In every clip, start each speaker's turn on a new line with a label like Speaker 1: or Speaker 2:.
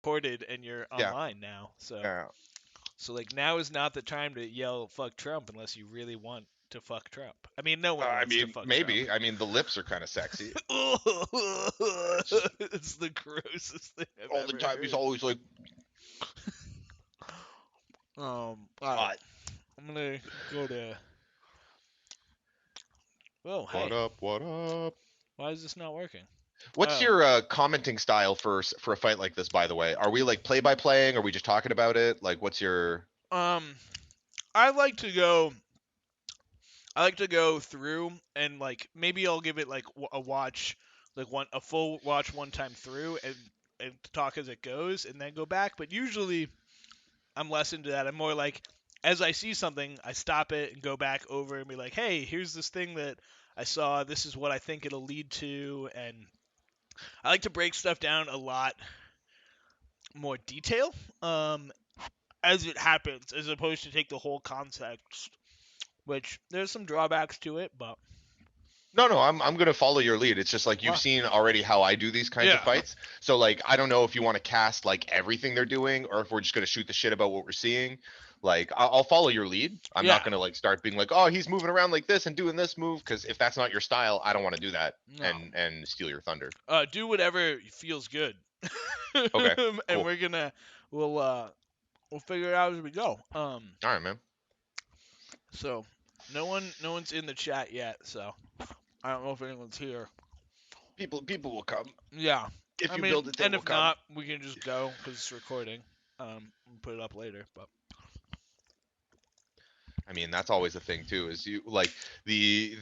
Speaker 1: recorded and you're
Speaker 2: Yeah.
Speaker 1: online now. So
Speaker 2: Yeah.
Speaker 1: like now is not the time to yell "fuck Trump" unless you really want to fuck Trump. I mean, no one
Speaker 2: I
Speaker 1: wants to
Speaker 2: mean,
Speaker 1: fuck Trump.
Speaker 2: maybe. I mean, the lips are kind of sexy.
Speaker 1: It's the grossest thing I've
Speaker 2: All the
Speaker 1: ever
Speaker 2: time, he's
Speaker 1: heard.
Speaker 2: always like,
Speaker 1: All right.
Speaker 2: "What?
Speaker 1: I'm gonna go to. Oh,
Speaker 2: What
Speaker 1: hey,
Speaker 2: up? What up?"
Speaker 1: why is this not working?
Speaker 2: What's
Speaker 1: Oh,
Speaker 2: your commenting style for a fight like this? By the way, are we like play by playing? Are we just talking about it? Like, what's your?
Speaker 1: um, I like to go. I like to go through and like maybe I'll give it like a watch, like a full watch one time through and talk as it goes and then go back. But usually I'm less into that. I'm more like as I see something, I stop it and go back over and be like, hey, here's this thing that I saw. This is what I think it'll lead to, and I like to break stuff down a lot more detail um, as it happens, as opposed to take the whole context. Which there's some drawbacks to it, but
Speaker 2: No, no, I'm gonna follow your lead. It's just like you've
Speaker 1: wow.
Speaker 2: seen already how I do these kinds of
Speaker 1: Yeah.
Speaker 2: fights. So like I don't know if you want to cast like everything they're doing or if we're just gonna shoot the shit about what we're seeing. Like I'll follow your lead. I'm not
Speaker 1: Yeah.
Speaker 2: gonna like start being like, oh, he's moving around like this and doing this move because if that's not your style, I don't want to do that
Speaker 1: No.
Speaker 2: and steal your thunder.
Speaker 1: Do whatever feels good.
Speaker 2: Okay,
Speaker 1: And
Speaker 2: cool.
Speaker 1: we're gonna we'll figure it out as we go.
Speaker 2: All right, man.
Speaker 1: So no one's in the chat yet, so I don't know if anyone's here.
Speaker 2: People will come.
Speaker 1: Yeah.
Speaker 2: If
Speaker 1: I
Speaker 2: you
Speaker 1: mean,
Speaker 2: build it, they
Speaker 1: and
Speaker 2: will
Speaker 1: if
Speaker 2: come.
Speaker 1: not, we can just go because it's recording. We'll put it up later. But
Speaker 2: I mean, that's always a thing too. Is you like the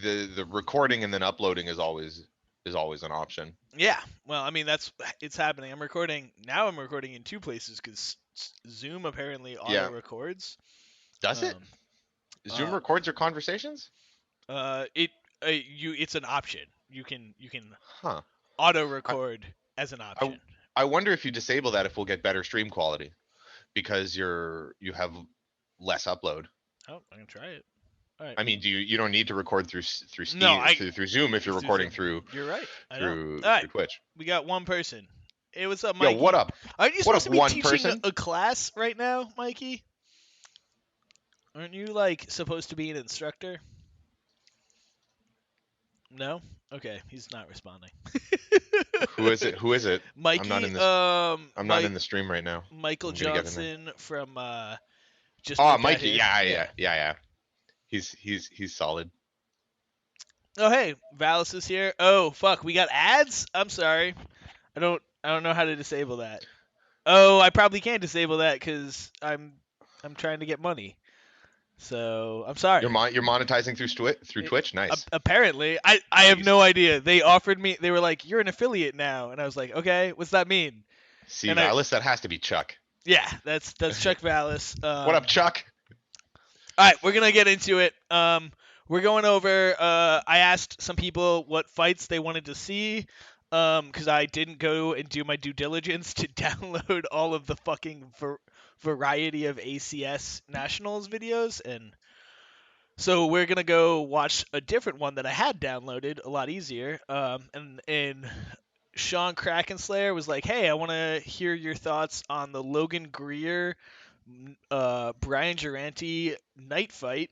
Speaker 2: recording and then uploading is always an option.
Speaker 1: yeah, well, I mean that's it's happening. I'm recording now. I'm recording in two places because Zoom apparently auto
Speaker 2: Yeah.
Speaker 1: records.
Speaker 2: Does it?
Speaker 1: Um,
Speaker 2: Zoom
Speaker 1: uh,
Speaker 2: records your conversations?
Speaker 1: it you it's an option. You can
Speaker 2: Huh.
Speaker 1: auto
Speaker 2: I,
Speaker 1: record as an
Speaker 2: I
Speaker 1: option.
Speaker 2: I wonder if you disable that if we'll get better stream quality because you have less upload.
Speaker 1: Oh, I can try it. All right.
Speaker 2: I mean, you don't need to record through
Speaker 1: No,
Speaker 2: Steam through Zoom if you're
Speaker 1: through
Speaker 2: recording
Speaker 1: Zoom. You're right. I know. All right.
Speaker 2: through Twitch.
Speaker 1: We got one person. Hey, what's up,
Speaker 2: Yo, what
Speaker 1: Mikey?
Speaker 2: up?
Speaker 1: Aren't you
Speaker 2: What
Speaker 1: supposed
Speaker 2: up,
Speaker 1: to be
Speaker 2: one
Speaker 1: teaching
Speaker 2: person?
Speaker 1: a class right now, Mikey? Aren't you like supposed to be an instructor? No? Okay, he's not responding.
Speaker 2: Who is it? Who is it? I'm not
Speaker 1: Mikey,
Speaker 2: in this. I'm not in
Speaker 1: Mike
Speaker 2: the stream right now.
Speaker 1: Michael
Speaker 2: I'm gonna get in there.
Speaker 1: Johnson from just
Speaker 2: Oh,
Speaker 1: moved out
Speaker 2: Mikey.
Speaker 1: here.
Speaker 2: Yeah,
Speaker 1: Yeah.
Speaker 2: yeah, yeah, yeah. He's solid.
Speaker 1: Oh hey, Valis is here. Oh fuck, we got ads? I'm sorry. I don't know how to disable that. Oh, I probably can't disable that cuz I'm trying to get money. So, I'm sorry.
Speaker 2: You're monetizing through
Speaker 1: It,
Speaker 2: Twitch. Nice.
Speaker 1: apparently, I have
Speaker 2: Nice.
Speaker 1: no idea. They offered me. They were like, "You're an affiliate now," and I was like, "Okay, what's that mean?"
Speaker 2: See,
Speaker 1: And I,
Speaker 2: Valis, that has to be Chuck.
Speaker 1: yeah, that's Chuck Vallis.
Speaker 2: What up, Chuck?
Speaker 1: All right, we're gonna get into it. We're going over. I asked some people what fights they wanted to see. Because I didn't go and do my due diligence to download all of the fucking variety of ACS Nationals videos, and so we're gonna go watch a different one that I had downloaded, a lot easier. And Sean Krakenslayer was like, "Hey, I want to hear your thoughts on the Logan Greer, Brian Juranty night fight."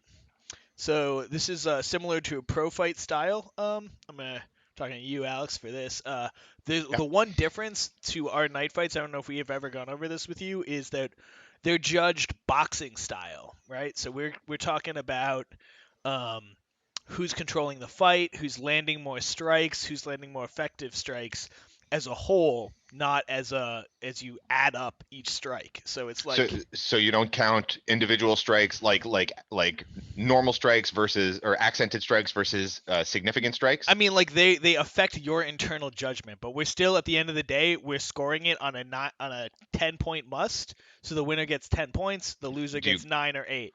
Speaker 1: So this is similar to a pro fight style. I'm gonna talking to you, Alex, for this.
Speaker 2: Yeah.
Speaker 1: The one difference to our night fights, I don't know if we have ever gone over this with you, is that they're judged boxing style, right? So we're talking about um, who's controlling the fight, who's landing more strikes, who's landing more effective strikes as a whole, not as you add up each strike. So it's
Speaker 2: So
Speaker 1: like
Speaker 2: so you don't count individual strikes like normal strikes versus or accented strikes versus significant strikes.
Speaker 1: I mean, like they affect your internal judgment, but we're still at the end of the day we're scoring it on a not on a 10-point must. So the winner gets 10 points, the loser
Speaker 2: Do you
Speaker 1: gets 9 or 8.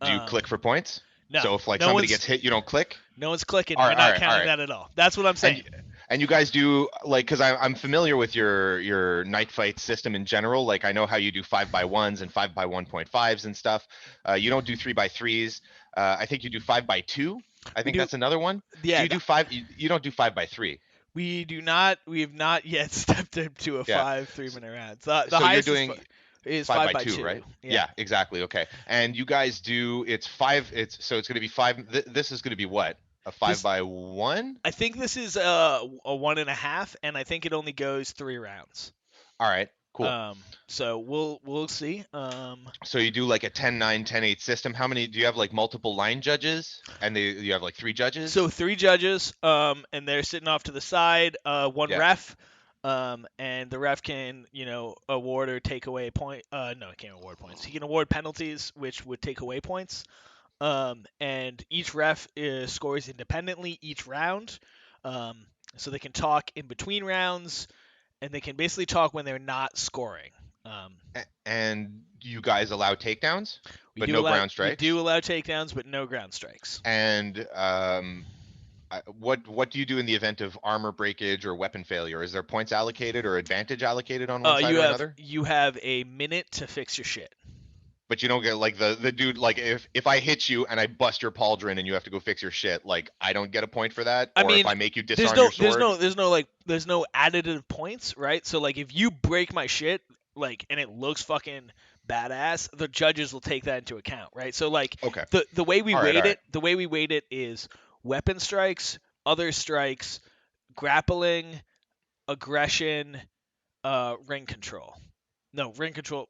Speaker 2: do you click for points?
Speaker 1: No,
Speaker 2: So if like somebody gets hit, you don't click.
Speaker 1: no one's clicking.
Speaker 2: All
Speaker 1: We're
Speaker 2: right, all
Speaker 1: not
Speaker 2: right, all
Speaker 1: counting
Speaker 2: right.
Speaker 1: that at all. That's what I'm saying.
Speaker 2: And you guys do like because I'm familiar with your night fight system in general. Like I know how you do 5x1s and 5x1.5s and stuff. You don't do 3x3s. I think you do 5x2. I
Speaker 1: We
Speaker 2: think
Speaker 1: do,
Speaker 2: that's another one. Do
Speaker 1: yeah.
Speaker 2: you do five? You don't do 5x3.
Speaker 1: We do not. We have not yet stepped into a
Speaker 2: Yeah.
Speaker 1: 5 3-minute round. The
Speaker 2: So you're
Speaker 1: highest is
Speaker 2: doing
Speaker 1: is
Speaker 2: five
Speaker 1: five
Speaker 2: by
Speaker 1: by
Speaker 2: two,
Speaker 1: two.
Speaker 2: right?
Speaker 1: Yeah.
Speaker 2: Yeah, exactly. Okay. And you guys do it's five. It's so it's going to be five. This is going to be what? A five
Speaker 1: This
Speaker 2: by one?
Speaker 1: I think this is a 1.5, and I think it only goes 3 rounds.
Speaker 2: All right. Cool.
Speaker 1: So we'll see.
Speaker 2: So you do like a 10-9, 10-8 system. How many do you have, like multiple line judges? And you have like three
Speaker 1: So
Speaker 2: judges?
Speaker 1: 3 judges, and they're sitting off to the side. One
Speaker 2: Yeah.
Speaker 1: ref, and the ref can award or take away point. No, he can't award points. He can award penalties, which would take away points. And each ref scores independently each round. Um, so they can talk in between rounds, and they can basically talk when they're not scoring. Um,
Speaker 2: And you guys allow takedowns, but no ground
Speaker 1: we do
Speaker 2: strikes.
Speaker 1: allow takedowns, but no ground strikes.
Speaker 2: And what do you do in the event of armor breakage or weapon failure? Is there points allocated or advantage allocated on one side
Speaker 1: You
Speaker 2: or
Speaker 1: have
Speaker 2: another?
Speaker 1: you have a minute to fix your shit.
Speaker 2: But you don't get like the dude, like if I hit you and I bust your pauldron and you have to go fix your shit, like I don't get a point for that.
Speaker 1: I
Speaker 2: Or if
Speaker 1: mean,
Speaker 2: I make you disarm your sword.
Speaker 1: there's no additive points, right? So like if you break my shit, like, and it looks fucking badass, the judges will take that into account, right? So like
Speaker 2: Okay.
Speaker 1: the way we
Speaker 2: All right. All
Speaker 1: weight
Speaker 2: right.
Speaker 1: it, the way we weight it is weapon strikes, other strikes, grappling, aggression, ring control. No, ring control,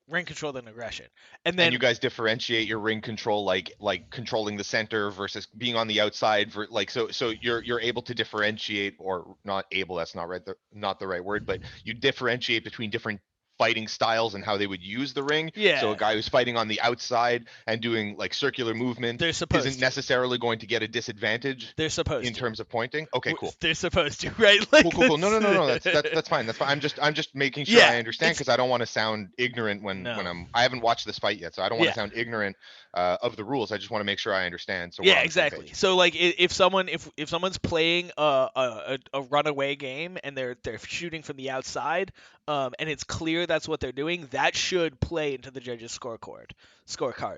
Speaker 1: then aggression, and
Speaker 2: And
Speaker 1: then
Speaker 2: you guys differentiate your ring control, like controlling the center versus being on the outside, like so you're able to differentiate, or not able, that's not right, not the right word, but you differentiate between different fighting styles and how they would use the ring. So a
Speaker 1: yeah,
Speaker 2: guy who's fighting on the outside and doing like circular movement
Speaker 1: they're
Speaker 2: isn't
Speaker 1: supposed to.
Speaker 2: necessarily going to get a disadvantage
Speaker 1: They're
Speaker 2: in
Speaker 1: supposed to.
Speaker 2: terms of pointing. Okay, cool.
Speaker 1: They're supposed to, right? Like
Speaker 2: Cool. No,
Speaker 1: this.
Speaker 2: no, no, no. That's fine. That's fine. I'm just making sure
Speaker 1: Yeah,
Speaker 2: I understand,
Speaker 1: it's
Speaker 2: because I don't want to sound ignorant when
Speaker 1: no.
Speaker 2: I haven't watched this fight yet, so I don't want to
Speaker 1: Yeah,
Speaker 2: sound ignorant of the rules. I just want to make sure I understand, so we're
Speaker 1: yeah,
Speaker 2: on the same
Speaker 1: exactly.
Speaker 2: page.
Speaker 1: So like if someone's playing a runaway game and they're shooting from the outside, and it's clear that's what they're doing, that should play into the judge's scorecard.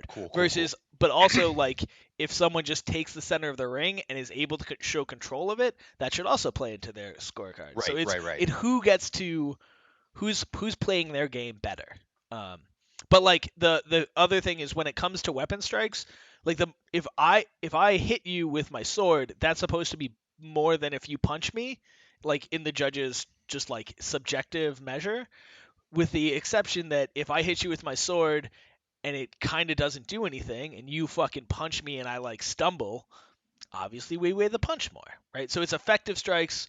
Speaker 2: Cool.
Speaker 1: Versus, but also like if someone just takes the center of the ring and is able to show control of it, that should also play into their scorecard. So
Speaker 2: Right.
Speaker 1: it who gets to who's playing their game better. Um, but like the other thing is when it comes to weapon strikes, like if I hit you with my sword, that's supposed to be more than if you punch me, like in the judge's just like subjective measure, with the exception that if I hit you with my sword and it kind of doesn't do anything and you fucking punch me and I like stumble, obviously we weigh the punch more, right? So its effective strikes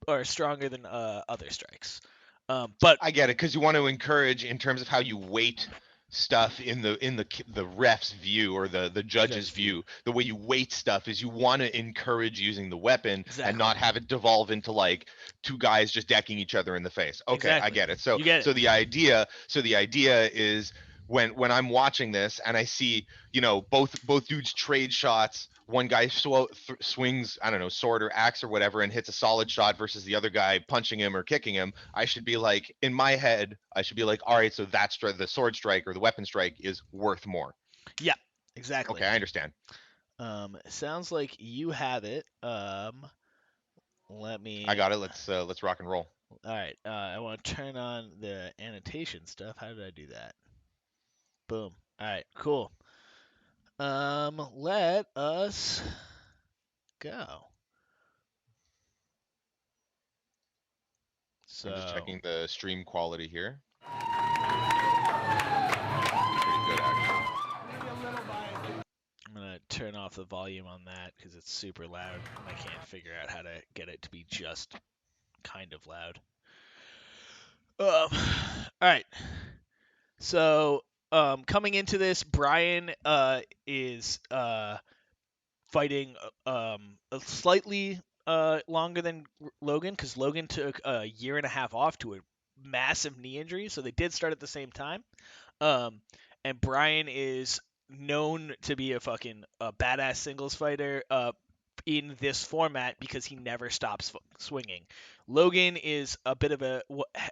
Speaker 1: are stronger than other strikes. But
Speaker 2: I get it, because you want to encourage in terms of how you weight stuff in the ref's view, or the judge's
Speaker 1: judge's view,
Speaker 2: view. The way you weight stuff is you want to encourage using the weapon and
Speaker 1: exactly,
Speaker 2: not have it devolve into like two guys just decking each other in the face. Okay, I
Speaker 1: exactly,
Speaker 2: get it. So
Speaker 1: you get it.
Speaker 2: so the idea is, when I'm watching this and I see, both dudes trade shots. One guy swings, I don't know, sword or axe or whatever, and hits a solid shot versus the other guy punching him or kicking him. I should be like, in my head, I should be like, all right, so that's the sword strike or the weapon strike is worth more.
Speaker 1: Yeah, exactly.
Speaker 2: Okay, I understand.
Speaker 1: Sounds like you have it. Let
Speaker 2: I
Speaker 1: me.
Speaker 2: got it. Let's rock and roll.
Speaker 1: All right. I want to turn on the annotation stuff. How did I do that? Boom. All right. Cool. Let us go.
Speaker 2: I'm just
Speaker 1: So
Speaker 2: checking the stream quality here. Pretty good, actually.
Speaker 1: I'm gonna turn off the volume on that because it's super loud and I can't figure out how to get it to be just kind of loud. All right. So coming into this, Brian is fighting slightly longer than Logan, because Logan took a year and a half off to a massive knee injury, so they did start at the same time. Um, and Brian is known to be a fucking badass singles fighter in this format because he never stops swinging. Logan is a bit of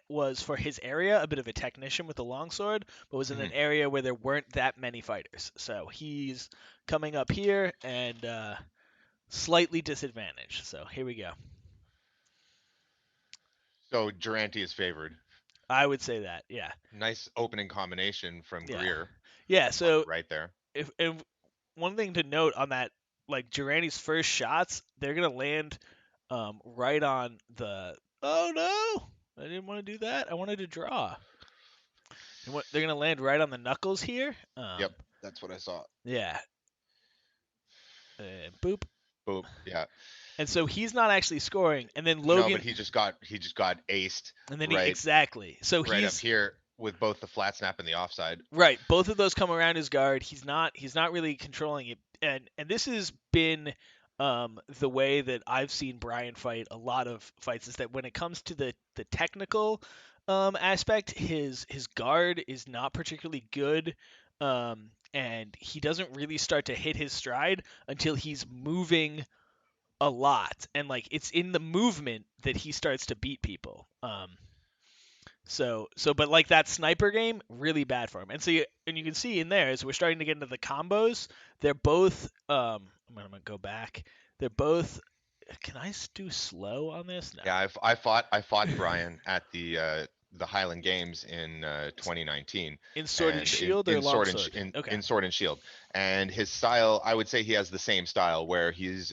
Speaker 1: was for his area a bit of a technician with a longsword, but was in an
Speaker 2: Mhm.
Speaker 1: area where there weren't that many fighters. So he's coming up here and slightly disadvantaged. So here we go.
Speaker 2: So Juranty is favored.
Speaker 1: I would say that. Yeah.
Speaker 2: Nice opening combination from
Speaker 1: Yeah.
Speaker 2: Greer
Speaker 1: Yeah. So
Speaker 2: right there.
Speaker 1: if one thing to note on that, like Durante's first shots, they're gonna land right on the. Oh no! I didn't want to do that. I wanted to draw. They're gonna land right on the knuckles here.
Speaker 2: Yep, that's what I saw.
Speaker 1: Yeah. And boop.
Speaker 2: Boom. Yeah.
Speaker 1: And so he's not actually scoring. And then
Speaker 2: No, but
Speaker 1: Logan.
Speaker 2: he just got aced
Speaker 1: And then he
Speaker 2: right
Speaker 1: exactly. So
Speaker 2: right up
Speaker 1: he's
Speaker 2: here with both the flat snap and the offside.
Speaker 1: right. Both of those come around his guard. He's not really controlling it. And this has been the way that I've seen Brian fight a lot of fights is that when it comes to the technical aspect, his guard is not particularly good. And he doesn't really start to hit his stride until he's moving a lot, and like it's in the movement that he starts to beat people. But like that sniper game, really bad for him. And you can see in there as we're starting to get into the combos, they're both. I'm gonna go back. They're both. Can I do slow on this? No.
Speaker 2: Yeah, I fought Brian at the Highland Games in 2019,
Speaker 1: In Sword and
Speaker 2: and in
Speaker 1: Shield or
Speaker 2: in
Speaker 1: Long
Speaker 2: Sword and
Speaker 1: Sword? Okay.
Speaker 2: in Sword and Shield, and his style, I would say he has the same style where he's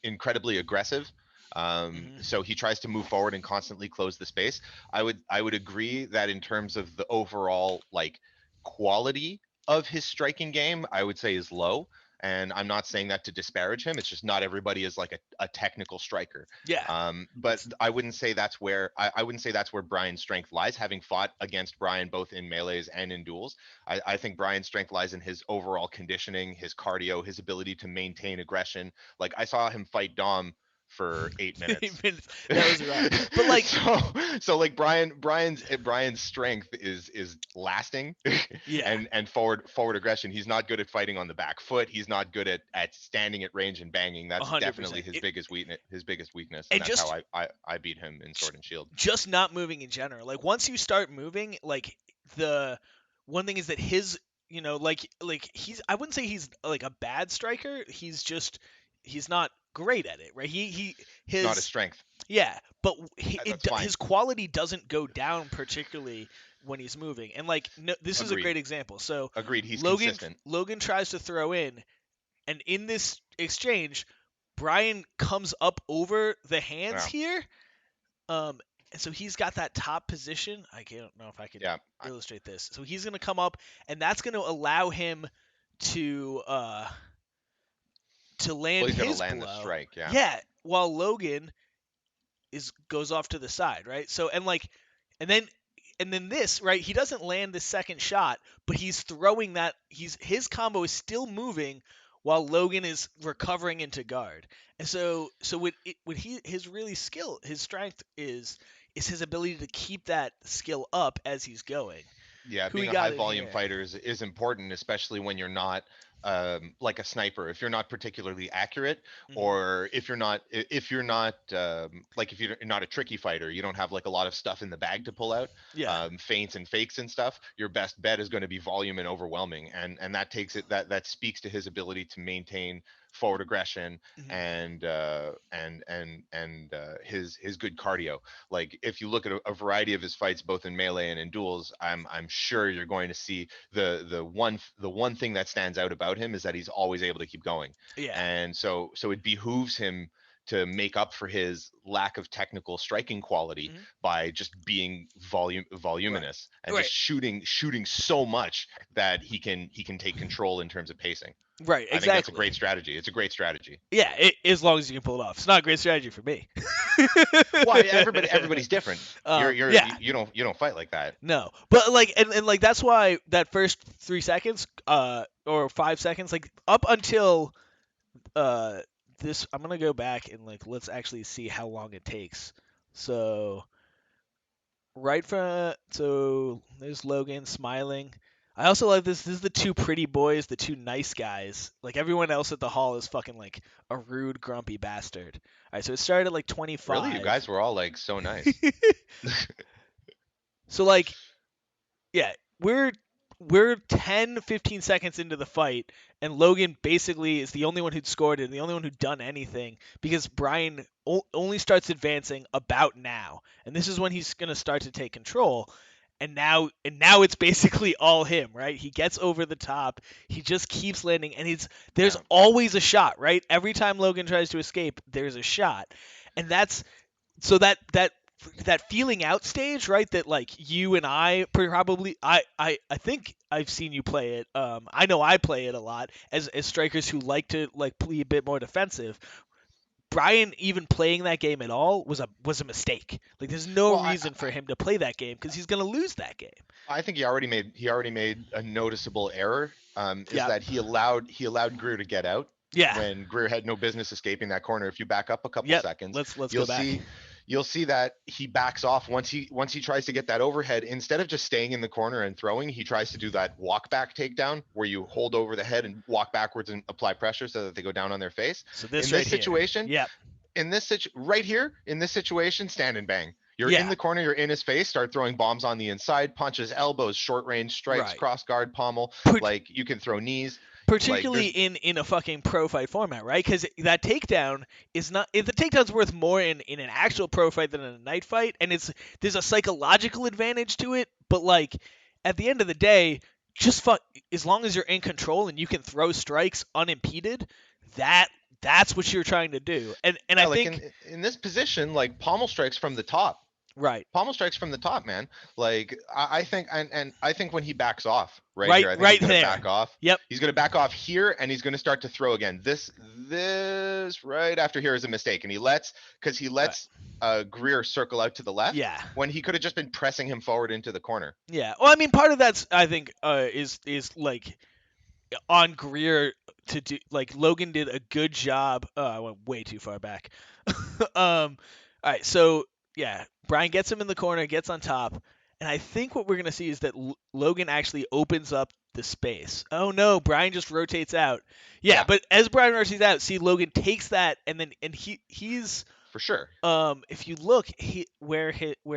Speaker 2: incredibly aggressive.
Speaker 1: Hmm.
Speaker 2: So he tries to move forward and constantly close the space. I would agree that in terms of the overall like quality of his striking game, I would say is low. And I'm not saying that to disparage him. It's just not everybody is like a technical striker.
Speaker 1: Yeah.
Speaker 2: But I wouldn't say that's where Brian's strength lies. Having fought against Brian both in melees and in duels, I think Brian's strength lies in his overall conditioning, his cardio, his ability to maintain aggression. Like I saw him fight Dom for 8 minutes.
Speaker 1: That was rough. But like,
Speaker 2: So like Brian's strength is lasting
Speaker 1: yeah,
Speaker 2: and forward aggression. He's not good at fighting on the back foot. He's not good at standing at range and banging. That's definitely
Speaker 1: 100%.
Speaker 2: His biggest weakness, and
Speaker 1: And
Speaker 2: that's how
Speaker 1: just
Speaker 2: I beat him in Sword and Shield.
Speaker 1: just not moving in general. Like once you start moving, like the one thing is that his, like he's I wouldn't say he's like a bad striker. He's not great at it, right? He
Speaker 2: It's not a
Speaker 1: his
Speaker 2: strength.
Speaker 1: yeah, but
Speaker 2: That's fine.
Speaker 1: his quality doesn't go down particularly when he's moving. And like no, this is a
Speaker 2: Agreed.
Speaker 1: great example. So
Speaker 2: Agreed. He's
Speaker 1: Logan
Speaker 2: consistent.
Speaker 1: Logan tries to throw in, and in this exchange, Brian comes up over the hands
Speaker 2: Yeah.
Speaker 1: here. And so he's got that top position. I don't know if I can
Speaker 2: Yeah.
Speaker 1: illustrate this. So he's gonna come up, and that's gonna allow him to uh to
Speaker 2: Well,
Speaker 1: land
Speaker 2: he's gonna
Speaker 1: his
Speaker 2: land the
Speaker 1: blow.
Speaker 2: strike. Yeah.
Speaker 1: Yeah, while Logan is goes off to the side, right? So and then and then this, right? He doesn't land the second shot, but he's throwing that his combo is still moving while Logan is recovering into guard. And so what his really skill, his strength is his ability to keep that skill up as he's going.
Speaker 2: Yeah,
Speaker 1: Who he
Speaker 2: being a
Speaker 1: got
Speaker 2: high
Speaker 1: in
Speaker 2: volume
Speaker 1: here?
Speaker 2: fighter is important, especially when you're not like a sniper. If you're not particularly accurate,
Speaker 1: Hmm.
Speaker 2: or if you're not like if you're not a tricky fighter, you don't have like a lot of stuff in the bag to pull out,
Speaker 1: Yeah.
Speaker 2: feints and fakes and stuff. Your best bet is going to be volume and overwhelming, and that speaks to his ability to maintain forward aggression
Speaker 1: Hmm.
Speaker 2: and his good cardio. Like if you look at a variety of his fights, both in melee and in duels, I'm sure you're going to see the one thing that stands out about him is that he's always able to keep going,
Speaker 1: Yeah.
Speaker 2: and so it behooves him to make up for his lack of technical striking quality
Speaker 1: Hmm.
Speaker 2: by just being
Speaker 1: Right.
Speaker 2: voluminous and just
Speaker 1: Right.
Speaker 2: shooting so much that he can take control in terms of pacing.
Speaker 1: Right.
Speaker 2: I think that's a
Speaker 1: Exactly.
Speaker 2: great strategy. It's a great strategy.
Speaker 1: Yeah. As long as you can pull it off. It's not a great strategy for me.
Speaker 2: Well, I mean, everybody's different.
Speaker 1: Yeah.
Speaker 2: You don't fight like that.
Speaker 1: No, but like, and like that's why that first 3 seconds, or 5 seconds, like up until uh this, I'm gonna go back and like let's actually see how long it takes. So so there's Logan smiling. I also like this. This is the two pretty boys, the two nice guys. Like everyone else at the hall is fucking like a rude, grumpy bastard. All right, so it started at like
Speaker 2: Really, you
Speaker 1: 25.
Speaker 2: guys were all like so nice.
Speaker 1: So like, yeah, we're we're 10, 15 seconds into the fight, and Logan basically is the only one who'd scored it, and the only one who'd done anything because Brian only starts advancing about now, and this is when he's gonna start to take control. And now it's basically all him, right? He gets over the top. He just keeps landing, and there's
Speaker 2: Yeah.
Speaker 1: always a shot, right? Every time Logan tries to escape, there's a shot, and that's so that feeling out stage, right? That like you and I probably I think I've seen you play it. I know I play it a lot as strikers who like to like play a bit more defensive. Brian even playing that game at all was a mistake. Like there's no
Speaker 2: Well,
Speaker 1: reason for him to play that game because he's gonna lose that game.
Speaker 2: I think he already made a noticeable error. Is
Speaker 1: Yeah,
Speaker 2: that he allowed Greer to get out
Speaker 1: yeah,
Speaker 2: when Greer had no business escaping that corner. If you back up a couple
Speaker 1: yep.
Speaker 2: seconds,
Speaker 1: Let's go
Speaker 2: you'll
Speaker 1: back.
Speaker 2: see you'll see that he backs off once he tries to get that overhead. Instead of just staying in the corner and throwing, he tries to do that walk back takedown where you hold over the head and walk backwards and apply pressure so that they go down on their face.
Speaker 1: So
Speaker 2: In
Speaker 1: this
Speaker 2: this
Speaker 1: right here.
Speaker 2: situation,
Speaker 1: Yep.
Speaker 2: right here in this situation, stand and bang. You're in
Speaker 1: Yeah.
Speaker 2: the corner, you're in his face, start throwing bombs on the inside, punches, elbows, short range strikes,
Speaker 1: Right.
Speaker 2: cross guard, pommel.
Speaker 1: Put
Speaker 2: Like you can throw knees. Like
Speaker 1: particularly
Speaker 2: there's
Speaker 1: in a fucking pro fight format, right? Because that takedown is not the takedown's worth more in an actual pro fight than in a night fight, and there's a psychological advantage to it. But like at the end of the day, just fuck as long as you're in control and you can throw strikes unimpeded, that that's what you're trying to do. And I
Speaker 2: yeah, like in
Speaker 1: think
Speaker 2: in this position, like pommel strikes from the top.
Speaker 1: right,
Speaker 2: Pommel strikes from the top, man. Like I think, and I think when he backs off right
Speaker 1: right,
Speaker 2: here, I think he's
Speaker 1: right
Speaker 2: gonna
Speaker 1: there.
Speaker 2: back off.
Speaker 1: Yep.
Speaker 2: He's gonna back off here, and he's gonna start to throw again. This right after here is a mistake, and he
Speaker 1: Right.
Speaker 2: lets Greer circle out to the left
Speaker 1: Yeah.
Speaker 2: when he could have just been pressing him forward into the corner.
Speaker 1: Yeah. Well, I mean, part of that's I think is like on Greer to do like Logan did a good job. Oh, I went way too far back. All right, so yeah, Brian gets him in the corner, gets on top, and I think what we're gonna see is that Logan actually opens up the space. Oh no, Brian just rotates out. Yeah,
Speaker 2: Yeah,
Speaker 1: but as Brian rotates out, see Logan takes that and then and he's
Speaker 2: for sure.
Speaker 1: if you look where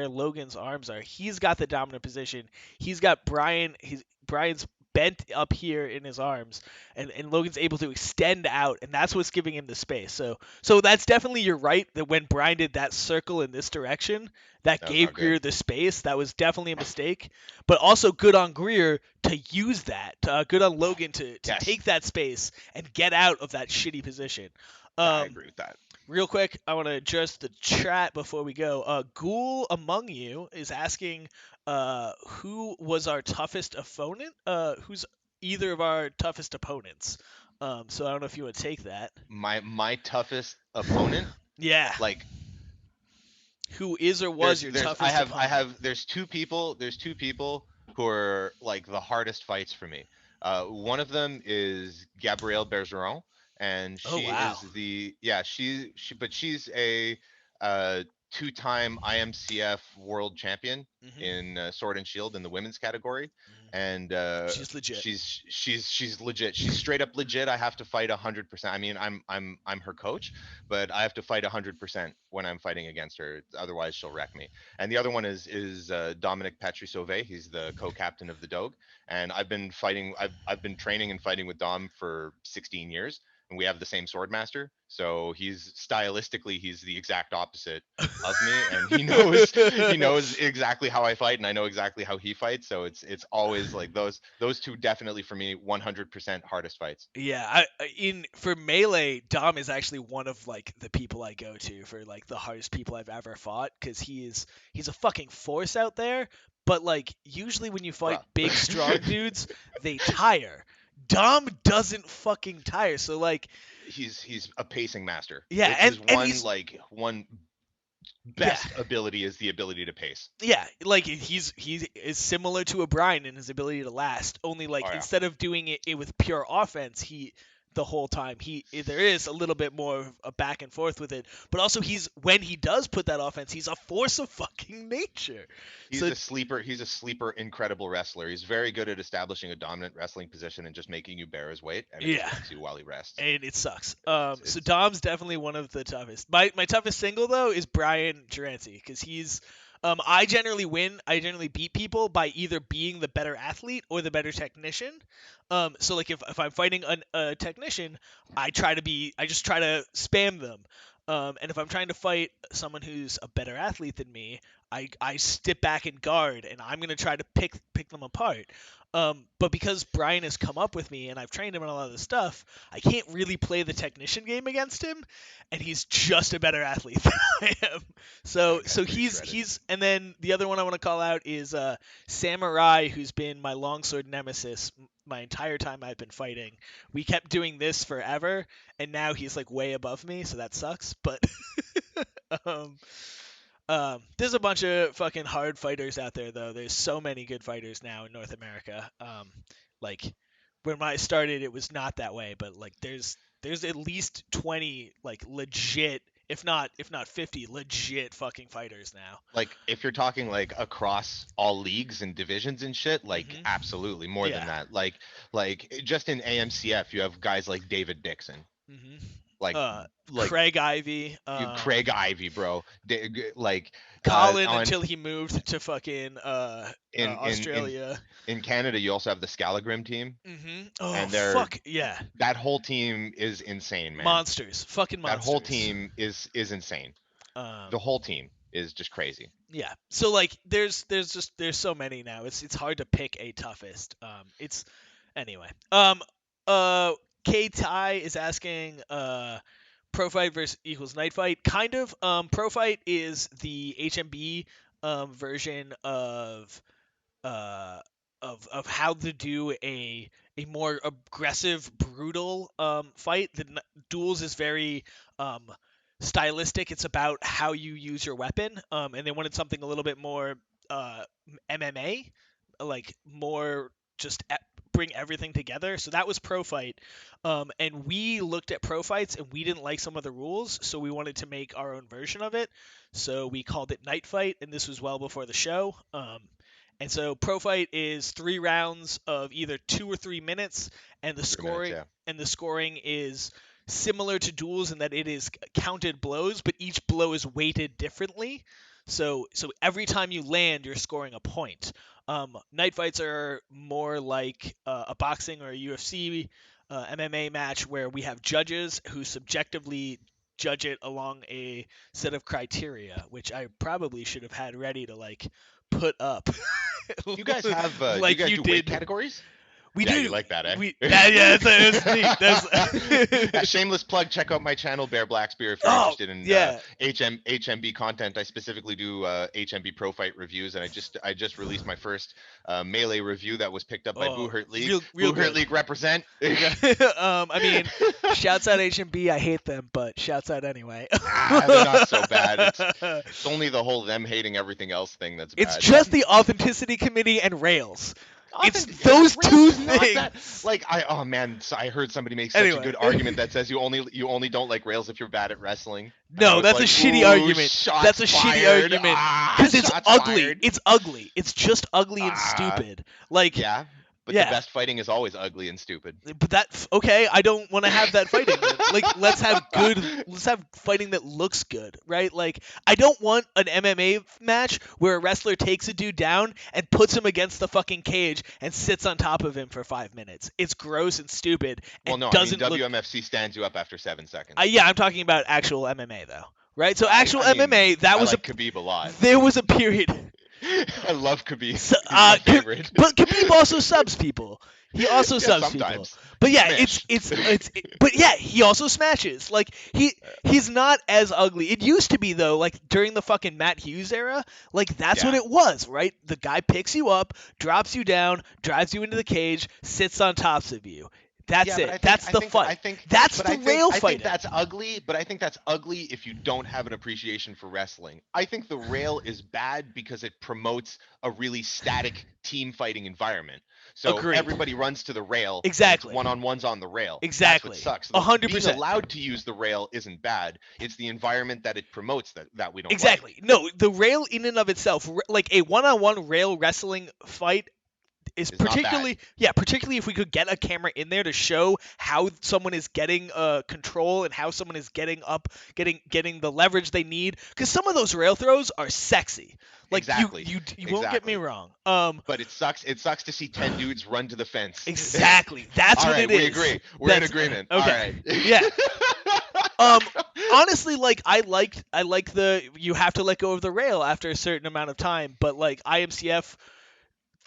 Speaker 1: Logan's arms are, he's got the dominant position. He's got Brian's bent up here in his arms, and Logan's able to extend out, and that's what's giving him the space. So that's definitely you're right that when Brian did that circle in this direction, that
Speaker 2: That was
Speaker 1: gave
Speaker 2: not good.
Speaker 1: Greer the space. That was definitely a mistake, but also good on Greer to use that. Good on Logan to
Speaker 2: Yes,
Speaker 1: take that space and get out of that shitty position.
Speaker 2: yeah, I
Speaker 1: Um,
Speaker 2: agree with that.
Speaker 1: Real quick, I want to address the chat before we go. Ghoul Among You is asking who was our toughest opponent? Who's either of our toughest opponents? So I don't know if you want to take that.
Speaker 2: My toughest opponent,
Speaker 1: Yeah.
Speaker 2: like
Speaker 1: Who is or was your
Speaker 2: there's I
Speaker 1: toughest
Speaker 2: have I
Speaker 1: opponent?
Speaker 2: have there's two people who are like the hardest fights for me. One of them is Gabrielle Bergeron, and
Speaker 1: Oh,
Speaker 2: she
Speaker 1: wow.
Speaker 2: is the yeah she's a two-time IMCF world champion
Speaker 1: Hmm.
Speaker 2: in Sword and Shield in the women's category,
Speaker 1: Hmm.
Speaker 2: and
Speaker 1: She's legit.
Speaker 2: she's legit. She's straight up legit. I have to fight 100%. I mean, I'm her coach, but I have to fight 100% when I'm fighting against her. Otherwise, she'll wreck me. And the other one is Dominic Petri Sauvé. He's the co-captain of the Dogue, and I've been training and fighting with Dom for 16 years, and we have the same sword master. So he's the exact opposite of me, and he knows exactly how I fight, and I know exactly how he fights. So it's always like those two definitely for me 100% hardest fights.
Speaker 1: Yeah, in for melee, Dom is actually one of like the people I go to for like the hardest people I've ever fought because he's a fucking force out there. But like usually when you fight
Speaker 2: Well,
Speaker 1: big strong dudes, they tire. Dom doesn't fucking tire. So like
Speaker 2: he's a pacing master.
Speaker 1: yeah,
Speaker 2: It's
Speaker 1: and
Speaker 2: his
Speaker 1: and
Speaker 2: one
Speaker 1: he's
Speaker 2: like one
Speaker 1: yeah.
Speaker 2: best ability is the ability to pace.
Speaker 1: Yeah, like he is similar to O'Brien in his ability to last. Only like
Speaker 2: Oh yeah.
Speaker 1: instead of doing it with pure offense, he the whole time there is a little bit more of a back and forth with it. But also he's when he does put that offense, he's a force of fucking nature.
Speaker 2: He's
Speaker 1: So
Speaker 2: a sleeper. He's a sleeper, incredible wrestler. He's very good at establishing a dominant wrestling position and just making you bear his weight, and it just
Speaker 1: yeah,
Speaker 2: wrecks you while he rests.
Speaker 1: and it sucks. So
Speaker 2: It's
Speaker 1: Dom's definitely one of the toughest. My toughest single though is Brian Juranty because I generally win. I generally beat people by either being the better athlete or the better technician. So like if I'm fighting a technician, I just try to spam them. And if I'm trying to fight someone who's a better athlete than me, I step back and guard, and I'm gonna try to pick them apart. But because Brian has come up with me and I've trained him in a lot of this stuff, I can't really play the technician game against him, and he's just a better athlete than I am. So
Speaker 2: That guy's
Speaker 1: so
Speaker 2: pretty
Speaker 1: he's
Speaker 2: shredded.
Speaker 1: he's and then the other one I want to call out is Samurai, who's been my longsword nemesis my entire time I've been fighting. We kept doing this forever, and now he's like way above me, so that sucks. But um, there's a bunch of fucking hard fighters out there, though. There's so many good fighters now in North America. Like when I started, it was not that way, but like there's at least 20 like legit, if not 50 legit fucking fighters now.
Speaker 2: Like if you're talking like across all leagues and divisions and shit, like
Speaker 1: Hmm.
Speaker 2: absolutely more than
Speaker 1: Yeah.
Speaker 2: that. Like just in AMCF, you have guys like David Dixon,
Speaker 1: Hmm.
Speaker 2: like like
Speaker 1: Craig Ivy,
Speaker 2: Craig Ivy, bro. Like
Speaker 1: Colin
Speaker 2: on
Speaker 1: until he moved to fucking
Speaker 2: in in in
Speaker 1: Australia.
Speaker 2: in Canada, you also have the Scalagrim team,
Speaker 1: Oh
Speaker 2: and they're
Speaker 1: fuck yeah,
Speaker 2: that whole team is insane, man.
Speaker 1: monsters, fucking
Speaker 2: That whole
Speaker 1: monsters.
Speaker 2: team is insane.
Speaker 1: Um,
Speaker 2: The whole team is just crazy.
Speaker 1: yeah. So like, there's so many now. It's hard to pick a toughest. It's anyway. K Ty is asking pro fight versus equals night fight. Kind of. Pro fight is the HMB version uh, of how to do a more aggressive, brutal fight. Duels is very um, stylistic. It's about how you use your weapon, and they wanted something a little bit more uh, MMA, like more just bring everything together. So that was pro fight, and we looked at pro fights and we didn't like some of the rules, so we wanted to make our own version of it. So we called it night fight, and this was well before the show. And so pro fight is 3 rounds of either 2 or 3 minutes, and the
Speaker 2: 3 minutes,
Speaker 1: scoring
Speaker 2: yeah.
Speaker 1: is similar to duels in that it is counted blows, but each blow is weighted differently. So every time you land, you're scoring a point. Night fights are more like a boxing or a UFC MMA match where we have judges who subjectively judge it along a set of criteria, which I probably should have had ready to like put up
Speaker 2: Do you guys have do you
Speaker 1: like
Speaker 2: guys
Speaker 1: you
Speaker 2: do weight
Speaker 1: did.
Speaker 2: categories?
Speaker 1: We
Speaker 2: Yeah, you
Speaker 1: do.
Speaker 2: like that, eh?
Speaker 1: We that yeah, it's neat.
Speaker 2: A
Speaker 1: That's
Speaker 2: shameless plug. Check out my channel, Bear Blackspear, if you're
Speaker 1: oh
Speaker 2: interested in
Speaker 1: yeah.
Speaker 2: HMB content. I specifically do HMB pro fight reviews, and I just released my first melee review that was picked up by Boo
Speaker 1: Oh,
Speaker 2: Hurt League.
Speaker 1: real
Speaker 2: Boo Hurt
Speaker 1: good.
Speaker 2: League represent.
Speaker 1: I mean, shouts out HMB. I hate them, but shouts out anyway.
Speaker 2: They're not so bad. It's only the whole them hating everything else thing that's
Speaker 1: It's
Speaker 2: bad.
Speaker 1: just the authenticity committee and Rails. It's
Speaker 2: Like
Speaker 1: those
Speaker 2: Rails
Speaker 1: two
Speaker 2: is not that.
Speaker 1: things.
Speaker 2: Like oh man, so I heard somebody make such a
Speaker 1: Anyway.
Speaker 2: good argument that says you only don't like Rails if you're bad at wrestling, and I
Speaker 1: No,
Speaker 2: was
Speaker 1: that's a
Speaker 2: like,
Speaker 1: shitty
Speaker 2: ooh,
Speaker 1: argument. That's
Speaker 2: shots
Speaker 1: a shitty
Speaker 2: fired.
Speaker 1: argument because it's
Speaker 2: Shots
Speaker 1: ugly.
Speaker 2: fired.
Speaker 1: It's ugly. It's just ugly and
Speaker 2: Ah,
Speaker 1: stupid. Like,
Speaker 2: yeah, but the
Speaker 1: yeah.
Speaker 2: best fighting is always ugly and stupid.
Speaker 1: But that okay, I don't want to have that fighting then. Like let's have fighting that looks good, right? Like I don't want an MMA match where a wrestler takes a dude down and puts him against the fucking cage and sits on top of him for 5 minutes. It's gross and stupid
Speaker 2: Well,
Speaker 1: and
Speaker 2: no, I mean
Speaker 1: doesn't look
Speaker 2: WMFC stands you up after 7 seconds.
Speaker 1: yeah, I'm talking about actual MMA though. Right? So
Speaker 2: I,
Speaker 1: actual
Speaker 2: I mean,
Speaker 1: MMA, that
Speaker 2: I
Speaker 1: was a
Speaker 2: like Khabib a lot.
Speaker 1: there was a period.
Speaker 2: I love Khabib.
Speaker 1: So,
Speaker 2: He's my favorite.
Speaker 1: but Khabib also subs people. He also
Speaker 2: Yeah,
Speaker 1: subs people.
Speaker 2: sometimes.
Speaker 1: But yeah,
Speaker 2: Smash.
Speaker 1: but yeah, he also smashes. Like he's not as ugly. It used to be though, like during the fucking Matt Hughes era, like that's what
Speaker 2: Yeah.
Speaker 1: it was, right? The guy picks you up, drops you down, drives you into the cage, sits on tops of you. That's
Speaker 2: Yeah,
Speaker 1: it.
Speaker 2: but
Speaker 1: That's the fight. That's the rail
Speaker 2: I
Speaker 1: fighting.
Speaker 2: think that's ugly, but I think that's ugly if you don't have an appreciation for wrestling. I think the rail is bad because it promotes a really static team fighting environment. So
Speaker 1: Agreed.
Speaker 2: everybody runs to the rail.
Speaker 1: Exactly.
Speaker 2: One on ones on the rail.
Speaker 1: Exactly.
Speaker 2: That's what sucks.
Speaker 1: 100%.
Speaker 2: Being allowed to use the rail isn't bad. It's the environment that it promotes that we don't
Speaker 1: Exactly. No, the rail in and of itself, like a one-on-one rail wrestling fight is
Speaker 2: is not bad.
Speaker 1: particularly if we could get a camera in there to show how someone is getting control and how someone is getting up, getting the leverage they need. Because some of those rail throws are sexy. Like
Speaker 2: Exactly.
Speaker 1: you won't get me
Speaker 2: Exactly.
Speaker 1: wrong.
Speaker 2: But it sucks. It sucks to see 10 dudes run to the fence.
Speaker 1: Exactly. That's
Speaker 2: All
Speaker 1: what
Speaker 2: right,
Speaker 1: it
Speaker 2: we
Speaker 1: is.
Speaker 2: agree. We're in
Speaker 1: That's
Speaker 2: agreement. All
Speaker 1: okay.
Speaker 2: right.
Speaker 1: Yeah. Um, honestly, like I like the you have to let go of the rail after a certain amount of time, but like IMCF,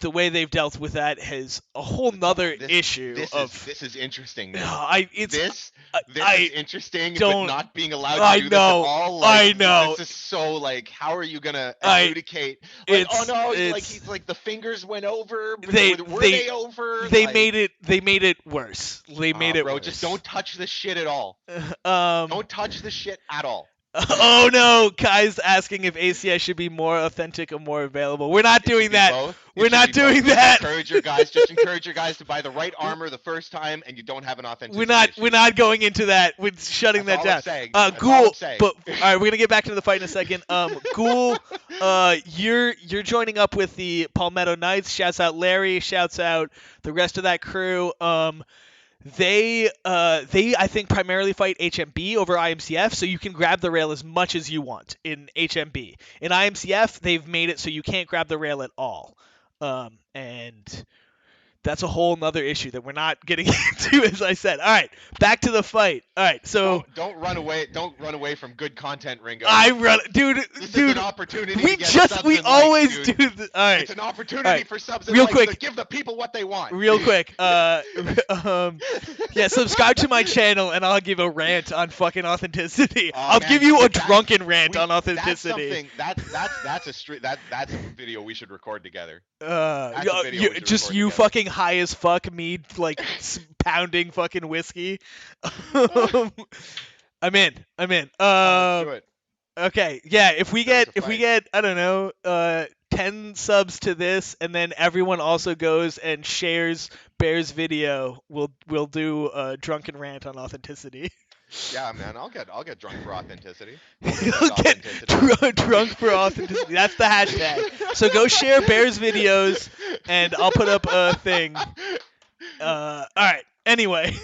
Speaker 1: the way they've dealt with that has a whole
Speaker 2: Come
Speaker 1: nother
Speaker 2: on, this
Speaker 1: issue
Speaker 2: this is
Speaker 1: of
Speaker 2: this is interesting now.
Speaker 1: I it's
Speaker 2: This this is
Speaker 1: I
Speaker 2: interesting, but
Speaker 1: don't
Speaker 2: not being allowed to
Speaker 1: I
Speaker 2: do this at
Speaker 1: know
Speaker 2: all. Like
Speaker 1: I know
Speaker 2: this is so like, how are you gonna
Speaker 1: I
Speaker 2: adjudicate? Like, oh
Speaker 1: it's
Speaker 2: no, like
Speaker 1: it's
Speaker 2: he's like the fingers went over, but
Speaker 1: they
Speaker 2: were
Speaker 1: they
Speaker 2: they over?
Speaker 1: they
Speaker 2: Like,
Speaker 1: made it worse. They made it
Speaker 2: bro, just
Speaker 1: worse.
Speaker 2: don't touch this shit at all.
Speaker 1: Um
Speaker 2: Don't touch the shit at all.
Speaker 1: Oh no, Kai's asking if ACS should be more authentic or more available. We're not
Speaker 2: It should
Speaker 1: doing
Speaker 2: be
Speaker 1: that.
Speaker 2: both. It
Speaker 1: We're
Speaker 2: should
Speaker 1: not
Speaker 2: be both.
Speaker 1: doing that.
Speaker 2: Just encourage your guys to buy the right armor the first time, and you don't have an authenticity
Speaker 1: We're
Speaker 2: issue.
Speaker 1: not going into that. We're shutting
Speaker 2: That's
Speaker 1: that
Speaker 2: all I'm
Speaker 1: down.
Speaker 2: saying. That's all I'm
Speaker 1: Ghoul,
Speaker 2: saying.
Speaker 1: but all right, we're gonna get back into the fight in a second. Ghoul, you're joining up with the Palmetto Knights. Shouts out Larry. Shouts out the rest of that crew. They I think primarily fight HMB over IMCF, so you can grab the rail as much as you want in HMB. In IMCF, they've made it so you can't grab the rail at all. And that's a whole nother issue that we're not getting into, as I said. All right, back to the fight. All right, so
Speaker 2: Don't run away. Don't run away from good content, Ringo.
Speaker 1: I run, dude,
Speaker 2: This is an
Speaker 1: dude.
Speaker 2: opportunity to get subs
Speaker 1: We
Speaker 2: and likes,
Speaker 1: always
Speaker 2: dude.
Speaker 1: do. All right,
Speaker 2: It's an
Speaker 1: all
Speaker 2: opportunity
Speaker 1: right.
Speaker 2: for subs and
Speaker 1: Real
Speaker 2: likes to
Speaker 1: quick,
Speaker 2: give the people what they want.
Speaker 1: real quick. Yeah, subscribe to my channel and I'll give a rant on fucking authenticity. I'll
Speaker 2: Man,
Speaker 1: give you a
Speaker 2: but that's
Speaker 1: drunken rant on
Speaker 2: that's
Speaker 1: authenticity.
Speaker 2: something that's a street that's a video we should record together. That's a video
Speaker 1: You,
Speaker 2: we should
Speaker 1: just
Speaker 2: record
Speaker 1: you
Speaker 2: together.
Speaker 1: fucking high as fuck, me like pounding fucking whiskey. I'm in. I'm in.
Speaker 2: Let's do it.
Speaker 1: Okay, yeah.
Speaker 2: Show us a
Speaker 1: If we
Speaker 2: fight.
Speaker 1: get I don't know 10 subs to this, and then everyone also goes and shares Bear's video, we'll do a drunken rant on authenticity.
Speaker 2: Yeah, man, I'll get drunk for authenticity. I'll
Speaker 1: You'll
Speaker 2: defend
Speaker 1: get
Speaker 2: authenticity.
Speaker 1: drunk for authenticity. That's the hashtag. So go share Bear's videos, and I'll put up a thing. All right. Anyway,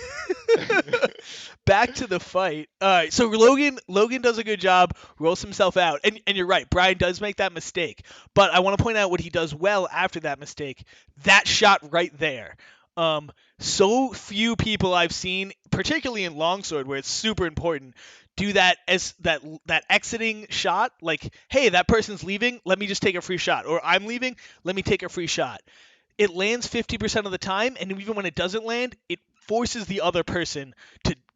Speaker 1: back to the fight. All right. So Logan does a good job, rolls himself out, and you're right. Brian does make that mistake, but I want to point out what he does well after that mistake. That shot right there. So few people I've seen, particularly in longsword, where it's super important, do that as that exiting shot. Like, hey, that person's leaving. Let me just take a free shot, or I'm leaving. Let me take a free shot. It lands 50% of the time, and even when it doesn't land, it forces the other person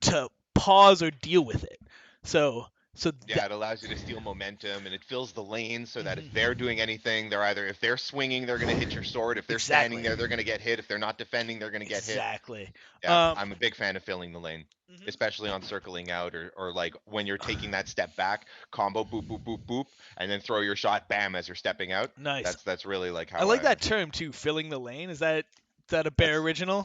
Speaker 1: to pause or deal with it. So so
Speaker 2: Yeah, it allows you to steal momentum, and it fills the lane so that if
Speaker 1: Mhm.
Speaker 2: they're doing anything, if they're swinging, they're going to hit your sword. If they're standing
Speaker 1: Exactly.
Speaker 2: there, they're going to get hit. If they're not defending, they're going to get hit.
Speaker 1: Exactly.
Speaker 2: Yeah,
Speaker 1: Um,
Speaker 2: I'm a big fan of filling the lane,
Speaker 1: mhm.
Speaker 2: especially on circling out or like when you're taking that step back, combo boop boop boop boop, and then throw your shot bam as you're stepping out.
Speaker 1: Nice.
Speaker 2: That's really like
Speaker 1: I
Speaker 2: how
Speaker 1: like
Speaker 2: I
Speaker 1: that term too, filling the lane. Is that a Bear
Speaker 2: that's
Speaker 1: original?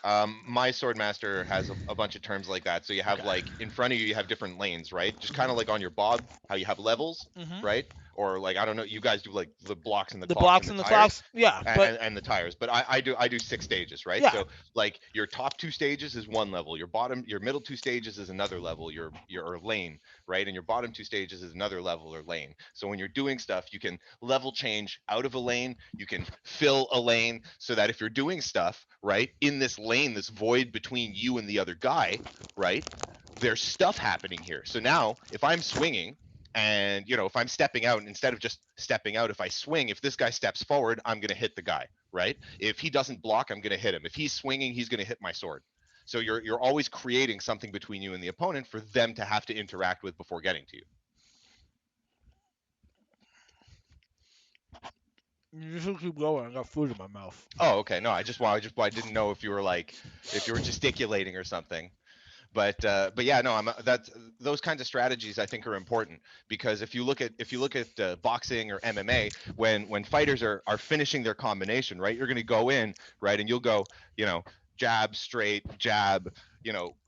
Speaker 2: my swordmaster has a bunch of terms like that. So you have
Speaker 1: Okay.
Speaker 2: like in front of you, you have different lanes, right? Just kind of
Speaker 1: Mhm.
Speaker 2: like on your bob, how you have levels,
Speaker 1: Mhm.
Speaker 2: right? Or like I don't know, you guys do like the blocks and the
Speaker 1: The
Speaker 2: clocks and
Speaker 1: blocks
Speaker 2: the
Speaker 1: and the
Speaker 2: tires,
Speaker 1: clocks. Yeah, but
Speaker 2: and the tires. But I do 6 stages, right?
Speaker 1: yeah.
Speaker 2: So like your top 2 stages is one level, your middle 2 stages is another level, your lane, right? And your bottom 2 stages is another level or lane. So when you're doing stuff, you can level change out of a lane, you can fill a lane, so that if you're doing stuff, right, in this lane, this void between you and the other guy, right, there's stuff happening here. So now if I'm swinging, and if I'm stepping out, and instead of just stepping out, if I swing, if this guy steps forward, I'm going to hit the guy, right? If he doesn't block, I'm going to hit him. If he's swinging, he's going to hit my sword. So you're always creating something between you and the opponent for them to have to interact with before getting to you.
Speaker 1: You should keep going. I got food in my mouth.
Speaker 2: Oh, okay. No, I didn't know if you were like, if you were gesticulating or something. But yeah, no, that's those kinds of strategies I think are important, because if you look at boxing or MMA, when fighters are finishing their combination, right, you're going to go in, right, and you'll go, jab, straight, jab,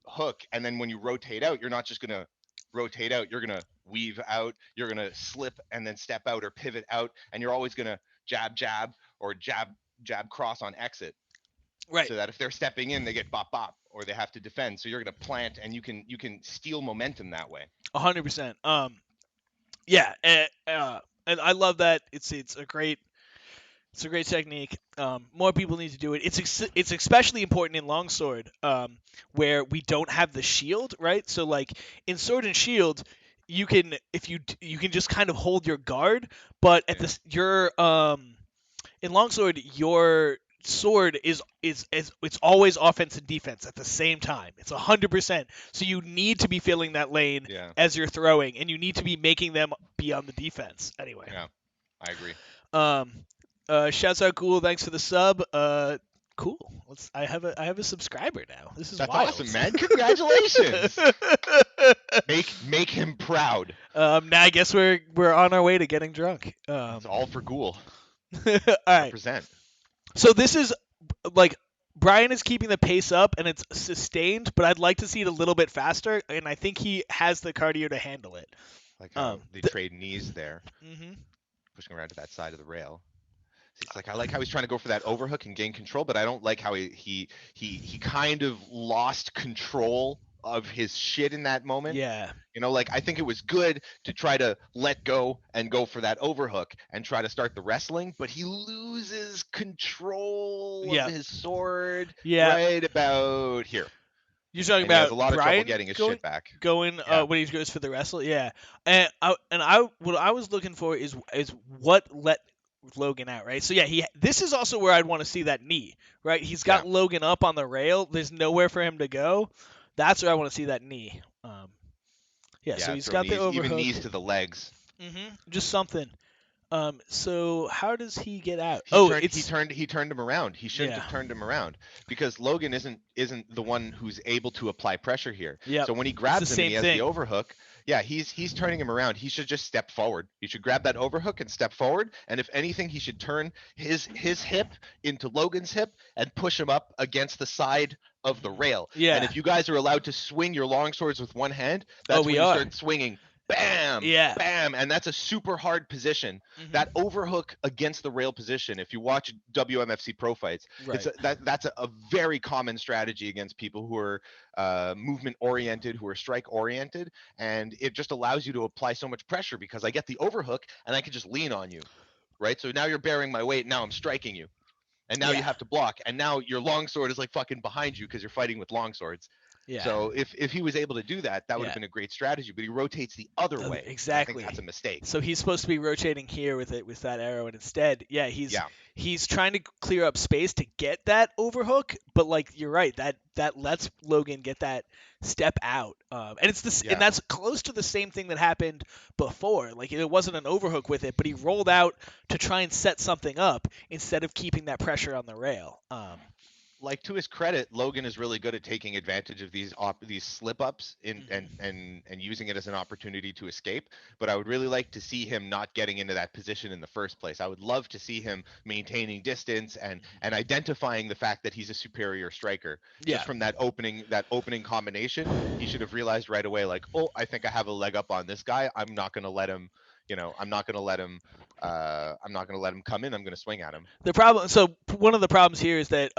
Speaker 2: hook, and then when you rotate out, you're not just going to rotate out, you're going to weave out, you're going to slip and then step out or pivot out, and you're always going to jab, jab, or jab, jab cross on exit,
Speaker 1: Right.
Speaker 2: so that if they're stepping in, they get bop bop or they have to defend. So you're going to plant, and you can steal momentum that way.
Speaker 1: 100%. Yeah, and I love that. It's a great technique. More people need to do it. It's especially important in longsword, where we don't have the shield, right? So like in sword and shield, you can if you can just kind of hold your guard, but at
Speaker 2: Yeah.
Speaker 1: this your in longsword your sword is it's always offense and defense at the same time. It's 100%. So you need to be filling that lane
Speaker 2: Yeah.
Speaker 1: as you're throwing, and you need to be making them be on the defense. Anyway.
Speaker 2: Yeah. I agree.
Speaker 1: Um, shouts out, cool. Thanks for the sub. Cool. I have a subscriber now. This is
Speaker 2: That's
Speaker 1: wild.
Speaker 2: awesome, man. Congratulations. Make him proud.
Speaker 1: Now I guess we're on our way to getting drunk.
Speaker 2: It's all for Ghoul.
Speaker 1: All right.
Speaker 2: Represent.
Speaker 1: So this is like Brian is keeping the pace up and it's sustained, but I'd like to see it a little bit faster, and I think he has the cardio to handle it.
Speaker 2: Like how they trade knees there,
Speaker 1: Mhm.
Speaker 2: pushing around to that side of the rail. It's like I like how he's trying to go for that overhook and gain control, but I don't like how he kind of lost control of his shit in that moment.
Speaker 1: Yeah.
Speaker 2: You know, like I think it was good to try to let go and go for that overhook and try to start the wrestling, but he loses control
Speaker 1: Yeah.
Speaker 2: of his sword
Speaker 1: Yeah.
Speaker 2: right about here.
Speaker 1: You're talking
Speaker 2: And he has a
Speaker 1: about
Speaker 2: lot of trouble
Speaker 1: Brian
Speaker 2: getting his
Speaker 1: going
Speaker 2: shit back.
Speaker 1: going
Speaker 2: Yeah.
Speaker 1: when he goes for the wrestle. Yeah, and I what I was looking for is what let Logan out, right? So yeah, this is also where I'd want to see that knee, right? He's got
Speaker 2: Yeah.
Speaker 1: Logan up on the rail. There's nowhere for him to go. That's where I want to see that knee. Yeah, so
Speaker 2: Yeah,
Speaker 1: he's
Speaker 2: throw
Speaker 1: got the
Speaker 2: knees, even
Speaker 1: overhook.
Speaker 2: knees to the legs.
Speaker 1: Just something. So how does he get out?
Speaker 2: He
Speaker 1: Oh,
Speaker 2: turned he
Speaker 1: it's
Speaker 2: turned he turned him around. He shouldn't
Speaker 1: yeah,
Speaker 2: have turned him around because Logan isn't the one who's able to apply pressure here.
Speaker 1: yep.
Speaker 2: So when he
Speaker 1: It's the
Speaker 2: grabs him and
Speaker 1: same
Speaker 2: he has the
Speaker 1: thing.
Speaker 2: overhook, yeah, he's turning him around. He should just step forward. He should grab that overhook and step forward. And if anything, he should turn his hip into Logan's hip and push him up against the side of the rail. And
Speaker 1: Yeah.
Speaker 2: if you guys are allowed to swing your long swords with one hand,
Speaker 1: Oh,
Speaker 2: that's
Speaker 1: we
Speaker 2: when you
Speaker 1: are.
Speaker 2: start swinging. Bam,
Speaker 1: Yeah.
Speaker 2: bam, and that's a super hard position. That overhook against the rail position, if you watch WMFC pro fights,
Speaker 1: Right.
Speaker 2: that's a very common strategy against people who are movement oriented, who are strike oriented, and it just allows you to apply so much pressure because I get the overhook and I can just lean on you, right? So now you're bearing my weight, now I'm striking you, and now you
Speaker 1: Yeah.
Speaker 2: have to block, and now your longsword is like fucking behind you because you're fighting with longswords.
Speaker 1: Yeah.
Speaker 2: So if he was able to do that, that would have
Speaker 1: Yeah.
Speaker 2: been a great strategy. But he rotates the other way, and I think
Speaker 1: Exactly.
Speaker 2: that's a mistake.
Speaker 1: So he's supposed to be rotating here with it with that arrow, and instead, yeah,
Speaker 2: Yeah,
Speaker 1: he's trying to clear up space to get that overhook. But like you're right, that lets Logan get that step out, and it's this, and
Speaker 2: yeah.
Speaker 1: that's close to the same thing that happened before. Like it wasn't an overhook with it, but he rolled out to try and set something up instead of keeping that pressure on the rail.
Speaker 2: Like to his credit, Logan is really good at taking advantage of these slip ups in and using it as an opportunity to escape. But I would really like to see him not getting into that position in the first place. I would love to see him maintaining distance and identifying the fact that he's a superior striker.
Speaker 1: Yeah.
Speaker 2: Just from that opening combination, he should have realized right away, like, oh, I think I have a leg up on this guy. I'm not going to let him. I'm not going to let him. I'm not going to let him come in. I'm going to swing at him.
Speaker 1: The problem, so one of the problems here is that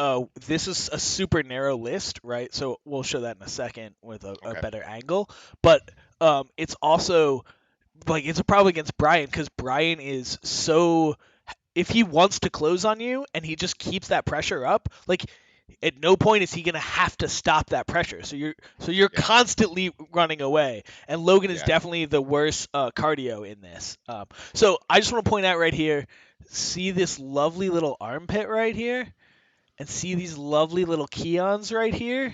Speaker 1: this is a super narrow list, right? So we'll show that in a second with a
Speaker 2: Okay.
Speaker 1: better angle. But it's also like it's a problem against Brian because Brian is so if he wants to close on you and he just keeps that pressure up, like at no point is he gonna have to stop that pressure. So you're
Speaker 2: Yeah.
Speaker 1: constantly running away, and Logan is
Speaker 2: Yeah.
Speaker 1: definitely the worst cardio in this. So I just want to point out right here, see this lovely little armpit right here, and see these lovely little keons right here.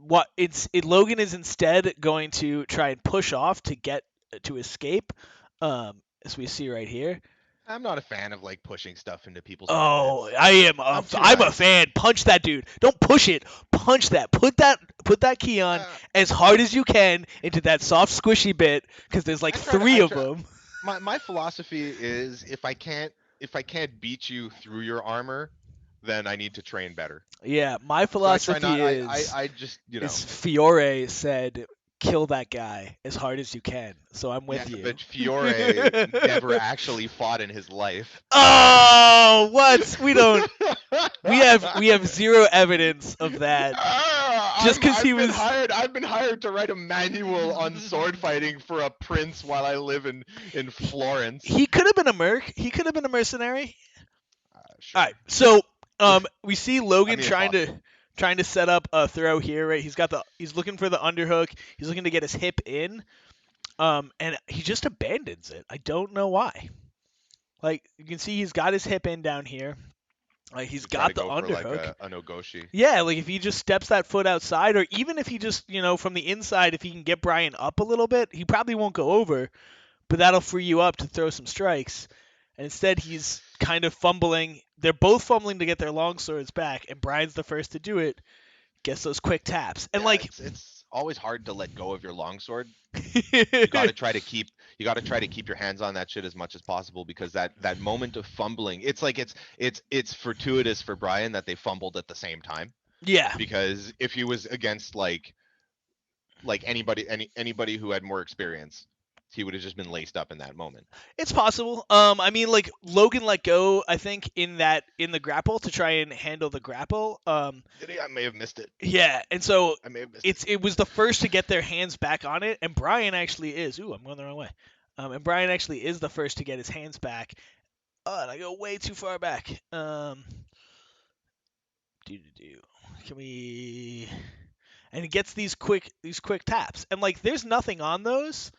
Speaker 1: Logan is instead going to try and push off to get to escape, as we see right here.
Speaker 2: I'm not a fan of like pushing stuff into people's
Speaker 1: Oh,
Speaker 2: armpits.
Speaker 1: I am.
Speaker 2: I'm too
Speaker 1: I'm a
Speaker 2: nice.
Speaker 1: fan. Punch that dude. Don't push it. Punch that. Put that key on
Speaker 2: Uh,
Speaker 1: as hard as you can into that soft, squishy bit, because there's like
Speaker 2: I try to.
Speaker 1: three
Speaker 2: I
Speaker 1: of
Speaker 2: try.
Speaker 1: them.
Speaker 2: My philosophy is if I can't beat you through your armor, then I need to train better.
Speaker 1: Yeah, my
Speaker 2: So I try
Speaker 1: philosophy
Speaker 2: not.
Speaker 1: is
Speaker 2: I just
Speaker 1: Fiore said kill that guy as hard as you can. So I'm
Speaker 2: Yeah,
Speaker 1: with you.
Speaker 2: but Fiore never actually fought in his life.
Speaker 1: Oh, what? We have zero evidence of that. Just because he
Speaker 2: I've been
Speaker 1: was,
Speaker 2: hired. I've been hired to write a manual on sword fighting for a prince while I live in Florence.
Speaker 1: he could have been a merc. He could have been a mercenary. All
Speaker 2: Sure.
Speaker 1: right, so we see
Speaker 2: I
Speaker 1: Logan
Speaker 2: mean, it's possible.
Speaker 1: trying to set up a throw here, right? He's looking for the underhook. He's looking to get his hip in, and he just abandons it. I don't know why. Like you can see, he's got his hip in down here. Like he's
Speaker 2: To try to
Speaker 1: got the
Speaker 2: go for like
Speaker 1: underhook.
Speaker 2: a Nogoshi.
Speaker 1: Yeah, like if he just steps that foot outside, or even if he just, from the inside, if he can get Brian up a little bit, he probably won't go over, but that'll free you up to throw some strikes. And instead, he's kind of fumbling. They're both fumbling to get their long swords back, and Brian's the first to do it. Gets those quick taps, and
Speaker 2: Yeah,
Speaker 1: like,
Speaker 2: it's always hard to let go of your longsword. You got
Speaker 1: yeah,
Speaker 2: to try to keep your hands on that shit as much as possible because that moment of fumbling, it's like it's fortuitous for Brian that they fumbled at the same time because if he was against like anybody who had more experience, he would have just been laced up in that moment.
Speaker 1: it's possible. I mean, like Logan let go, I think, in the grapple to try and handle the grapple.
Speaker 2: Did he? I may have missed it.
Speaker 1: Yeah, and so
Speaker 2: I may have missed it.
Speaker 1: it was the first to get their hands back on it, and Brian actually is. Ooh, I'm going the wrong way. And Brian actually is the first to get his hands back. Oh, and I go way too far back. Do. Can we? And he gets these quick taps, and like there's nothing on those.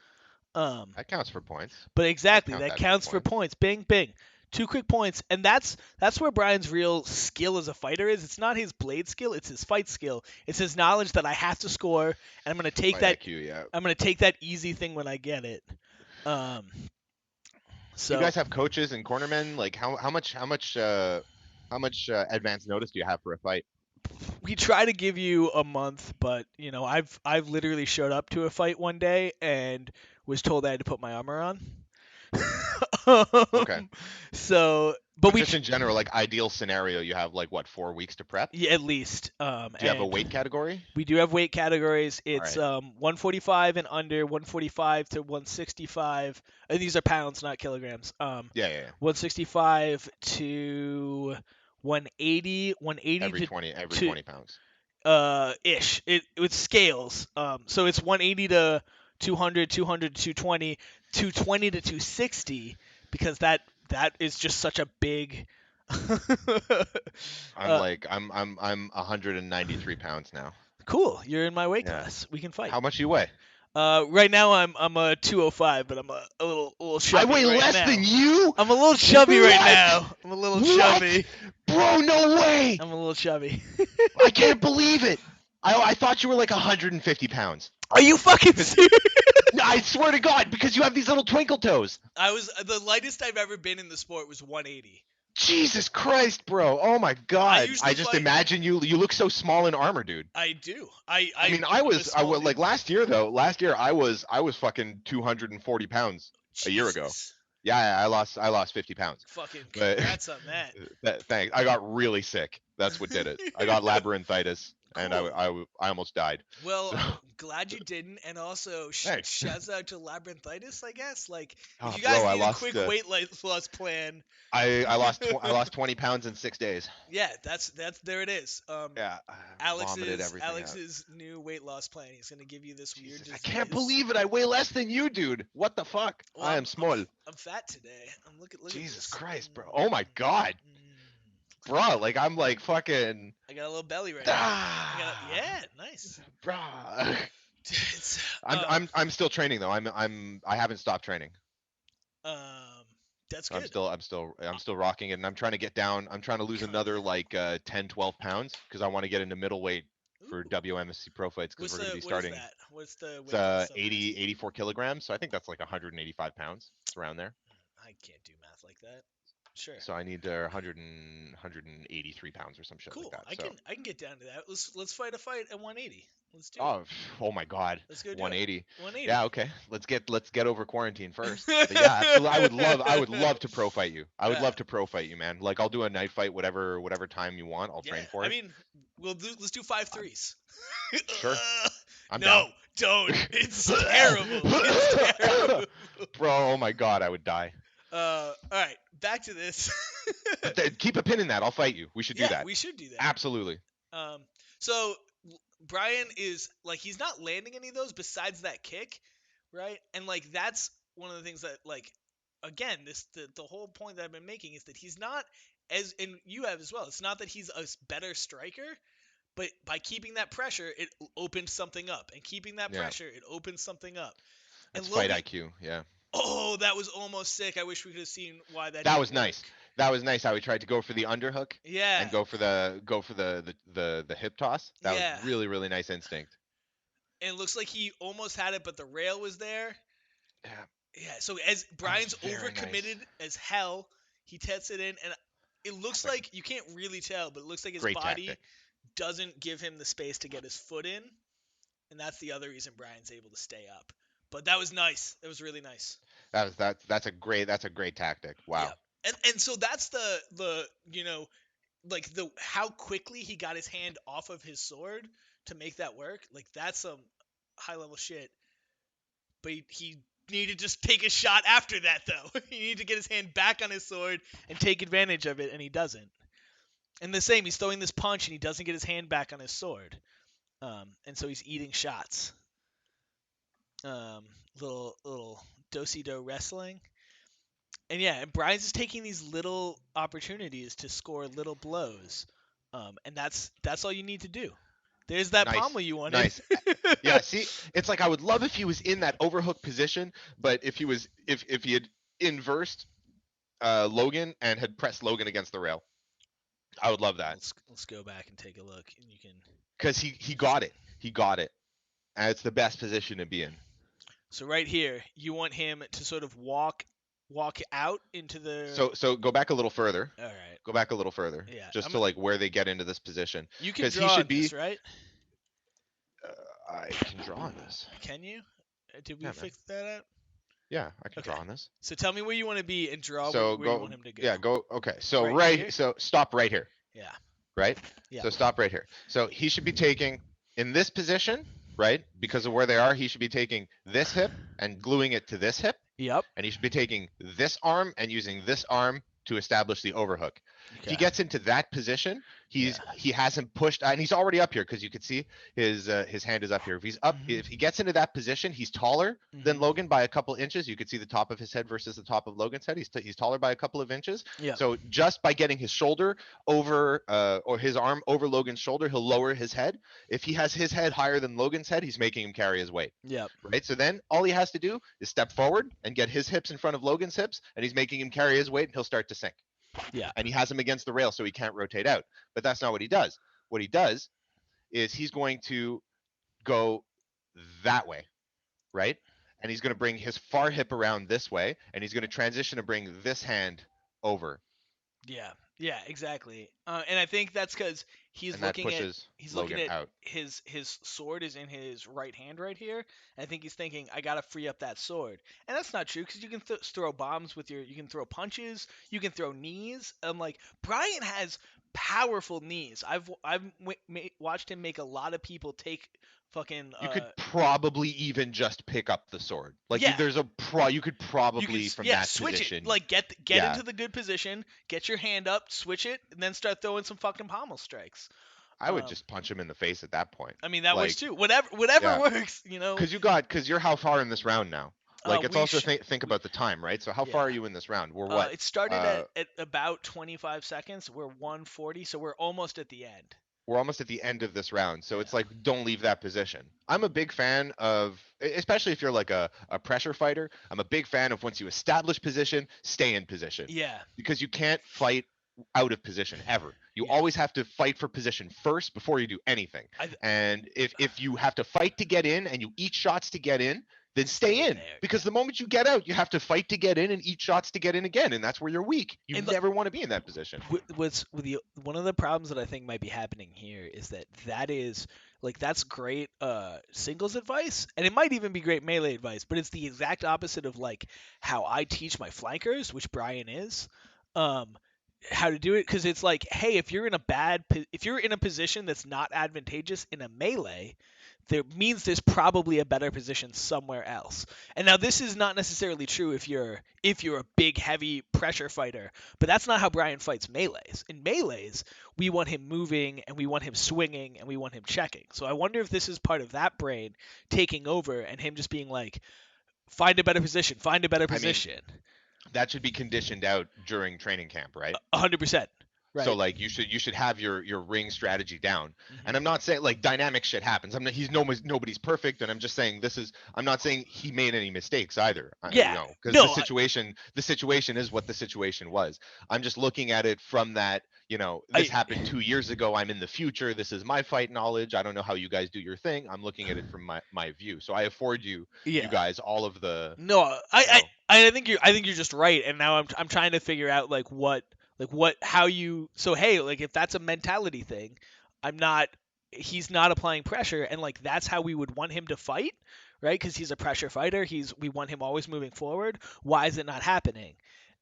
Speaker 1: Um,
Speaker 2: That counts for points.
Speaker 1: but
Speaker 2: I'd
Speaker 1: exactly
Speaker 2: count
Speaker 1: that
Speaker 2: that for
Speaker 1: counts for
Speaker 2: points.
Speaker 1: points. Bing, bing. Two quick points, and that's where Brian's real skill as a fighter is. It's not his blade skill; it's his fight skill. It's his knowledge that I have to score, and I'm gonna take
Speaker 2: Fight
Speaker 1: that.
Speaker 2: IQ, yeah.
Speaker 1: I'm gonna take that easy thing when I get it. Um,
Speaker 2: Do you
Speaker 1: so
Speaker 2: guys have coaches and cornermen? Like how much advance notice do you have for a fight?
Speaker 1: we try to give you a month, but I've literally showed up to a fight one day and was told I had to put my armor on.
Speaker 2: Okay.
Speaker 1: um, so, but
Speaker 2: But just in general, like ideal scenario, you have like what, 4 weeks to prep?
Speaker 1: yeah, at least.
Speaker 2: Do you have a
Speaker 1: And
Speaker 2: weight category?
Speaker 1: we do have weight categories.
Speaker 2: All
Speaker 1: It's
Speaker 2: right.
Speaker 1: 145 and under, 145 to 165. And these are pounds, not kilograms.
Speaker 2: Yeah, yeah, yeah.
Speaker 1: 165 to 180, 180
Speaker 2: Every
Speaker 1: to
Speaker 2: 20 pounds.
Speaker 1: ish. It scales. So it's 180 to 200, 200 to 220, 220 to 260 because that is just such a big.
Speaker 2: I'm
Speaker 1: uh,
Speaker 2: like I'm 193 pounds now.
Speaker 1: cool. You're in my weight
Speaker 2: Yeah.
Speaker 1: class. We can fight.
Speaker 2: How much you weigh?
Speaker 1: Right now I'm a 205, but I'm a little
Speaker 2: I
Speaker 1: chubby
Speaker 2: weigh
Speaker 1: right
Speaker 2: less
Speaker 1: now.
Speaker 2: than you.
Speaker 1: I'm a little chubby right
Speaker 2: What?
Speaker 1: now. I'm a little
Speaker 2: What?
Speaker 1: chubby.
Speaker 2: Bro, no way.
Speaker 1: I'm a little chubby.
Speaker 2: I can't believe it. I thought you were like 150 pounds.
Speaker 1: Are you fucking serious?
Speaker 2: No, I swear to God, because you have these little twinkle toes.
Speaker 1: I was the lightest I've ever been in the sport was 180.
Speaker 2: Jesus Christ, bro. Oh my God.
Speaker 1: used
Speaker 2: I
Speaker 1: to
Speaker 2: just
Speaker 1: fight-
Speaker 2: imagine you look so small in armor, dude.
Speaker 1: I do.
Speaker 2: I mean,
Speaker 1: I'm a small
Speaker 2: like
Speaker 1: dude.
Speaker 2: last year though. Last year I was fucking 240 pounds a year ago.
Speaker 1: Jesus.
Speaker 2: Yeah, I lost 50 pounds.
Speaker 1: Fucking
Speaker 2: But
Speaker 1: congrats on that.
Speaker 2: thanks. I got really sick. That's what did it. I got labyrinthitis and
Speaker 1: Cool.
Speaker 2: I almost died.
Speaker 1: Well,
Speaker 2: So,
Speaker 1: I'm glad you didn't, and also
Speaker 2: thanks.
Speaker 1: shouts out to labyrinthitis, I guess. Like,
Speaker 2: Oh,
Speaker 1: if you guys
Speaker 2: bro, I
Speaker 1: need a
Speaker 2: lost
Speaker 1: quick weight loss plan,
Speaker 2: I lost 20 pounds in 6 days.
Speaker 1: yeah, that's there it is.
Speaker 2: Yeah, I vomited everything out.
Speaker 1: Alex's new weight loss plan. He's gonna give you this weird
Speaker 2: Jesus, I
Speaker 1: disease.
Speaker 2: can't believe it. I weigh less than you, dude. What the fuck?
Speaker 1: Well,
Speaker 2: I am small.
Speaker 1: I'm fat today. Look at
Speaker 2: Jesus
Speaker 1: this.
Speaker 2: Christ, bro. Oh my God. Bro, like I'm like fucking
Speaker 1: I got a little belly right now. Yeah, nice.
Speaker 2: bro.
Speaker 1: It's,
Speaker 2: I'm still training though. I haven't stopped training.
Speaker 1: um, that's good.
Speaker 2: I'm still rocking it, and I'm trying to get down. I'm trying to lose another like 10, 12 pounds because I want to get into middleweight for
Speaker 1: Ooh.
Speaker 2: WMSC Pro Fights because we're going to be
Speaker 1: What is
Speaker 2: starting.
Speaker 1: that? What's the weight
Speaker 2: It's
Speaker 1: class on
Speaker 2: 80, 84 kilograms, so I think that's like 185 pounds. It's around there.
Speaker 1: that? I can't do math like that. Sure.
Speaker 2: So I need 183 pounds or some shit
Speaker 1: Cool.
Speaker 2: like that.
Speaker 1: I can get down to that. Let's fight a fight at 180. Let's do it.
Speaker 2: Oh, oh my God.
Speaker 1: Let's go do
Speaker 2: 180.
Speaker 1: it. 180.
Speaker 2: Yeah, okay. Let's get over quarantine first. But yeah, absolutely. I would love to pro fight you. I would
Speaker 1: Yeah.
Speaker 2: love to pro fight you, man. Like I'll do a night fight, whatever time you want. I'll train for it.
Speaker 1: I mean, let's do 5 threes.
Speaker 2: Sure. I'm down.
Speaker 1: No, don't. It's terrible. It's terrible.
Speaker 2: Bro, oh my god, I would die.
Speaker 1: All right, back to this.
Speaker 2: But keep a pin in that. I'll fight you. We should do
Speaker 1: Yeah,
Speaker 2: that.
Speaker 1: we should do that.
Speaker 2: Absolutely.
Speaker 1: So Brian is like he's not landing any of those besides that kick, right? And like that's one of the things that like again the whole point that I've been making is that he's not as and you have as well. It's not that he's a better striker, but by keeping that pressure, it opens something up, and keeping that
Speaker 2: Yeah.
Speaker 1: pressure, it opens something up. And
Speaker 2: That's fight
Speaker 1: Logan,
Speaker 2: IQ. Yeah.
Speaker 1: oh, that was almost sick. I wish we could have seen why that.
Speaker 2: That
Speaker 1: didn't
Speaker 2: was nice.
Speaker 1: work.
Speaker 2: That was nice how he tried to go for the underhook
Speaker 1: Yeah,
Speaker 2: and go for the hip toss. That was
Speaker 1: yeah.
Speaker 2: really really nice instinct.
Speaker 1: And it looks like he almost had it, but the rail was there.
Speaker 2: Yeah.
Speaker 1: Yeah, so as
Speaker 2: That was
Speaker 1: Brian's
Speaker 2: very
Speaker 1: overcommitted
Speaker 2: nice.
Speaker 1: as hell, he tets it in, and it looks
Speaker 2: That's
Speaker 1: like you can't really tell, but it looks like his
Speaker 2: great
Speaker 1: body
Speaker 2: tactic.
Speaker 1: doesn't give him the space to get his foot in, and that's the other reason Brian's able to stay up. But that was nice. It was really nice.
Speaker 2: That's a great tactic.
Speaker 1: Yeah,
Speaker 2: Wow.
Speaker 1: and so that's the like the how quickly he got his hand off of his sword to make that work. Like that's some high level shit. But he needed to just take a shot after that, though. He needed to get his hand back on his sword and take advantage of it, and he doesn't. And the same, he's throwing this punch, and he doesn't get his hand back on his sword. And so he's eating shots. Little do-si-do wrestling. And yeah, and Brian's just taking these little opportunities to score little blows. And that's all you need to do. There's that
Speaker 2: Nice.
Speaker 1: pommel you wanted.
Speaker 2: Nice. Yeah, see, it's like I would love if he was in that overhook position, but if he had inversed Logan and had pressed Logan against the rail, I would love that
Speaker 1: Let's go back and take a look, and you can.
Speaker 2: because he got it. He got it, and it's the best position to be in.
Speaker 1: So right here, you want him to sort of walk out into the.
Speaker 2: So go back a little further.
Speaker 1: All right.
Speaker 2: Go back a little further.
Speaker 1: Yeah,
Speaker 2: Just to like where they get into this position.
Speaker 1: You can
Speaker 2: 'Cause he
Speaker 1: draw
Speaker 2: should
Speaker 1: on
Speaker 2: be.
Speaker 1: this, right?
Speaker 2: I can draw on this.
Speaker 1: Can you? Did we
Speaker 2: Yeah, man.
Speaker 1: fix that out?
Speaker 2: Yeah, I can
Speaker 1: Okay.
Speaker 2: draw on this.
Speaker 1: So tell me where you want to be and draw
Speaker 2: So
Speaker 1: where you
Speaker 2: go.
Speaker 1: want him to go.
Speaker 2: Yeah, go. Okay. So
Speaker 1: Right here?
Speaker 2: So stop right here.
Speaker 1: Yeah.
Speaker 2: Right.
Speaker 1: Yeah.
Speaker 2: So stop right here. So he should be taking in this position, right? Because of where they are, he should be taking this hip and gluing it to this hip,
Speaker 1: Yep.
Speaker 2: and he should be taking this arm and using this arm to establish the overhook. If he
Speaker 1: Okay.
Speaker 2: gets into that position, he hasn't pushed, and he's already up here because you could see his hand is up here. If he's up,
Speaker 1: Mhm.
Speaker 2: if he gets into that position, he's taller than
Speaker 1: Mhm.
Speaker 2: Logan by a couple inches. You could see the top of his head versus the top of Logan's head. He's taller by a couple of inches.
Speaker 1: Yeah.
Speaker 2: So just by getting his shoulder over or his arm over Logan's shoulder, he'll lower his head. If he has his head higher than Logan's head, he's making him carry his weight.
Speaker 1: Yep.
Speaker 2: Right. So then all he has to do is step forward and get his hips in front of Logan's hips, and he's making him carry his weight, and he'll start to sink.
Speaker 1: Yeah.
Speaker 2: And he has him against the rail so he can't rotate out. But that's not what he does. What he does is he's going to go that way, right? And he's going to bring his far hip around this way, and he's going to transition to bring this hand over.
Speaker 1: Yeah. Yeah. Exactly. And I think that's because he's
Speaker 2: And that
Speaker 1: looking at
Speaker 2: pushes
Speaker 1: he's
Speaker 2: Logan
Speaker 1: looking at
Speaker 2: out.
Speaker 1: his sword is in his right hand right here. And I think he's thinking, I gotta free up that sword. And that's not true because you can throw bombs with you can throw punches, you can throw knees. Like Brian has powerful knees. I've watched him make a lot of people take fucking.
Speaker 2: You could probably even just pick up the sword. Like
Speaker 1: Yeah.
Speaker 2: there's you could probably from that
Speaker 1: switch
Speaker 2: position.
Speaker 1: it. Like get
Speaker 2: Yeah.
Speaker 1: into the good position, get your hand up, switch it, and then start throwing some fucking pommel strikes.
Speaker 2: I would just punch him in the face at that point.
Speaker 1: I mean that works
Speaker 2: Like,
Speaker 1: too. Whatever
Speaker 2: yeah.
Speaker 1: works, you know.
Speaker 2: Because you're how far in this round now? Like it's
Speaker 1: we
Speaker 2: also
Speaker 1: sh-
Speaker 2: think about the time, right? So how far
Speaker 1: Yeah.
Speaker 2: are you in this round? We're what?
Speaker 1: It started at about 25 seconds. We're 140, so we're almost at the end.
Speaker 2: We're almost at the end of this round, so it's like don't leave that position. I'm a big fan of, especially if you're like a pressure fighter. I'm a big fan of once you establish position, stay in position.
Speaker 1: Yeah.
Speaker 2: Because you can't fight out of position ever. You
Speaker 1: Yeah.
Speaker 2: always have to fight for position first before you do anything. And if you have to fight to get in and you eat shots to get in, then stay in.
Speaker 1: there,
Speaker 2: Because the moment you get out, you have to fight to get in and eat shots to get in again, and that's where you're weak. You
Speaker 1: And
Speaker 2: never want to be in that position.
Speaker 1: One of the problems that I think might be happening here is that is like that's great singles advice, and it might even be great melee advice, but it's the exact opposite of like how I teach my flankers, which Brian is. How to do it, because it's like, hey, if you're in a position that's not advantageous in a melee, there means there's probably a better position somewhere else. And now this is not necessarily true if you're a big heavy pressure fighter, but that's not how Brian fights melees. In melees, we want him moving and we want him swinging and we want him checking. So I wonder if this is part of that brain taking over and him just being like, find a better position, find a better
Speaker 2: I mean,
Speaker 1: position.
Speaker 2: that should be conditioned out during training camp, right?
Speaker 1: 100%.
Speaker 2: So
Speaker 1: Right.
Speaker 2: like you should have your ring strategy down. And
Speaker 1: Hmm.
Speaker 2: I'm not saying like dynamic shit happens. I'm not he's nobody's perfect, and I'm just saying I'm not saying he made any mistakes either.
Speaker 1: Yeah.
Speaker 2: Because
Speaker 1: No,
Speaker 2: the situation is what the situation was. I'm just looking at it from that, this
Speaker 1: I
Speaker 2: happened 2 years ago. I'm in the future. This is my fight knowledge. I don't know how you guys do your thing. I'm looking at it from my view. So I afford you
Speaker 1: yeah.
Speaker 2: guys all of the,
Speaker 1: No,
Speaker 2: you know,
Speaker 1: I think you're just right, and now I'm trying to figure out like what how you so hey like if that's a mentality thing, I'm not he's not applying pressure, and like that's how we would want him to fight, right? Because he's a pressure fighter. We want him always moving forward. Why is it not happening?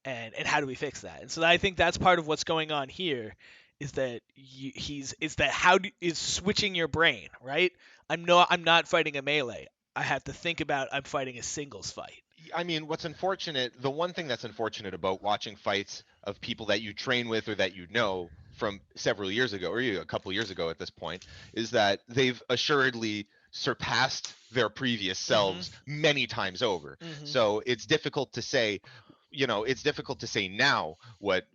Speaker 1: And how do we fix that? And so I think that's part of what's going on here, is that is that is switching your brain, right? I'm not fighting a melee. I have to think about I'm fighting a singles fight.
Speaker 2: I mean, the one thing that's unfortunate about watching fights of people that you train with or that you know from several years ago, or a couple years ago at this point, is that they've assuredly surpassed their previous
Speaker 1: Mhm.
Speaker 2: selves many times over.
Speaker 1: Mhm.
Speaker 2: So it's difficult to say now what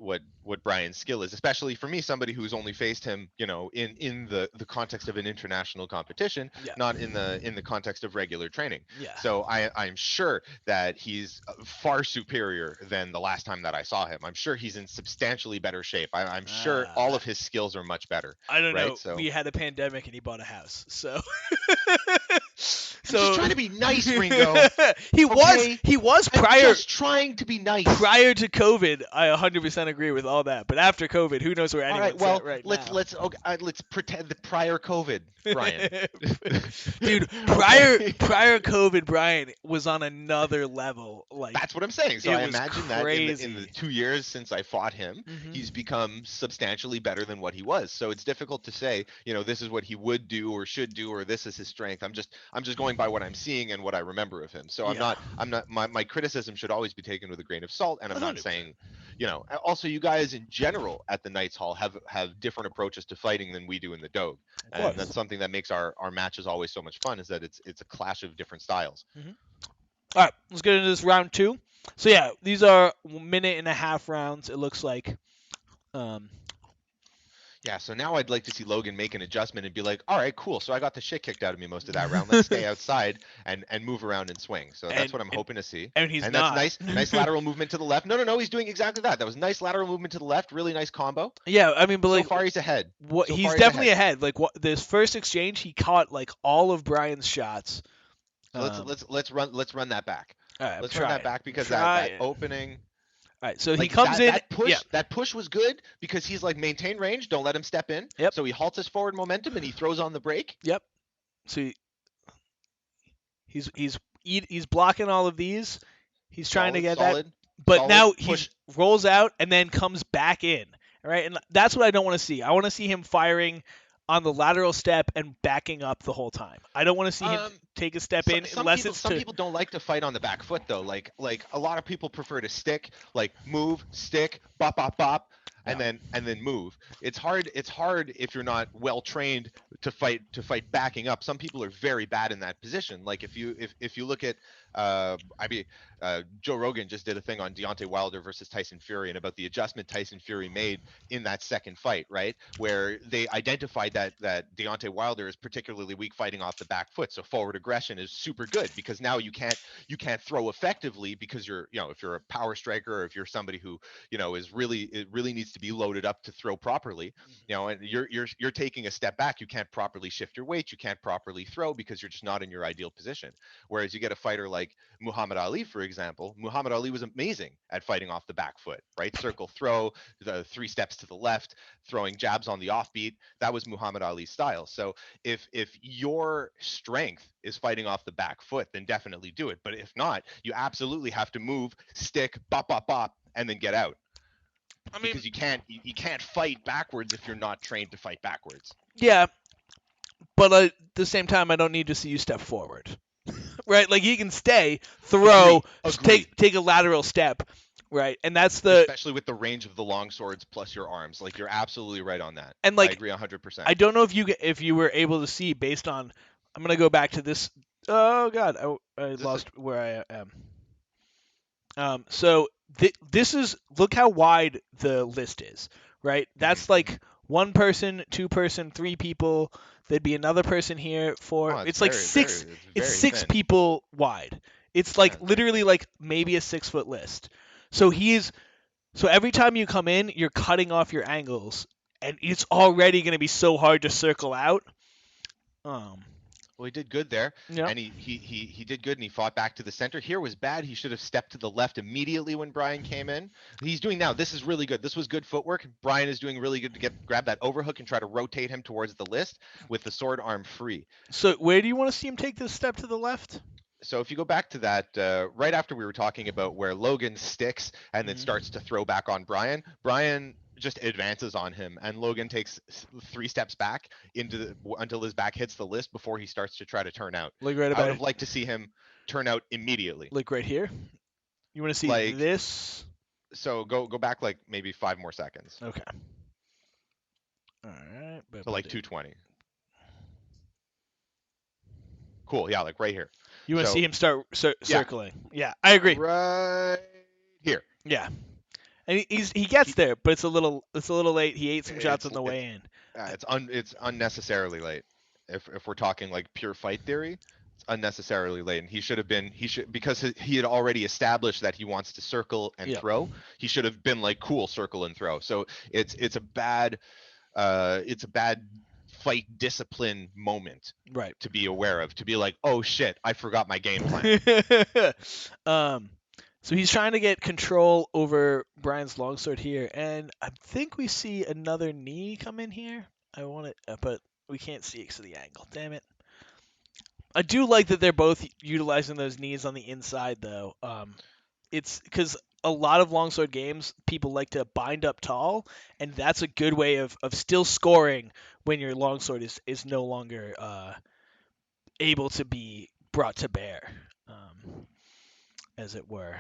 Speaker 2: Brian's skill is, especially for me, somebody who's only faced him, in the context of an international competition,
Speaker 1: Yeah.
Speaker 2: not in the context of regular training.
Speaker 1: Yeah.
Speaker 2: So I'm sure that he's far superior than the last time that I saw him. I'm sure he's in substantially better shape. I'm sure all
Speaker 1: Uh,
Speaker 2: of his skills are much better,
Speaker 1: I don't
Speaker 2: right?
Speaker 1: know.
Speaker 2: So
Speaker 1: We had a pandemic and he bought a house. So
Speaker 2: I'm just
Speaker 1: so
Speaker 2: trying to be nice, Ringo.
Speaker 1: he was
Speaker 2: Okay,
Speaker 1: he was
Speaker 2: I'm
Speaker 1: prior
Speaker 2: just trying to be nice.
Speaker 1: prior to COVID. I 100% agree with all that. But after COVID, who knows where
Speaker 2: All right,
Speaker 1: anyone's at
Speaker 2: well,
Speaker 1: right
Speaker 2: let's
Speaker 1: now?
Speaker 2: let's okay, let's pretend the prior COVID, Brian.
Speaker 1: Dude, prior
Speaker 2: Okay,
Speaker 1: prior COVID, Brian was on another level. Like
Speaker 2: that's what I'm saying. So
Speaker 1: it
Speaker 2: I
Speaker 1: was
Speaker 2: imagine that in the
Speaker 1: crazy.
Speaker 2: 2 years since I fought him,
Speaker 1: Hmm.
Speaker 2: he's become substantially better than what he was. So it's difficult to say, this is what he would do or should do, or this is his strength. I'm just going by what I'm seeing and what I remember of him. So I'm
Speaker 1: Yeah,
Speaker 2: not I'm not my criticism should always be taken with a grain of salt. And I'm not
Speaker 1: 100%.
Speaker 2: saying, also you guys in general at the Knights Hall have different approaches to fighting than we do in the Doge,
Speaker 1: Of
Speaker 2: and
Speaker 1: course.
Speaker 2: that's something that makes our matches always so much fun, is that it's a clash of different styles.
Speaker 1: Hmm. All right, let's get into this round two. So yeah, these are minute and a half rounds. It looks like. Um,
Speaker 2: Yeah, so now I'd like to see Logan make an adjustment and be like, all right, cool. So I got the shit kicked out of me most of that round. Let's stay outside and move around and swing. So that's
Speaker 1: and
Speaker 2: what I'm
Speaker 1: and
Speaker 2: hoping to see.
Speaker 1: and he's
Speaker 2: And that's
Speaker 1: not.
Speaker 2: nice lateral movement to the left. No, no, no, he's doing exactly that. That was nice lateral movement to the left. Really nice combo.
Speaker 1: Yeah, I mean, but
Speaker 2: So
Speaker 1: like,
Speaker 2: far he's ahead.
Speaker 1: what
Speaker 2: So
Speaker 1: he's
Speaker 2: far he's
Speaker 1: definitely
Speaker 2: ahead.
Speaker 1: ahead. Like, what this first exchange, he caught like all of Brian's shots.
Speaker 2: So let's run that back.
Speaker 1: All right, I'm
Speaker 2: Let's run that
Speaker 1: trying.
Speaker 2: back
Speaker 1: I'm
Speaker 2: because that
Speaker 1: trying.
Speaker 2: opening,
Speaker 1: All right, so he
Speaker 2: like
Speaker 1: comes
Speaker 2: that
Speaker 1: in.
Speaker 2: that
Speaker 1: Yeah.
Speaker 2: push that push was good because he's like, maintain range, don't let him step in.
Speaker 1: Yep.
Speaker 2: So he halts his forward momentum and he throws on the brake.
Speaker 1: Yep. So he's blocking all of these. He's trying to
Speaker 2: Solid,
Speaker 1: get that,
Speaker 2: solid,
Speaker 1: but
Speaker 2: solid
Speaker 1: now he
Speaker 2: push.
Speaker 1: rolls out and then comes back in. All right, and that's what I don't want to see. I want to see him firing on the lateral step and backing up the whole time. I don't want to see him
Speaker 2: Um,
Speaker 1: take a step
Speaker 2: so,
Speaker 1: in
Speaker 2: some
Speaker 1: unless
Speaker 2: people
Speaker 1: it's
Speaker 2: some
Speaker 1: to.
Speaker 2: people don't like to fight on the back foot though. Like a lot of people prefer to stick, like move, stick, bop, bop, bop, and
Speaker 1: Yeah.
Speaker 2: then move. It's hard if you're not well trained to fight backing up. Some people are very bad in that position. Like if you look at I mean Joe Rogan just did a thing on Deontay Wilder versus Tyson Fury and about the adjustment Tyson Fury made in that second fight, right? Where they identified that Deontay Wilder is particularly weak fighting off the back foot. So forward aggression is super good because now you can't throw effectively because if you're a power striker or if you're somebody who, it really needs to be loaded up to throw properly, and you're taking a step back, you can't properly shift your weight, you can't properly throw because you're just not in your ideal position. Whereas you get a fighter like Muhammad Ali, for example. Muhammad Ali was amazing at fighting off the back foot, right? Circle throw, the 3 steps to the left, throwing jabs on the offbeat. That was Muhammad Ali's style. So if your strength is fighting off the back foot, then definitely do it. But if not, you absolutely have to move, stick, bop, bop, bop, and then get out
Speaker 1: I mean,
Speaker 2: because you can't fight backwards if you're not trained to fight backwards.
Speaker 1: yeah, but at the same time, I don't need to see you step forward, right? Like he can stay, throw,
Speaker 2: Agree.
Speaker 1: take a lateral step, right? And that's the
Speaker 2: Especially with the range of the long swords plus your arms. Like you're absolutely right on that.
Speaker 1: and
Speaker 2: I
Speaker 1: like
Speaker 2: agree 100%.
Speaker 1: I don't know if you were able to see based on. I'm gonna go back to this. Oh God, I
Speaker 2: Is this
Speaker 1: lost where I am. So this is look how wide the list is, right? That's like one person, two person, three people. There'd be another person here for.
Speaker 2: Oh, it's
Speaker 1: It's like
Speaker 2: very,
Speaker 1: six.
Speaker 2: very, it's
Speaker 1: It's
Speaker 2: very
Speaker 1: six
Speaker 2: thin.
Speaker 1: people wide. It's
Speaker 2: Yeah,
Speaker 1: like
Speaker 2: it's very
Speaker 1: literally
Speaker 2: thin.
Speaker 1: like maybe a 6 foot list. So so every time you come in, you're cutting off your angles, and it's already going to be so hard to circle out. Um,
Speaker 2: Well, he did good there,
Speaker 1: yep.
Speaker 2: and he did good, and he fought back to the center. Here was bad. He should have stepped to the left immediately when Brian came in. He's doing now. This is really good. This was good footwork. Brian is doing really good to grab that overhook and try to rotate him towards the list with the sword arm free.
Speaker 1: So where do you want to see him take this step to the left?
Speaker 2: So if you go back to that right after we were talking about where Logan sticks and then
Speaker 1: Mhm.
Speaker 2: starts to throw back on Brian, Brian just advances on him, and Logan takes 3 steps back until his back hits the list before he starts to try to turn out.
Speaker 1: Like right
Speaker 2: I would
Speaker 1: about
Speaker 2: have liked to see him turn out immediately.
Speaker 1: like right here. You want to see
Speaker 2: Like
Speaker 1: this?
Speaker 2: so, go back like maybe 5 more seconds.
Speaker 1: Okay. All right.
Speaker 2: So like 220. Cool. Yeah, like right here.
Speaker 1: You want to
Speaker 2: So
Speaker 1: see him start
Speaker 2: yeah,
Speaker 1: circling? Yeah, I agree.
Speaker 2: right here.
Speaker 1: Yeah, and he gets
Speaker 2: He,
Speaker 1: there, but it's a little late. He ate some shots
Speaker 2: it's
Speaker 1: on the way in.
Speaker 2: it's unnecessarily late. If we're talking like pure fight theory, it's unnecessarily late, and he should because he had already established that he wants to circle and
Speaker 1: Yep.
Speaker 2: throw. He should have been like cool circle and throw. So it's a bad fight discipline moment
Speaker 1: Right.
Speaker 2: to be aware of, to be like, oh shit, I forgot my game plan.
Speaker 1: um, so he's trying to get control over Brian's longsword here, and I think we see another knee come in here. I want it, but we can't see it because of the angle. Damn it. I do like that they're both utilizing those knees on the inside, though. It's because a lot of longsword games, people like to bind up tall, and that's a good way of still scoring when your longsword is no longer able to be brought to bear, as it were.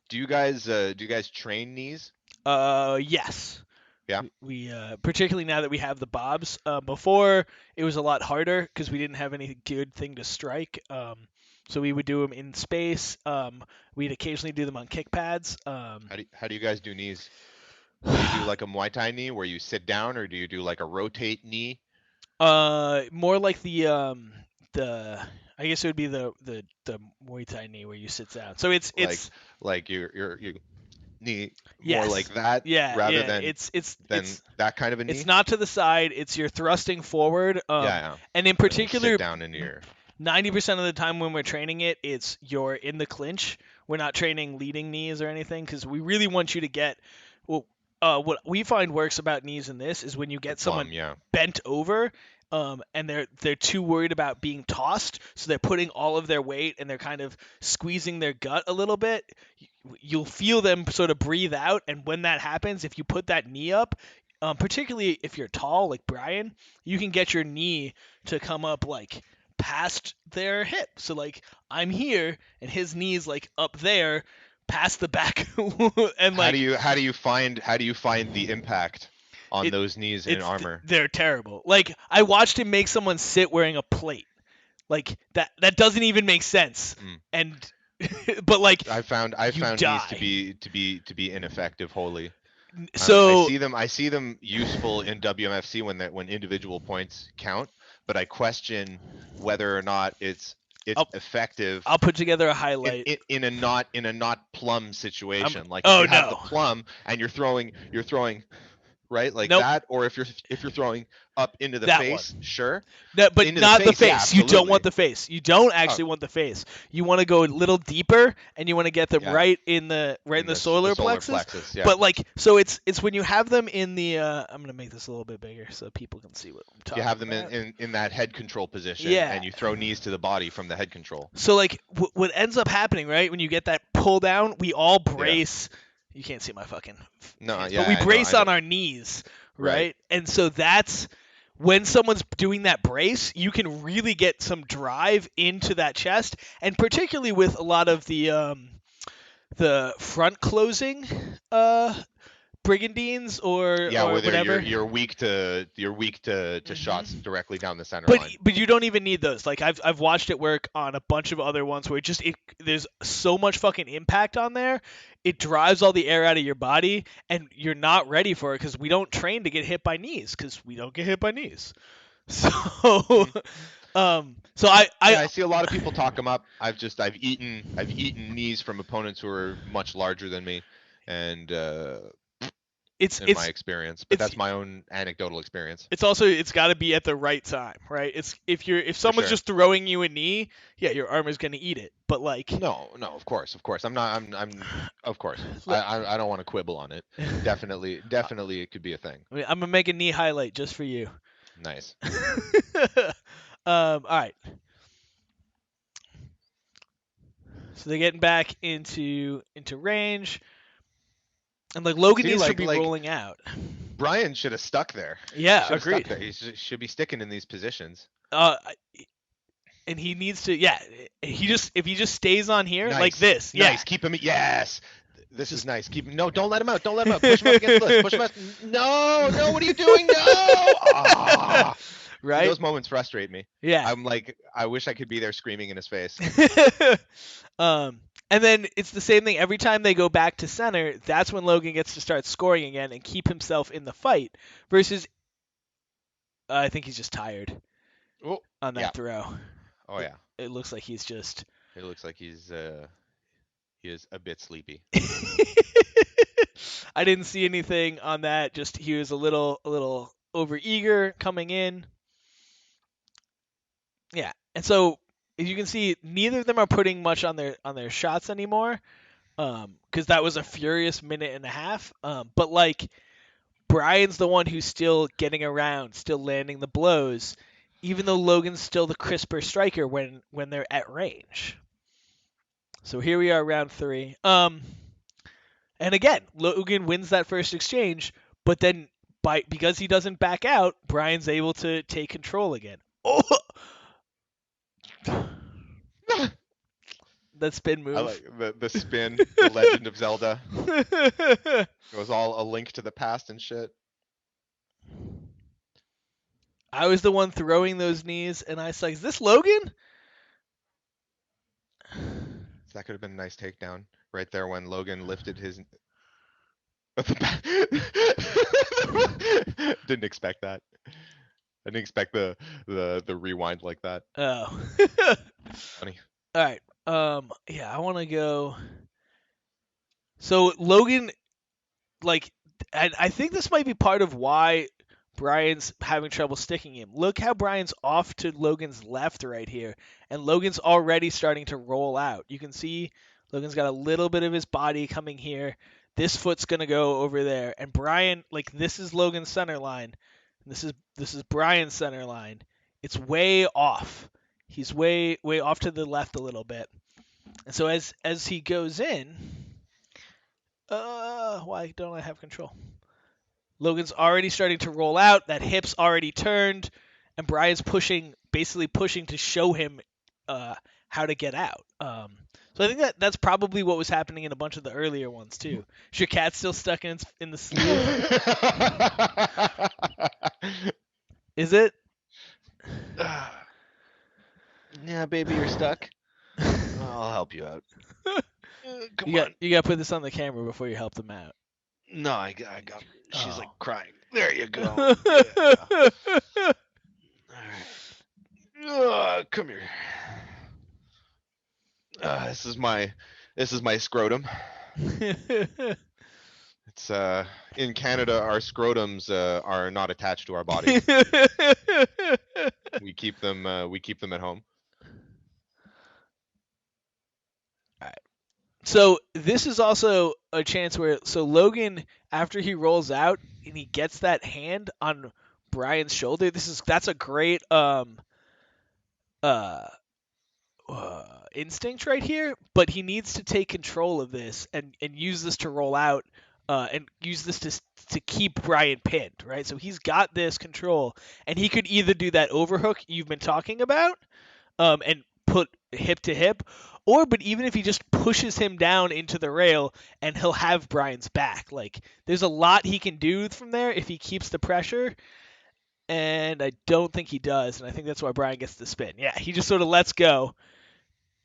Speaker 2: Do you guys train knees?
Speaker 1: Yes.
Speaker 2: Yeah.
Speaker 1: We particularly now that we have the bobs. Before it was a lot harder because we didn't have any good thing to strike. So we would do them in space. We'd occasionally do them on kick pads.
Speaker 2: How do you guys do knees? Do you do like a Muay Thai knee where you sit down, or do you do like a rotate knee?
Speaker 1: More like the I guess it would be the Muay Thai knee where you sit down. So
Speaker 2: Like
Speaker 1: it's
Speaker 2: like you knee more like
Speaker 1: yes.
Speaker 2: that
Speaker 1: Yeah,
Speaker 2: rather
Speaker 1: yeah.
Speaker 2: than that kind of a
Speaker 1: It's
Speaker 2: knee?
Speaker 1: not to the side. It's you're thrusting forward.
Speaker 2: Yeah, yeah.
Speaker 1: And in
Speaker 2: And then you sit
Speaker 1: particular,
Speaker 2: down into your
Speaker 1: 90% of the time when we're training it, it's you're in the clinch. We're not training leading knees or anything because we really want you to get. Well, what we find works about knees in this is when you
Speaker 2: the
Speaker 1: get someone
Speaker 2: plum, yeah.
Speaker 1: bent over, and they're too worried about being tossed, so they're putting all of their weight and they're kind of squeezing their gut a little bit. You'll feel them sort of breathe out, and when that happens, if you put that knee up, particularly if you're tall like Brian, you can get your knee to come up like past their hip. So like I'm here and his knees like up there past the back and
Speaker 2: How do
Speaker 1: like
Speaker 2: you how do you find how do you find the impact on
Speaker 1: it
Speaker 2: those knees in
Speaker 1: it's
Speaker 2: armor?
Speaker 1: they're terrible. Like I watched him make someone sit wearing a plate. Like that doesn't even make sense.
Speaker 2: Mm.
Speaker 1: And but like you
Speaker 2: I found knees to
Speaker 1: die.
Speaker 2: be ineffective wholly.
Speaker 1: So
Speaker 2: I see them useful in WMFC when individual points count, but I question whether or not it's
Speaker 1: I'll
Speaker 2: effective
Speaker 1: I'll put together a highlight.
Speaker 2: in a not plum
Speaker 1: I'm
Speaker 2: situation. Like if
Speaker 1: oh
Speaker 2: you have the
Speaker 1: no.
Speaker 2: plum and you're throwing right like
Speaker 1: Nope.
Speaker 2: that, or if you're throwing up into the
Speaker 1: That one.
Speaker 2: face, sure.
Speaker 1: No, but
Speaker 2: Into the
Speaker 1: not the
Speaker 2: face, yeah,
Speaker 1: face. You don't want
Speaker 2: absolutely.
Speaker 1: the face. You don't
Speaker 2: Oh,
Speaker 1: actually want the face. You want to go a little deeper, and you want to get them
Speaker 2: yeah,
Speaker 1: right in
Speaker 2: in
Speaker 1: the
Speaker 2: the
Speaker 1: solar
Speaker 2: solar
Speaker 1: plexus.
Speaker 2: plexus, yeah.
Speaker 1: But like, so it's when you have them in the. I'm gonna make this a little bit bigger so people can see what I'm
Speaker 2: You have
Speaker 1: talking
Speaker 2: them
Speaker 1: about.
Speaker 2: in that head control position,
Speaker 1: Yeah.
Speaker 2: and you throw knees to the body from the head control.
Speaker 1: So like, what ends up happening, right? When you get that pull down, we all
Speaker 2: Yeah.
Speaker 1: brace. You can't see my fucking
Speaker 2: No,
Speaker 1: hands, but we
Speaker 2: yeah, I know,
Speaker 1: brace
Speaker 2: I know.
Speaker 1: on our knees,
Speaker 2: Right.
Speaker 1: right? And so that's when someone's doing that brace, you can really get some drive into that chest, and particularly with a lot of the front closing brigandines
Speaker 2: Yeah,
Speaker 1: or
Speaker 2: whether
Speaker 1: whatever.
Speaker 2: you're weak to shots
Speaker 1: Hmm.
Speaker 2: directly down the center
Speaker 1: But
Speaker 2: line.
Speaker 1: but you don't even need those. Like I've watched it work on a bunch of other ones where there's so much fucking impact on there. It drives all the air out of your body, and you're not ready for it because we don't train to get hit by knees because we don't get hit by knees. So
Speaker 2: Hmm.
Speaker 1: so I
Speaker 2: Yeah, I see a lot of people talk them up. I've eaten knees from opponents who are much larger than me, and
Speaker 1: it's
Speaker 2: in my
Speaker 1: it's
Speaker 2: experience, but
Speaker 1: it's
Speaker 2: that's my own anecdotal experience
Speaker 1: it's also it's got to be at the right time, right? It's if
Speaker 2: for
Speaker 1: someone's
Speaker 2: sure.
Speaker 1: just throwing you a knee, yeah, your armor's gonna eat it. But like,
Speaker 2: No, no, of course. I'm not. Of course. I don't want to quibble on it. Definitely, it could be a thing.
Speaker 1: I mean, I'm gonna make a knee highlight just for you.
Speaker 2: Nice.
Speaker 1: All right. So they're getting back into range, and like Logan
Speaker 2: See,
Speaker 1: needs to be
Speaker 2: like
Speaker 1: rolling out.
Speaker 2: Brian should have stuck there.
Speaker 1: Yeah,
Speaker 2: Should have stuck
Speaker 1: agreed.
Speaker 2: there. He should be sticking in these positions.
Speaker 1: Uh, and he needs to, yeah. He just if he just stays on here like
Speaker 2: Nice,
Speaker 1: this, yeah.
Speaker 2: nice. Keep him. Yes, this is
Speaker 1: Just
Speaker 2: nice. Keep him. No, don't let him out. Don't let him out. Push him up against the list. Push him out. No, no. What are you doing? No. Ah. See,
Speaker 1: right.
Speaker 2: those moments frustrate me.
Speaker 1: Yeah.
Speaker 2: I'm like, I wish I could be there screaming in his face.
Speaker 1: And then it's the same thing every time they go back to center. That's when Logan gets to start scoring again and keep himself in the fight. Versus, I think he's just tired
Speaker 2: Oh,
Speaker 1: on
Speaker 2: yeah.
Speaker 1: that throw.
Speaker 2: Oh yeah.
Speaker 1: It looks like he's just.
Speaker 2: It looks like he is a bit sleepy.
Speaker 1: I didn't see anything on that. Just he was a little over eager coming in. Yeah, and so as you can see, neither of them are putting much on their shots anymore. Because that was a furious minute and a half. But like Brian's the one who's still getting around, still landing the blows, even though Logan's still the crisper striker when they're at range. So here we are, round 3. And again, Logan wins that first exchange, but then because he doesn't back out, Brian's able to take control again. Oh, that spin
Speaker 2: I
Speaker 1: move.
Speaker 2: like the spin, the Legend of Zelda. It was all a link to the past and shit.
Speaker 1: I was the one throwing those knees, and I was like, "Is this Logan?"
Speaker 2: So that could have been a nice takedown right there when Logan lifted his. Didn't expect that. I didn't expect the rewind like that.
Speaker 1: Oh.
Speaker 2: Funny.
Speaker 1: All right. Yeah, I want to go. So Logan, like, and I think this might be part of why Brian's having trouble sticking him. Look how Brian's off to Logan's left right here, and Logan's already starting to roll out. You can see Logan's got a little bit of his body coming here. This foot's gonna go over there, and Brian, like, this is Logan's center line. This is Brian's center line. It's way off. He's way off to the left a little bit. And so as he goes in, why don't I have control? Logan's already starting to roll out. That hip's already turned, and Brian's basically pushing to show him how to get out. So I think that's probably what was happening in a bunch of the earlier ones too. Is your cat still stuck in the sleeve? Is it?
Speaker 2: Yeah, baby, you're stuck. I'll help you out. Come on.
Speaker 1: You got to put this on the camera before you help them out.
Speaker 2: No, I got. She's like
Speaker 1: Oh.
Speaker 2: crying. There you go. Yeah. All right. Come here. This is my scrotum. It's in Canada, our scrotums are not attached to our body. We keep them at home.
Speaker 1: So this is also a chance where Logan, after he rolls out and he gets that hand on Brian's shoulder, that's a great uh, instinct right here. But he needs to take control of this and use this to roll out and use this to keep Brian pinned, right? So he's got this control, and he could either do that overhook you've been talking about, and put hip to hip, but even if he just pushes him down into the rail, and he'll have Brian's back. Like there's a lot he can do from there if he keeps the pressure. And I don't think he does, and I think that's why Brian gets the spin. Yeah, he just sort of lets go,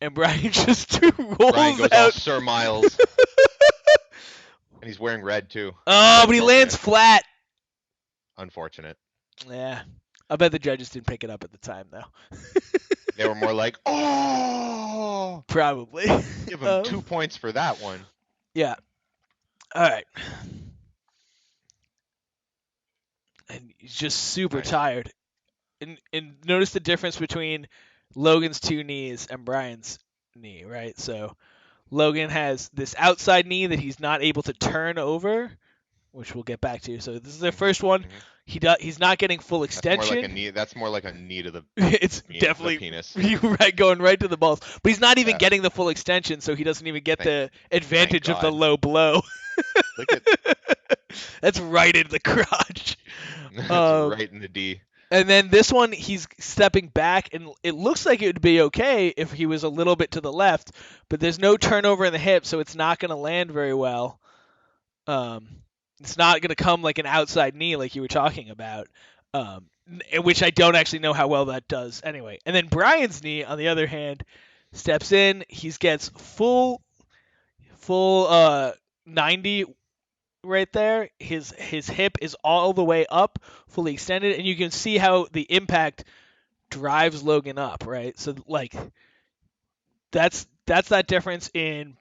Speaker 1: and Brian just rolls
Speaker 2: Brian goes all
Speaker 1: out.
Speaker 2: Sir Miles, and he's wearing red too.
Speaker 1: Oh, but he lands flat.
Speaker 2: Unfortunate.
Speaker 1: Yeah, I bet the judges didn't pick it up at the time, though.
Speaker 2: They were more like, oh,
Speaker 1: Probably.
Speaker 2: give him 2 points for that one.
Speaker 1: Yeah. All right. And he's just super tired. And notice the difference between Logan's 2 knees and Brian's knee, right? So Logan has this outside knee that he's not able to turn over, which we'll get back to. So this is their first one.
Speaker 2: Mm-hmm.
Speaker 1: He's not getting full extension.
Speaker 2: That's more like a knee to the
Speaker 1: it's definitely
Speaker 2: the penis.
Speaker 1: Right, going right to the balls. But he's not even getting the full extension, so he doesn't even get the advantage of the low blow.
Speaker 2: Look at
Speaker 1: that's right in the crotch.
Speaker 2: That's right in the D.
Speaker 1: And then this one, he's stepping back, and it looks like it would be okay if he was a little bit to the left, but there's no turnover in the hip, so it's not going to land very well. It's not going to come like an outside knee like you were talking about, which I don't actually know how well that does anyway. And then Brian's knee, on the other hand, steps in. He gets full 90 right there. His hip is all the way up, fully extended, and you can see how the impact drives Logan up, right? So like that's that difference in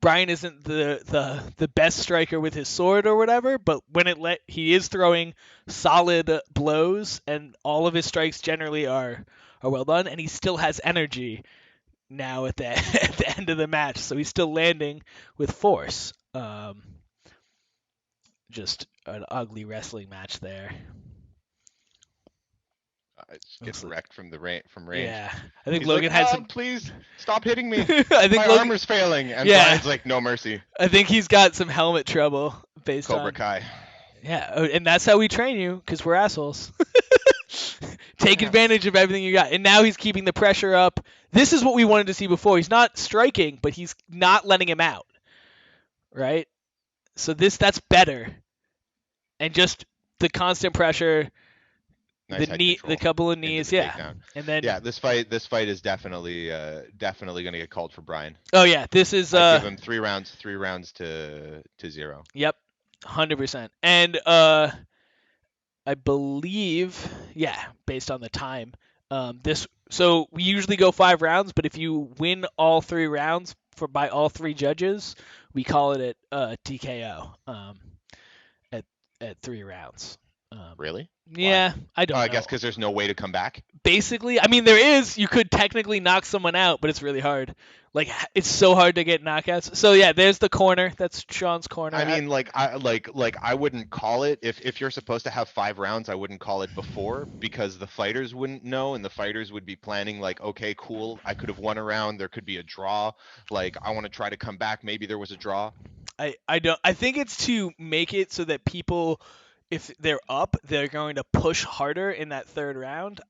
Speaker 1: Brian isn't the best striker with his sword or whatever, but when he is throwing solid blows, and all of his strikes generally are well done, and he still has energy now at the end of the match, so he's still landing with force. Just an ugly wrestling match there.
Speaker 2: It's getting wrecked from range.
Speaker 1: Yeah, I think
Speaker 2: He's
Speaker 1: Logan
Speaker 2: like,
Speaker 1: had some.
Speaker 2: Please stop hitting me.
Speaker 1: I think
Speaker 2: My armor's failing, and Brian's like, no mercy.
Speaker 1: I think he's got some helmet trouble based
Speaker 2: Cobra
Speaker 1: on
Speaker 2: Kai.
Speaker 1: Yeah, and that's how we train you, because we're assholes. Take advantage of everything you got. And now he's keeping the pressure up. This is what we wanted to see before. He's not striking, but he's not letting him out. Right? So that's better. And just the constant pressure,
Speaker 2: Nice
Speaker 1: the couple of knees,
Speaker 2: takedown.
Speaker 1: And then
Speaker 2: this fight is definitely going to get called for Brian.
Speaker 1: Oh yeah, this is
Speaker 2: give him 3 rounds to 0.
Speaker 1: Yep. 100%. And I believe, based on the time, so we usually go 5 rounds, but if you win all 3 rounds by all 3 judges, we call it a TKO at 3 rounds.
Speaker 2: Really?
Speaker 1: Yeah,
Speaker 2: Why?
Speaker 1: I don't know.
Speaker 2: I guess because there's no way to come back.
Speaker 1: Basically, I mean, there is. You could technically knock someone out, but it's really hard. Like, it's so hard to get knockouts. So yeah, there's the corner. That's Sean's corner.
Speaker 2: I mean, I wouldn't call it if you're supposed to have 5 rounds. I wouldn't call it before, because the fighters wouldn't know, and the fighters would be planning like, okay, cool, I could have won a round. There could be a draw. Like, I want to try to come back. Maybe there was a draw.
Speaker 1: I think it's to make it so that people, if they're up, they're going to push harder in that 3rd round.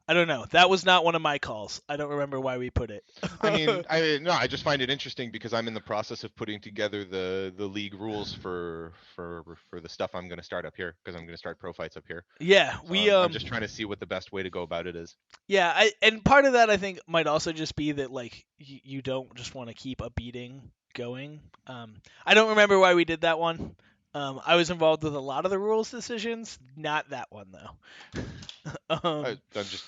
Speaker 1: I don't know. That was not one of my calls. I don't remember why we put it.
Speaker 2: I mean, I just find it interesting because I'm in the process of putting together the league rules for the stuff I'm going to start up here, because I'm going to start pro fights up here.
Speaker 1: Yeah,
Speaker 2: so I'm just trying to see what the best way to go about it is.
Speaker 1: Yeah, and part of that I think might also just be that like you don't just want to keep a beating going. I don't remember why we did that one. I was involved with a lot of the rules decisions, not that one though.
Speaker 2: I'm just.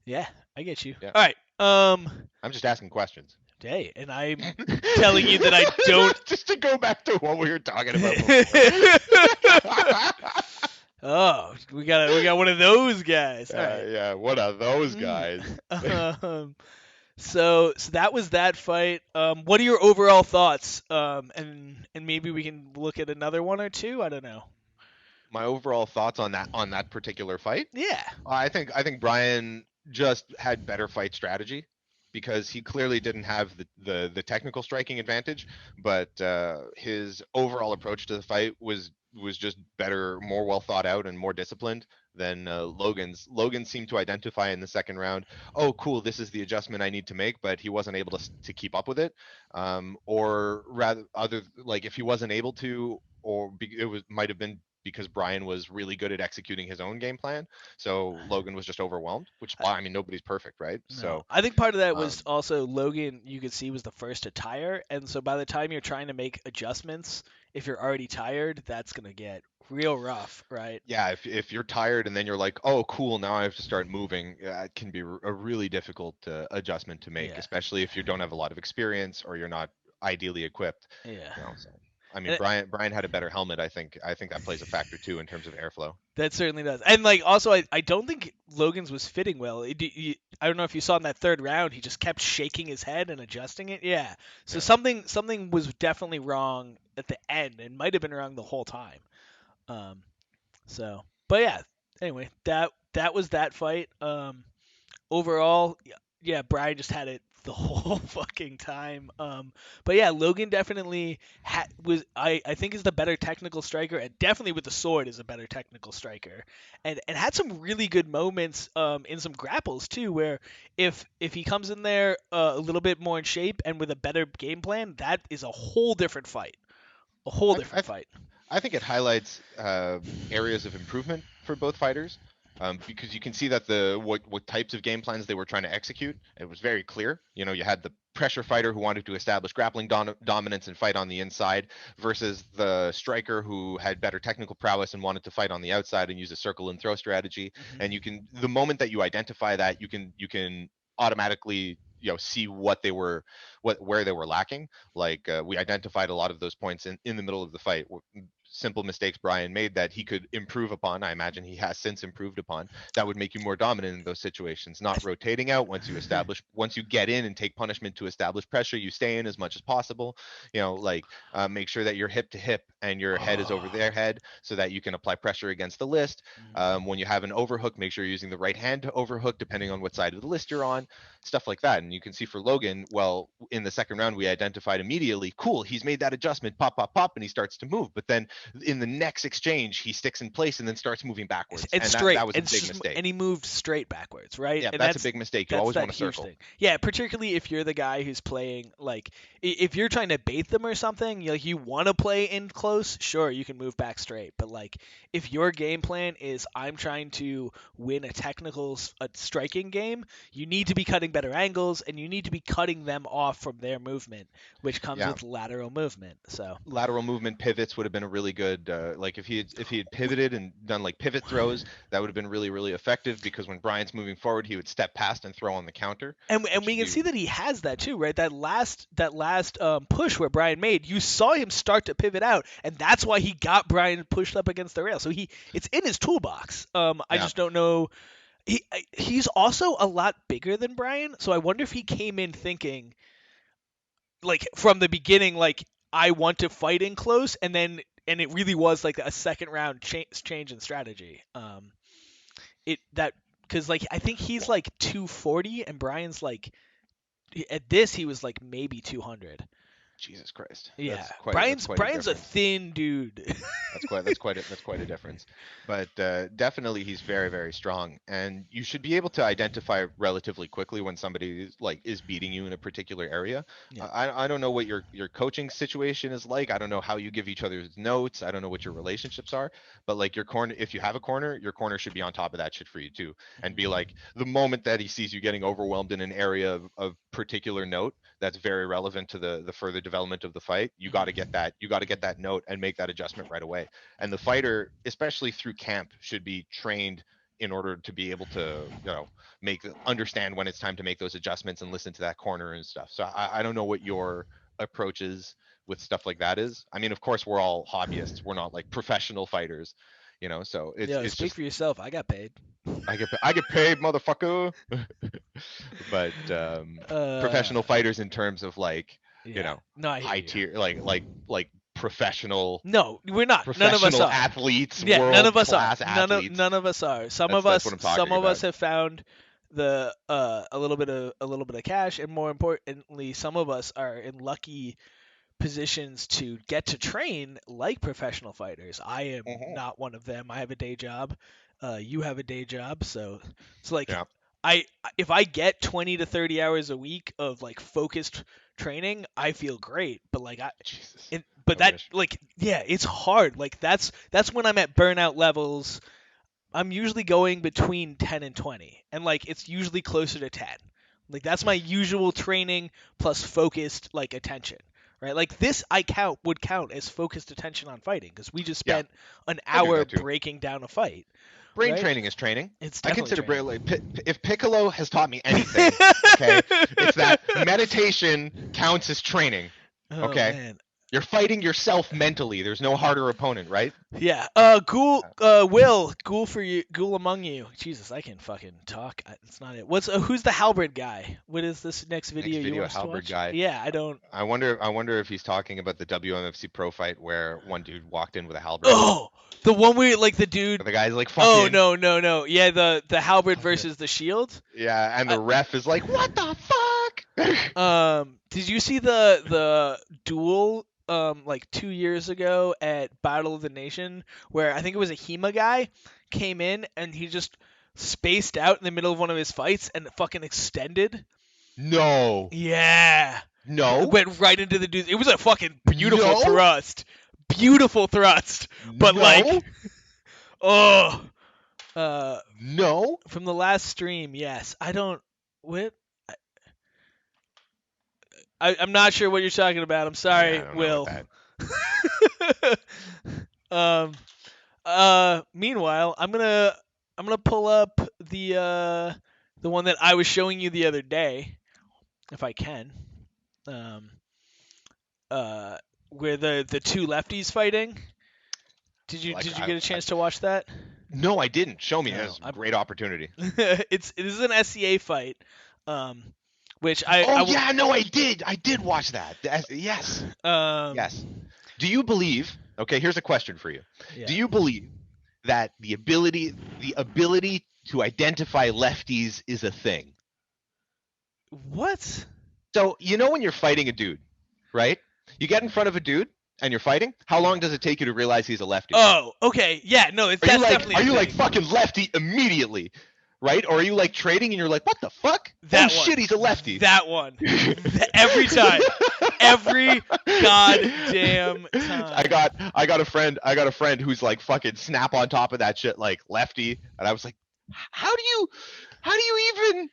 Speaker 1: Yeah, I get you.
Speaker 2: Yeah.
Speaker 1: All right.
Speaker 2: I'm just asking questions.
Speaker 1: Hey, and I'm telling you that I don't.
Speaker 2: Just to go back to what we were talking about before.
Speaker 1: Oh, we got one of those guys. All right.
Speaker 2: Yeah, one of those guys.
Speaker 1: So that was that fight. What are your overall thoughts? And maybe we can look at another one or two. I don't know.
Speaker 2: My overall thoughts on that particular fight?
Speaker 1: Yeah.
Speaker 2: I think Brian just had better fight strategy, because he clearly didn't have the technical striking advantage, but his overall approach to the fight was just better, more well thought out, and more disciplined than Logan's. Logan seemed to identify in the second round, oh, cool, this is the adjustment I need to make, but he wasn't able to keep up with it. Or rather, other like if he wasn't able to, it was might have been because Brian was really good at executing his own game plan. So Logan was just overwhelmed, which
Speaker 1: I,
Speaker 2: I mean nobody's perfect, right?
Speaker 1: no,
Speaker 2: So
Speaker 1: I think part of that was
Speaker 2: um,
Speaker 1: also Logan. You could see was the first to tire, and so by the time you're trying to make adjustments, if you're already tired, that's gonna get real rough, right?
Speaker 2: yeah, if you're tired and then you're like, oh, cool, now I have to start moving, it can be a really difficult adjustment to make,
Speaker 1: Yeah,
Speaker 2: especially if you don't have a lot of experience or you're not ideally equipped.
Speaker 1: yeah.
Speaker 2: So I mean,
Speaker 1: And
Speaker 2: Brian had a better helmet. I think that plays a factor too in terms of airflow.
Speaker 1: that certainly does. And like also I don't think Logan's was fitting well. I don't know if you saw in that third round, he just kept shaking his head and adjusting it. Yeah. So
Speaker 2: Yeah.
Speaker 1: something was definitely wrong at the end and might have been wrong the whole time. Um but yeah, anyway, that was that fight. Overall, yeah, Brian just had it the whole fucking time. But yeah, Logan definitely was I think is the better technical striker, and definitely with the sword is a better technical striker, and had some really good moments in some grapples too, where if he comes in there a little bit more in shape and with a better game plan, that is a whole different fight, a whole
Speaker 2: I, I
Speaker 1: different fight.
Speaker 2: I think it highlights areas of improvement for both fighters, because you can see that the what types of game plans they were trying to execute. It was very clear. You know, you had the pressure fighter who wanted to establish grappling dominance and fight on the inside, versus the striker who had better technical prowess and wanted to fight on the outside and use a circle and throw strategy. And
Speaker 1: Hmm.
Speaker 2: you can, the moment that you identify that, you can automatically, see what they were, where they were lacking. Like we identified a lot of those points in the middle of the fight, simple mistakes Brian made that he could improve upon. I imagine he has since improved upon. That would make you more dominant in those situations. Not rotating out once you get in and take punishment to establish pressure, you stay in as much as possible. Make sure that you're hip to hip and your head is over
Speaker 1: Oh.
Speaker 2: their head so that you can apply pressure against the list. When you have an overhook, make sure you're using the right hand to overhook depending on what side of the list you're on, stuff like that. And you can see for Logan, well, in the second round, we identified immediately, cool, he's made that adjustment, pop, pop, pop, and he starts to move. But then in the next exchange, he sticks in place and then starts moving backwards,
Speaker 1: And
Speaker 2: and that
Speaker 1: straight
Speaker 2: that was a big mistake.
Speaker 1: and he moved straight backwards, right?
Speaker 2: Yeah,
Speaker 1: And
Speaker 2: that's a big mistake. You
Speaker 1: that's
Speaker 2: always
Speaker 1: that
Speaker 2: want to
Speaker 1: huge
Speaker 2: circle.
Speaker 1: thing. Yeah, particularly if you're the guy who's playing like if you're trying to bait them or something, you want to play in close, sure, you can move back straight, but like if your game plan is I'm trying to win a striking game, you need to be cutting better angles and you need to be cutting them off from their movement, which comes
Speaker 2: Yeah,
Speaker 1: with lateral movement. So,
Speaker 2: lateral movement pivots would have been a really good, like if he had pivoted and done like pivot throws, that would have been really really effective, because when Brian's moving forward, he would step past and throw on the counter,
Speaker 1: and
Speaker 2: which
Speaker 1: we can
Speaker 2: you
Speaker 1: see that he has that too, right? That last push where Brian made, you saw him start to pivot out, and that's why he got Brian pushed up against the rail. So it's in his toolbox. I
Speaker 2: yeah.
Speaker 1: just don't know. He's also a lot bigger than Brian, so I wonder if he came in thinking like from the beginning, like I want to fight in close, and it really was like a second round change in strategy. It that because like I think he's like 240 and Brian's like at this he was like maybe 200.
Speaker 2: Jesus Christ,
Speaker 1: Yeah,
Speaker 2: that's quite a
Speaker 1: Brian's a
Speaker 2: difference.
Speaker 1: thin dude.
Speaker 2: That's quite a difference. But definitely he's very very strong, and you should be able to identify relatively quickly when somebody is beating you in a particular area.
Speaker 1: Yeah.
Speaker 2: I don't know what your coaching situation is like. I don't know how you give each other's notes. I don't know what your relationships are. But like your corner, if you have a corner, your corner should be on top of that shit for you too, and be
Speaker 1: Mhm.
Speaker 2: like, the moment that he sees you getting overwhelmed in an area of particular note that's very relevant to the further development of the fight, you got to get
Speaker 1: Mhm.
Speaker 2: that note and make that adjustment right away. And the fighter, especially through camp, should be trained in order to be able to, make understand when it's time to make those adjustments and listen to that corner and stuff. So I don't know what your approach is with stuff like that is. I mean, of course, we're all hobbyists. We're not like professional fighters, so it's
Speaker 1: Yo,
Speaker 2: it's
Speaker 1: speak
Speaker 2: just
Speaker 1: for yourself. I got paid.
Speaker 2: I get paid, motherfucker. But
Speaker 1: Uh,
Speaker 2: professional fighters in terms of like,
Speaker 1: yeah. No, I hear
Speaker 2: high
Speaker 1: you.
Speaker 2: tier, like professional
Speaker 1: No, we're not. None of us
Speaker 2: professional
Speaker 1: are.
Speaker 2: athletes,
Speaker 1: Yeah, none
Speaker 2: world
Speaker 1: of us are.
Speaker 2: class athletes.
Speaker 1: None of us are.
Speaker 2: That's what I'm
Speaker 1: Some
Speaker 2: talking
Speaker 1: of us
Speaker 2: about.
Speaker 1: have found a little bit of cash, and more importantly, some of us are in lucky positions to get to train like professional fighters. I am
Speaker 2: Mhm.
Speaker 1: not one of them. I have a day job. You have a day job, so like
Speaker 2: Yeah.
Speaker 1: I if I get 20 to 30 hours a week of like focused training, I feel great. But like
Speaker 2: Jesus.
Speaker 1: but
Speaker 2: I
Speaker 1: that
Speaker 2: wish.
Speaker 1: like yeah, it's hard. Like that's when I'm at burnout levels. I'm usually going between 10 and 20, and like it's usually closer to 10. Like that's my usual training plus focused like attention, right? Like this I count would count as focused attention on fighting because we just
Speaker 2: Yeah,
Speaker 1: spent an
Speaker 2: I do
Speaker 1: hour
Speaker 2: that too.
Speaker 1: breaking down a fight,
Speaker 2: Brain
Speaker 1: right?
Speaker 2: training is training.
Speaker 1: It's
Speaker 2: I
Speaker 1: definitely
Speaker 2: consider
Speaker 1: training.
Speaker 2: like, if Piccolo has taught me anything, okay, it's that meditation counts as training.
Speaker 1: Oh
Speaker 2: Okay,
Speaker 1: man.
Speaker 2: you're fighting yourself mentally. There's no harder opponent, right?
Speaker 1: Yeah. Ghoul for you, Ghoul among you. Jesus, I can fucking talk. It's not it. Who's the halberd guy? What is this next
Speaker 2: Next
Speaker 1: video you
Speaker 2: video,
Speaker 1: want us to
Speaker 2: halberd
Speaker 1: watch?
Speaker 2: guy.
Speaker 1: Yeah, I don't.
Speaker 2: I wonder. I wonder if he's talking about the WMFC pro fight where one dude walked in with a halberd.
Speaker 1: Oh, the one where like the dude.
Speaker 2: The guy's like
Speaker 1: Oh
Speaker 2: fucking.
Speaker 1: no no no. Yeah, the halberd versus the shield.
Speaker 2: Yeah, and
Speaker 1: I,
Speaker 2: the ref is like, "What the fuck?"
Speaker 1: did you see the duel like 2 years ago at Battle of the Nation where I think it was a HEMA guy came in and he just spaced out in the middle of one of his fights and fucking extended?
Speaker 2: No,
Speaker 1: Yeah.
Speaker 2: no,
Speaker 1: Went right into the dude. It was a fucking beautiful
Speaker 2: no,
Speaker 1: thrust. Beautiful thrust. But like,
Speaker 2: no,
Speaker 1: oh, uh,
Speaker 2: no.
Speaker 1: from the last stream, yes. I don't. What? I'm not sure what you're talking about. I'm
Speaker 2: Yeah, I
Speaker 1: sorry,
Speaker 2: don't know what
Speaker 1: Will.
Speaker 2: that.
Speaker 1: um. Meanwhile, I'm gonna pull up the one that I was showing you the other day, if I can. Um. Uh. Where the two lefties fighting.
Speaker 2: Like
Speaker 1: Did you get a chance to watch that?
Speaker 2: no, I didn't. Show me.
Speaker 1: No.
Speaker 2: That's a great opportunity.
Speaker 1: It is an SCA fight. Um. Which
Speaker 2: Oh yeah, no, I did. I did watch that. Yes,
Speaker 1: um.
Speaker 2: yes. Do you believe? Okay, here's a question for you.
Speaker 1: Yeah.
Speaker 2: Do you believe that the ability to identify lefties is a thing?
Speaker 1: What?
Speaker 2: So you know when you're fighting a dude, right? You get in front of a dude and you're fighting. How long
Speaker 1: Yeah.
Speaker 2: does it take you to realize he's a lefty?
Speaker 1: Oh, okay. Yeah, no,
Speaker 2: Are you
Speaker 1: that's
Speaker 2: like
Speaker 1: definitely
Speaker 2: are
Speaker 1: a
Speaker 2: you like
Speaker 1: thing.
Speaker 2: fucking lefty immediately, right? Or are you like trading and you're like, what the fuck?
Speaker 1: That
Speaker 2: Oh
Speaker 1: one.
Speaker 2: shit, he's a lefty.
Speaker 1: That one. Every time. Every goddamn time.
Speaker 2: I got a friend who's like fucking snap on top of that shit like lefty, and I was like, how do you even?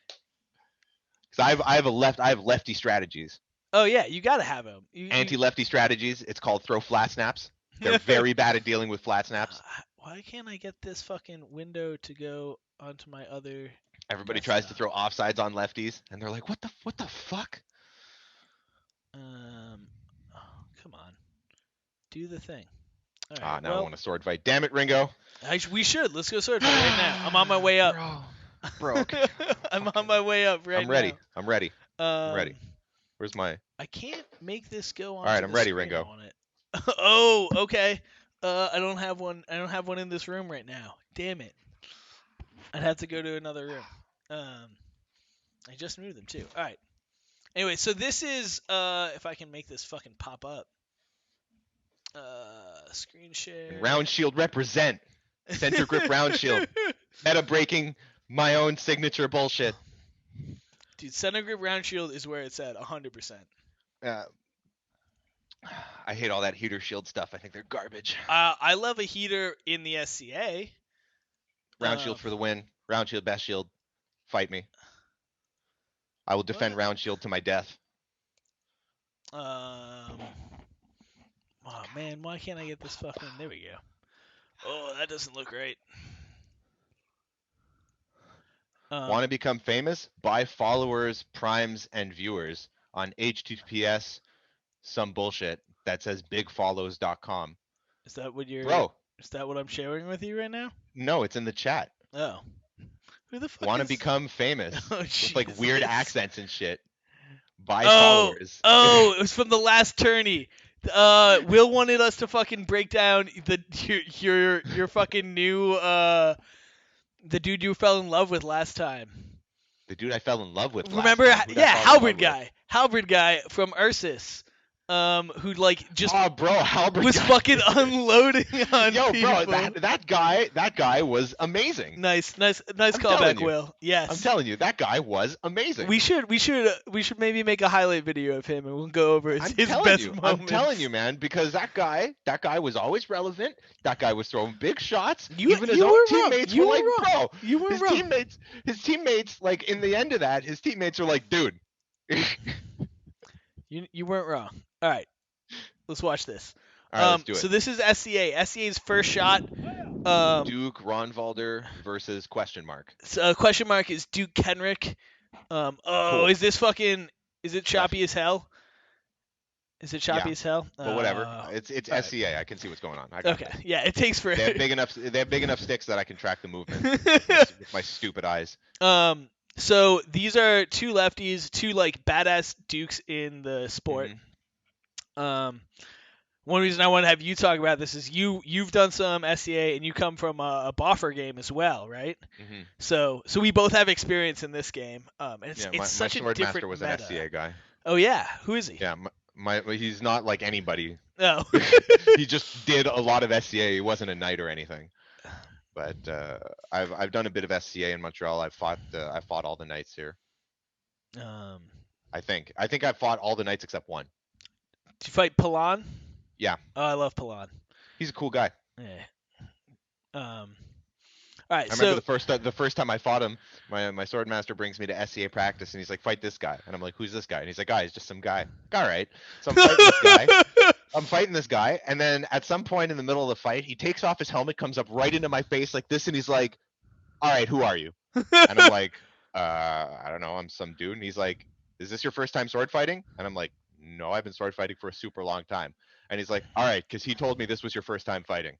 Speaker 2: Because I have lefty strategies,
Speaker 1: Oh yeah, you gotta have him.
Speaker 2: anti-lefty strategies. It's called throw flat snaps. They're very bad at dealing with flat snaps.
Speaker 1: Why can't I get this fucking window to go onto my other
Speaker 2: Everybody
Speaker 1: desktop?
Speaker 2: tries to throw offsides on lefties, and they're like, what the fuck?
Speaker 1: Oh, come on, do the thing. All
Speaker 2: Ah,
Speaker 1: right.
Speaker 2: now I
Speaker 1: Well,
Speaker 2: want a sword fight. Damn it, Ringo.
Speaker 1: we should. Let's go sword fight right now. I'm on my way up.
Speaker 2: Bro, okay.
Speaker 1: I'm on my way up right
Speaker 2: I'm ready.
Speaker 1: now.
Speaker 2: I'm ready. I'm ready.
Speaker 1: Um,
Speaker 2: Where's my?
Speaker 1: I can't make this go on.
Speaker 2: All right, I'm ready,
Speaker 1: screen I
Speaker 2: Ringo.
Speaker 1: want it. Oh, okay. I don't have one. I don't have one in this room right now. Damn it. I'd have to go to another room. I just moved them too. All right. Anyway, so this is if I can make this fucking pop up. Screen share.
Speaker 2: Round shield represent. Center grip round shield. Meta breaking my own signature bullshit.
Speaker 1: Dude, center grip round shield is where it's at 100%.
Speaker 2: I hate all that heater shield stuff. I think they're garbage.
Speaker 1: I love a heater in the SCA.
Speaker 2: Round shield for the win. Round shield, best shield. Fight me. I will defend round shield to my death.
Speaker 1: Oh man, why can't I get this fucking? There we go. Oh, that doesn't look right.
Speaker 2: Want to become famous? Buy followers, primes, and viewers on HTTPS some bullshit that says bigfollows.com.
Speaker 1: Is that what you're?
Speaker 2: Bro.
Speaker 1: Is that what I'm sharing with you right now?
Speaker 2: No, it's in the chat.
Speaker 1: Oh. Who the fuck
Speaker 2: Want to
Speaker 1: is...
Speaker 2: become famous
Speaker 1: Oh,
Speaker 2: with like weird
Speaker 1: Jesus.
Speaker 2: accents and shit. Buy followers.
Speaker 1: Oh, it was from the last tourney. Will wanted us to fucking break down your fucking new the dude you fell in love with last time.
Speaker 2: The dude I fell in love with last
Speaker 1: Remember?
Speaker 2: time. Who'd I
Speaker 1: Yeah,
Speaker 2: fall in love
Speaker 1: Halberd
Speaker 2: with?
Speaker 1: guy. Halberd guy from Ursus. Who like just
Speaker 2: Oh, bro, Halbert
Speaker 1: was
Speaker 2: guy.
Speaker 1: fucking unloading on
Speaker 2: Yo,
Speaker 1: people.
Speaker 2: bro, that guy was amazing.
Speaker 1: Nice
Speaker 2: I'm telling
Speaker 1: callback,
Speaker 2: you.
Speaker 1: Will.
Speaker 2: I'm
Speaker 1: Yes.
Speaker 2: telling you, that guy was amazing.
Speaker 1: We should maybe make a highlight video of him and we'll go over his best moments.
Speaker 2: I'm telling you, man, because that guy was always relevant. That guy was throwing big shots. Even his own teammates were like, bro,
Speaker 1: You were
Speaker 2: his
Speaker 1: wrong.
Speaker 2: teammates, like in the end of that, his teammates are like, dude.
Speaker 1: You weren't wrong. All right, let's watch this.
Speaker 2: All right, let's do it.
Speaker 1: So this is SCA. SCA's first shot.
Speaker 2: Duke Ronvalder versus question mark.
Speaker 1: So, question mark is Duke Kenrick.
Speaker 2: Cool.
Speaker 1: Is this fucking? Is it choppy as hell? Is it choppy
Speaker 2: Yeah,
Speaker 1: as hell?
Speaker 2: But whatever. It's
Speaker 1: right.
Speaker 2: SCA. I can see what's going on. I got
Speaker 1: Okay.
Speaker 2: this.
Speaker 1: Yeah, it takes for.
Speaker 2: They have big enough sticks that I can track the movement with my stupid eyes.
Speaker 1: So these are two lefties, two like badass dukes in the sport.
Speaker 2: Mhm.
Speaker 1: One reason I want to have you talk about this is you've done some SCA and you come from a boffer game as well, right?
Speaker 2: Mm-hmm.
Speaker 1: So we both have experience in this game. And it's
Speaker 2: My
Speaker 1: such a
Speaker 2: sword
Speaker 1: different
Speaker 2: master was
Speaker 1: meta.
Speaker 2: an SCA guy.
Speaker 1: Oh yeah, who is he?
Speaker 2: Yeah, he's not like anybody.
Speaker 1: No.
Speaker 2: He just did a lot of SCA. He wasn't a knight or anything. But I've done a bit of SCA in Montreal. I fought all the knights here. I think I've fought all the knights except one.
Speaker 1: Did you fight Palan?
Speaker 2: Yeah.
Speaker 1: Oh, I love Palan.
Speaker 2: He's a cool guy.
Speaker 1: Yeah. All right.
Speaker 2: I remember the first time I fought him, my sword master brings me to SCA practice and he's like, fight this guy, and I'm like, who's this guy? And he's like, he's just some guy. All right. So I'm fighting this guy, and then at some point in the middle of the fight, he takes off his helmet, comes up right into my face like this, and he's like, all right, who are you? And I'm like, I don't know, I'm some dude. And he's like, is this your first time sword fighting? And I'm like, no, I've been sword fighting for a super long time. And he's like, all right, because he told me this was your first time fighting.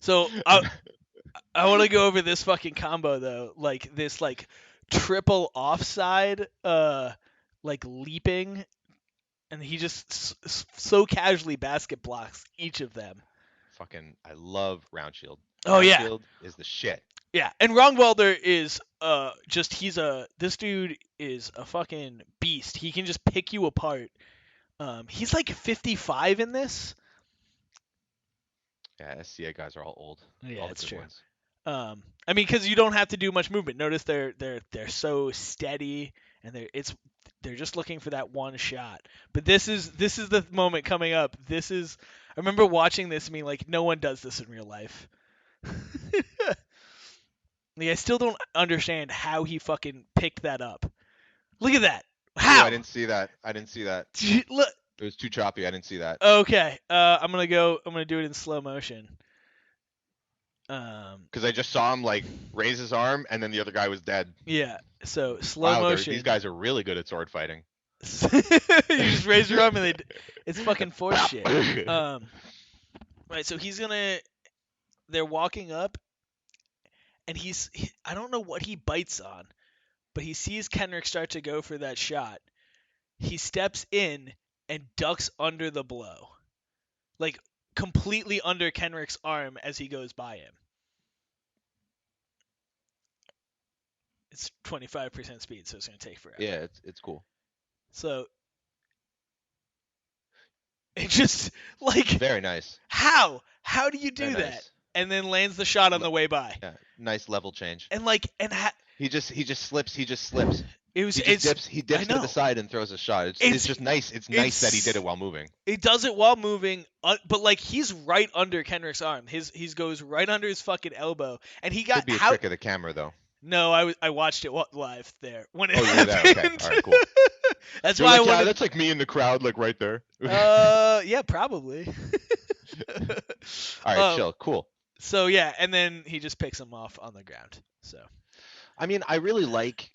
Speaker 1: So I want to go over this fucking combo though, like this like triple offside, like leaping, and he just so casually basket blocks each of them.
Speaker 2: Fucking, I love Round Shield.
Speaker 1: Oh yeah,
Speaker 2: Shield is the shit.
Speaker 1: Yeah, and Rongwalder is this dude is a fucking beast. He can just pick you apart. He's like 55 in this.
Speaker 2: Yeah, SCA guys are all old.
Speaker 1: Yeah,
Speaker 2: all
Speaker 1: that's
Speaker 2: the good
Speaker 1: true.
Speaker 2: ones.
Speaker 1: I mean, because you don't have to do much movement. Notice they're so steady, and they're just looking for that one shot. But this is the moment coming up. I remember watching this and being like, no one does this in real life. Like, I still don't understand how he fucking picked that up. Look at that. How?
Speaker 2: Oh, I didn't see that.
Speaker 1: Look.
Speaker 2: It was too choppy. I didn't see that.
Speaker 1: Okay. I'm gonna do it in slow motion.
Speaker 2: Because I just saw him like raise his arm, and then the other guy was dead.
Speaker 1: Yeah. So slow motion.
Speaker 2: These guys are really good at sword fighting.
Speaker 1: You just raise your arm and it's fucking force shit. Right. So they're walking up, and I don't know what he bites on, but he sees Kenrick start to go for that shot. He steps in and ducks under the blow. Like, completely under Kenrick's arm as he goes by him. It's 25% speed, so it's going to take forever.
Speaker 2: Yeah, it's cool.
Speaker 1: So, it just, like...
Speaker 2: Very nice.
Speaker 1: How? How do you do
Speaker 2: Very
Speaker 1: that?
Speaker 2: nice.
Speaker 1: And then lands the shot on the way by.
Speaker 2: Yeah, nice level change.
Speaker 1: And, like...
Speaker 2: He just slips. He dips to the side and throws a shot. It's just nice. It's nice that he did it while moving.
Speaker 1: It does it while moving, but like he's right under Kenrick's arm. He goes right under his fucking elbow, and he got.
Speaker 2: Could be a trick of the camera though.
Speaker 1: No, I watched it live there when it
Speaker 2: happened. Okay. All right, cool.
Speaker 1: That's why I wanted.
Speaker 2: Yeah, that's like me in the crowd, like right there.
Speaker 1: Yeah, probably.
Speaker 2: All right, chill, cool.
Speaker 1: So yeah, and then he just picks him off on the ground. So.
Speaker 2: I mean, I really like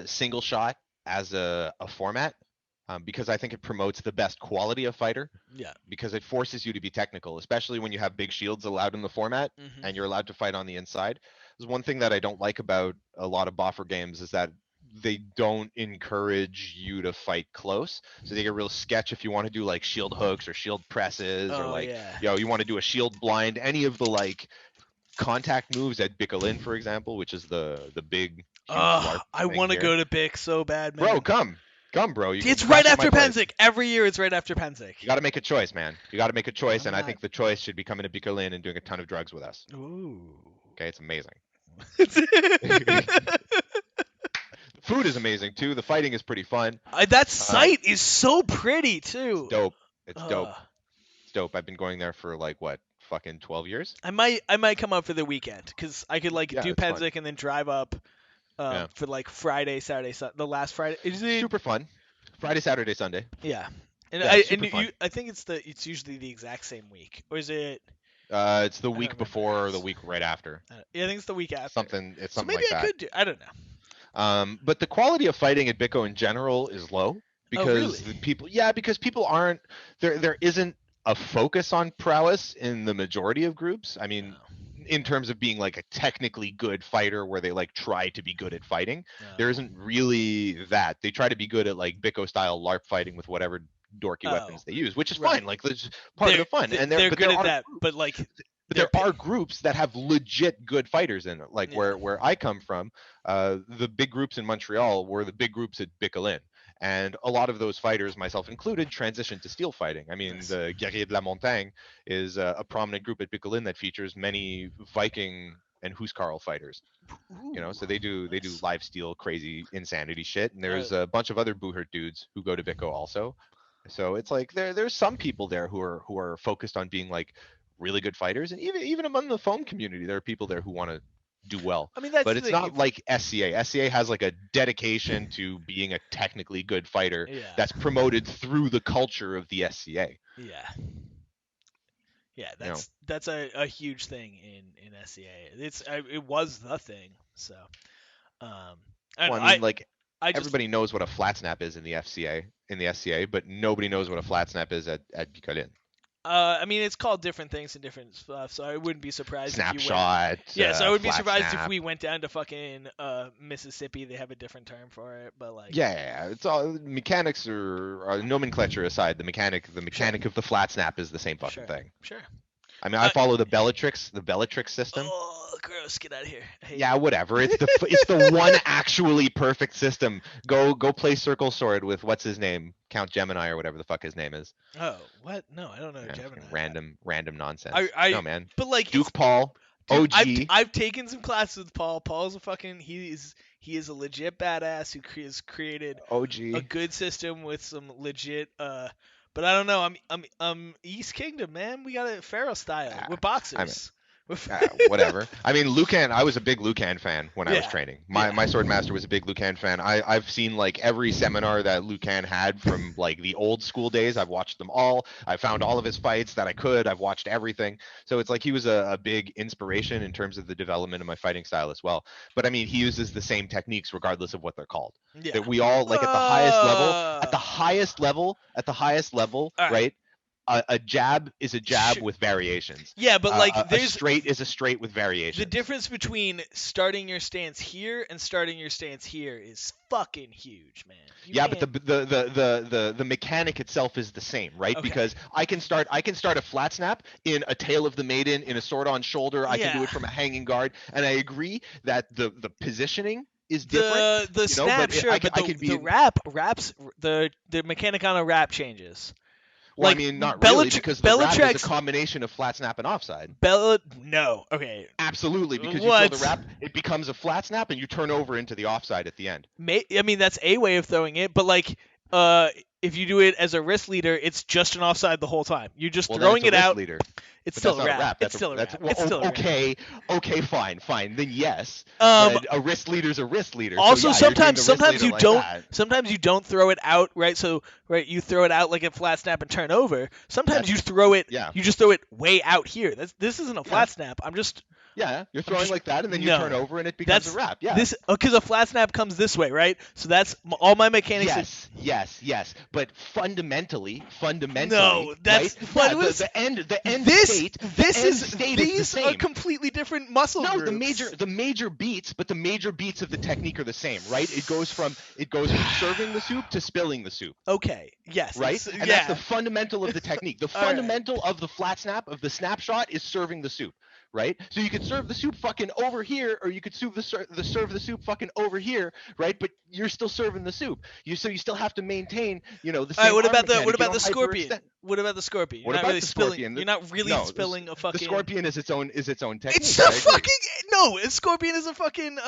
Speaker 2: single shot as a format because I think it promotes the best quality of fighter.
Speaker 1: Yeah. Because
Speaker 2: it forces you to be technical, especially when you have big shields allowed in the format and you're allowed to fight on the inside. There's one thing that I don't like about a lot of boffer games is that they don't encourage you to fight close. So they get real sketch if you want to do like shield hooks or shield presses or like, you want to do a shield blind, any of the like contact moves at Bicolin, for example, which is the big huge LARP
Speaker 1: I
Speaker 2: thing
Speaker 1: want to
Speaker 2: here.
Speaker 1: go to Bic so bad, man.
Speaker 2: Bro, come, bro. You can
Speaker 1: It's right
Speaker 2: crash at my
Speaker 1: after
Speaker 2: place.
Speaker 1: Penzik. Every year it's right after Penzik.
Speaker 2: You got to make a choice, man. You got to make a choice,
Speaker 1: I'm
Speaker 2: and I
Speaker 1: not.
Speaker 2: think the choice should be coming to Bicolin and doing a ton of drugs with us.
Speaker 1: Ooh.
Speaker 2: Okay, it's amazing. Food is amazing too. The fighting is pretty fun.
Speaker 1: That site is so pretty too.
Speaker 2: It's dope. It's dope.
Speaker 1: Uh,
Speaker 2: It's dope. I've been going there for like what, fucking 12 years.
Speaker 1: I might come up for the weekend because I could like
Speaker 2: Yeah,
Speaker 1: do
Speaker 2: it's fun.
Speaker 1: Penzik and then drive up
Speaker 2: Yeah.
Speaker 1: for like Friday, Saturday, the last Friday. Is it?
Speaker 2: Super fun. Friday, Saturday, Sunday.
Speaker 1: Yeah. And
Speaker 2: Yeah, super fun.
Speaker 1: I think it's usually the exact same week, or is it?
Speaker 2: It's the
Speaker 1: don't
Speaker 2: week
Speaker 1: remember.
Speaker 2: before or the week right after.
Speaker 1: Yeah, I think it's the week after.
Speaker 2: It's
Speaker 1: So
Speaker 2: something
Speaker 1: maybe
Speaker 2: like
Speaker 1: I
Speaker 2: that.
Speaker 1: could do. I don't know.
Speaker 2: But the quality of fighting at Bico in general is low because
Speaker 1: really?
Speaker 2: because people aren't there isn't a focus on prowess in the majority of groups. I mean, in terms of being like a technically good fighter where they like try to be good at fighting, there isn't really that. They try to be good at like Bico style LARP fighting with whatever dorky weapons they use, which is
Speaker 1: right.
Speaker 2: fine. Like that's part of the fun. And
Speaker 1: they're
Speaker 2: but
Speaker 1: good
Speaker 2: there
Speaker 1: at
Speaker 2: are
Speaker 1: that,
Speaker 2: groups-
Speaker 1: but like
Speaker 2: but there are groups that have legit good fighters in it. Like where I come from, the big groups in Montreal were the big groups at Bicolin. And a lot of those fighters, myself included, transitioned to steel fighting. I mean, the Guerrier de la Montagne is a prominent group at Bicolin that features many Viking and Huskarl fighters. You know, so they do live steel, crazy insanity shit. And there's a bunch of other Boohert dudes who go to Bico also. So it's like there's some people there who are focused on being like really good fighters, and even among the foam community, there are people there who want to do well.
Speaker 1: I mean, that's
Speaker 2: but
Speaker 1: the
Speaker 2: it's
Speaker 1: thing.
Speaker 2: not like SCA. SCA has like a dedication to being a technically good fighter that's promoted through the culture of the SCA.
Speaker 1: Yeah. Yeah, that's a huge thing in SCA. It was the thing. So,
Speaker 2: everybody knows what a flat snap is in the SCA, but nobody knows what a flat snap is at Bicolin.
Speaker 1: I mean, it's called different things in different stuff, so I wouldn't be surprised
Speaker 2: Snapshot.
Speaker 1: if you went... Yeah, so I would be surprised
Speaker 2: snap.
Speaker 1: if we went down to fucking Mississippi. They have a different term for it, but like...
Speaker 2: Yeah, it's all mechanics or nomenclature aside. The mechanic of the flat snap is the same fucking thing.
Speaker 1: Sure.
Speaker 2: I mean, I follow the Bellatrix system.
Speaker 1: Oh, gross! Get out of here.
Speaker 2: Yeah, whatever. It's the one actually perfect system. Go play Circle Sword with what's his name, Count Gemini or whatever the fuck his name is.
Speaker 1: Oh, what? No, I don't know Gemini.
Speaker 2: Random nonsense.
Speaker 1: No,
Speaker 2: man.
Speaker 1: But like
Speaker 2: Duke Paul,
Speaker 1: dude,
Speaker 2: OG.
Speaker 1: I've taken some classes with Paul. Paul's a fucking he is a legit badass who has created
Speaker 2: OG.
Speaker 1: a good system with some legit but I don't know. I'm East Kingdom, man. We got it Pharaoh style with boxers.
Speaker 2: Whatever. I mean, Lucan. I was a big Lucan fan when I was training. My sword master was a big Lucan fan. I've seen like every seminar that Lucan had from like the old school days. I've watched them all. I found all of his fights that I could. I've watched everything. So it's like he was a big inspiration in terms of the development of my fighting style as well. But I mean, he uses the same techniques regardless of what they're called.
Speaker 1: Yeah.
Speaker 2: That we all like at the highest level, right? A jab is a jab with variations.
Speaker 1: Yeah, but like
Speaker 2: a straight is a straight with variations.
Speaker 1: The difference between starting your stance here and starting your stance here is fucking huge, man.
Speaker 2: But the mechanic itself is the same, right?
Speaker 1: Okay.
Speaker 2: Because I can start a flat snap in a Tail of the Maiden, in a sword on shoulder. I can do it from a hanging guard, and I agree that the positioning is different.
Speaker 1: The snap, the mechanic on a wrap changes.
Speaker 2: Well, like, I mean, not really, because the wrap is a combination of flat snap and offside.
Speaker 1: No, okay.
Speaker 2: Absolutely, because you throw the wrap, it becomes a flat snap, and you turn over into the offside at the end.
Speaker 1: I mean, that's a way of throwing it, but like, if you do it as a wrist leader, it's just an offside the whole time. You're just throwing it out.
Speaker 2: Leader.
Speaker 1: It's still a wrap. It's still a wrap.
Speaker 2: Okay, fine. Then yes. But a wrist leader's a wrist leader.
Speaker 1: Also,
Speaker 2: so
Speaker 1: sometimes you don't throw it out, right? So you throw it out like a flat snap and turn over. Sometimes you throw it. Yeah. You just throw it way out here. This isn't a flat snap. I'm just.
Speaker 2: Yeah, you're throwing like that, and then you turn over, and it becomes a wrap. Yeah.
Speaker 1: Because a flat snap comes this way, right? So that's all my mechanics.
Speaker 2: Yes. But fundamentally.
Speaker 1: No, that's
Speaker 2: the end state.
Speaker 1: These are completely different muscle groups.
Speaker 2: The major beats, but the major beats of the technique are the same, right? It goes from serving the soup to spilling the soup.
Speaker 1: Okay. Yes.
Speaker 2: Right. And that's the fundamental of the technique. The fundamental of the flat snap of the snapshot is serving the soup. right? So you could serve the soup fucking over here, or you could serve the soup fucking over here, right? But you're still serving the soup. So you still have to maintain, the
Speaker 1: All right,
Speaker 2: same arm
Speaker 1: what
Speaker 2: mechanic. You
Speaker 1: about
Speaker 2: don't
Speaker 1: the scorpion?
Speaker 2: hyperextend.
Speaker 1: What about the scorpion? You're
Speaker 2: What
Speaker 1: not
Speaker 2: about
Speaker 1: really
Speaker 2: the
Speaker 1: spilling.
Speaker 2: scorpion?
Speaker 1: You're not really
Speaker 2: No,
Speaker 1: spilling a
Speaker 2: the
Speaker 1: fucking.
Speaker 2: scorpion is its own
Speaker 1: It's
Speaker 2: technique.
Speaker 1: a
Speaker 2: I agree.
Speaker 1: fucking no. A scorpion is a fucking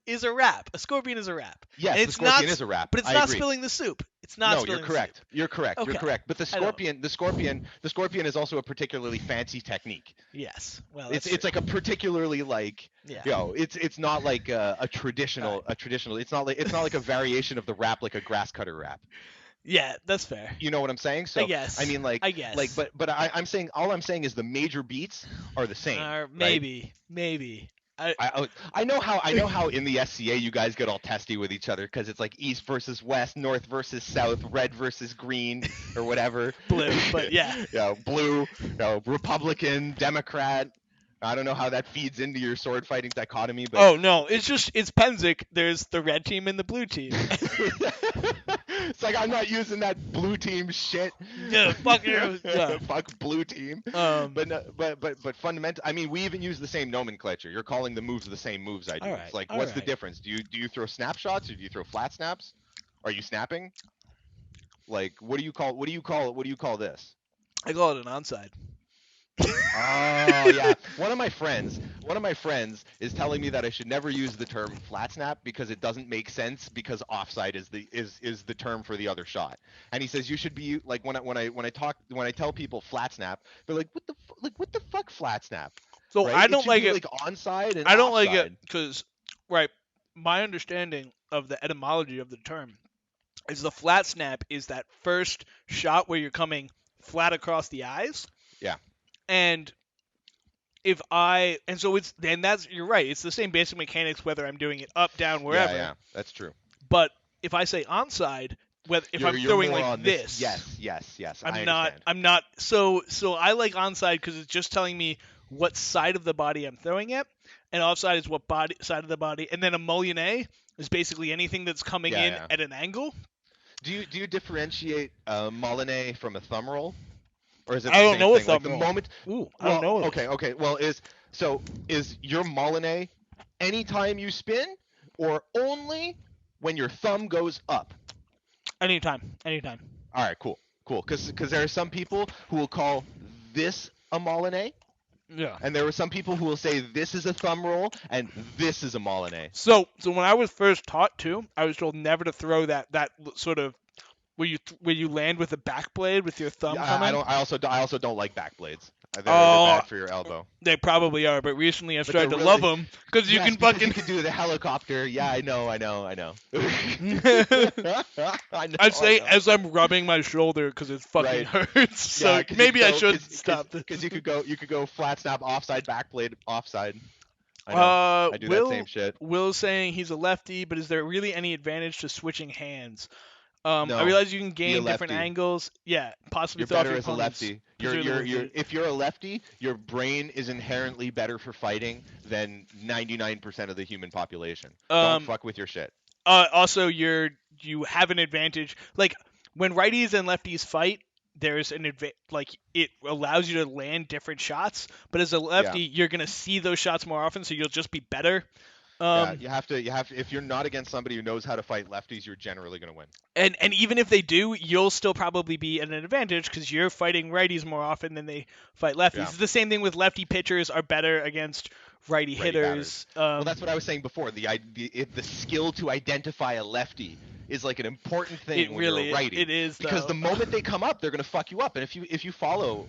Speaker 1: is a wrap. A scorpion is a wrap, and
Speaker 2: Yes, the
Speaker 1: it's not.
Speaker 2: scorpion is a wrap.
Speaker 1: But it's
Speaker 2: I
Speaker 1: not
Speaker 2: agree.
Speaker 1: spilling the soup. It's not
Speaker 2: No, you're
Speaker 1: spilling the soup.
Speaker 2: correct. You're correct. You're
Speaker 1: Okay.
Speaker 2: correct. But
Speaker 1: I don't.
Speaker 2: the scorpion is also a particularly fancy technique.
Speaker 1: Yes. Well,
Speaker 2: It's
Speaker 1: that's
Speaker 2: it's like a particularly like
Speaker 1: yeah.
Speaker 2: it's not like a traditional It's not like a variation of the wrap like a grass cutter wrap.
Speaker 1: Yeah, that's fair.
Speaker 2: You know what I'm saying? So
Speaker 1: I guess.
Speaker 2: I mean
Speaker 1: I guess.
Speaker 2: but I'm saying all I'm saying is the major beats are the same. Right?
Speaker 1: Maybe.
Speaker 2: I know how in the SCA you guys get all testy with each other because it's like East versus West, North versus South, red versus green, or whatever.
Speaker 1: Blue, but yeah.
Speaker 2: Blue, Republican, Democrat. I don't know how that feeds into your sword fighting dichotomy, but
Speaker 1: Oh no, it's Penzik. There's the red team and the blue team.
Speaker 2: it's like I'm not using that blue team shit.
Speaker 1: Yeah, fuck you. Yeah.
Speaker 2: Fuck blue team. But fundamental. I mean, we even use the same nomenclature. You're calling the moves the same moves I do.
Speaker 1: All right,
Speaker 2: It's like,
Speaker 1: all
Speaker 2: what's the
Speaker 1: right.
Speaker 2: difference? Do you throw snapshots or do you throw flat snaps? Are you snapping? Like, what do you call this?
Speaker 1: I call it an onside.
Speaker 2: Oh yeah. One of my friends is telling me that I should never use the term flat snap because it doesn't make sense because offside is the term for the other shot. And he says you should be like when I tell people flat snap, they're like what the fuck flat snap?
Speaker 1: So
Speaker 2: Right?
Speaker 1: I don't
Speaker 2: should
Speaker 1: like
Speaker 2: be
Speaker 1: it.
Speaker 2: like onside and
Speaker 1: I don't
Speaker 2: offside.
Speaker 1: like it because, right, my understanding of the etymology of the term is the flat snap is that first shot where you're coming flat across the eyes.
Speaker 2: Yeah.
Speaker 1: And that's you're right. It's the same basic mechanics whether I'm doing it up, down, wherever.
Speaker 2: Yeah, that's true.
Speaker 1: But if I say onside, if I'm
Speaker 2: You're
Speaker 1: throwing
Speaker 2: more
Speaker 1: like
Speaker 2: on
Speaker 1: this,
Speaker 2: yes. I
Speaker 1: I'm
Speaker 2: understand.
Speaker 1: not. So I like onside because it's just telling me what side of the body I'm throwing at, and offside is what side of the body, and then a mullione is basically anything that's coming in at an angle.
Speaker 2: Do you differentiate Molinet from a thumb roll? Or is it
Speaker 1: I
Speaker 2: the
Speaker 1: don't
Speaker 2: same
Speaker 1: know a
Speaker 2: thing? Like
Speaker 1: thumb
Speaker 2: the
Speaker 1: roll.
Speaker 2: moment.
Speaker 1: Ooh, I don't know.
Speaker 2: Okay. Well, is your Molinet anytime you spin, or only when your thumb goes up?
Speaker 1: Anytime.
Speaker 2: All right, cool. Because there are some people who will call this a Molinet,
Speaker 1: Yeah.
Speaker 2: and there are some people who will say this is a thumb roll and this is a Molinet.
Speaker 1: So when I was first taught to, I was told never to throw that sort of where you land with the back blade with your thumb coming.
Speaker 2: I also don't like back blades. They're bad for your elbow.
Speaker 1: They probably are, but recently I've
Speaker 2: But
Speaker 1: started to
Speaker 2: they're
Speaker 1: love
Speaker 2: really-
Speaker 1: them because you can
Speaker 2: Because
Speaker 1: fucking.
Speaker 2: you can do the helicopter. Yeah, I know. I know.
Speaker 1: I'd say as I'm rubbing my shoulder because it fucking
Speaker 2: Right.
Speaker 1: hurts. So
Speaker 2: Yeah, 'cause
Speaker 1: maybe
Speaker 2: you
Speaker 1: I
Speaker 2: go-
Speaker 1: should stop this.
Speaker 2: Because you could go flat snap offside, back blade offside. I know. I do that same shit.
Speaker 1: Will's saying he's a lefty, but is there really any advantage to switching hands?
Speaker 2: No,
Speaker 1: I realize you can
Speaker 2: be a
Speaker 1: gain different
Speaker 2: lefty.
Speaker 1: angles. Yeah, possibly
Speaker 2: You're
Speaker 1: throw off
Speaker 2: better
Speaker 1: your
Speaker 2: as a
Speaker 1: opponents,
Speaker 2: lefty.
Speaker 1: 'cause you're the wizard.
Speaker 2: If you're a lefty, your brain is inherently better for fighting than 99% of the human population. Don't fuck with your shit.
Speaker 1: Also, you have an advantage. Like when righties and lefties fight, there's an like it allows you to land different shots. But as a lefty, you're gonna see those shots more often, so you'll just be better.
Speaker 2: You have to. If you're not against somebody who knows how to fight lefties, you're generally gonna win.
Speaker 1: And even if they do, you'll still probably be at an advantage because you're fighting righties more often than they fight lefties.
Speaker 2: Yeah.
Speaker 1: It's the same thing with lefty pitchers are better against righty hitters.
Speaker 2: Well, that's what I was saying before. The skill to identify a lefty is like an important thing when you're a righty.
Speaker 1: It is
Speaker 2: because
Speaker 1: though.
Speaker 2: the moment they come up, they're gonna fuck you up. And if you follow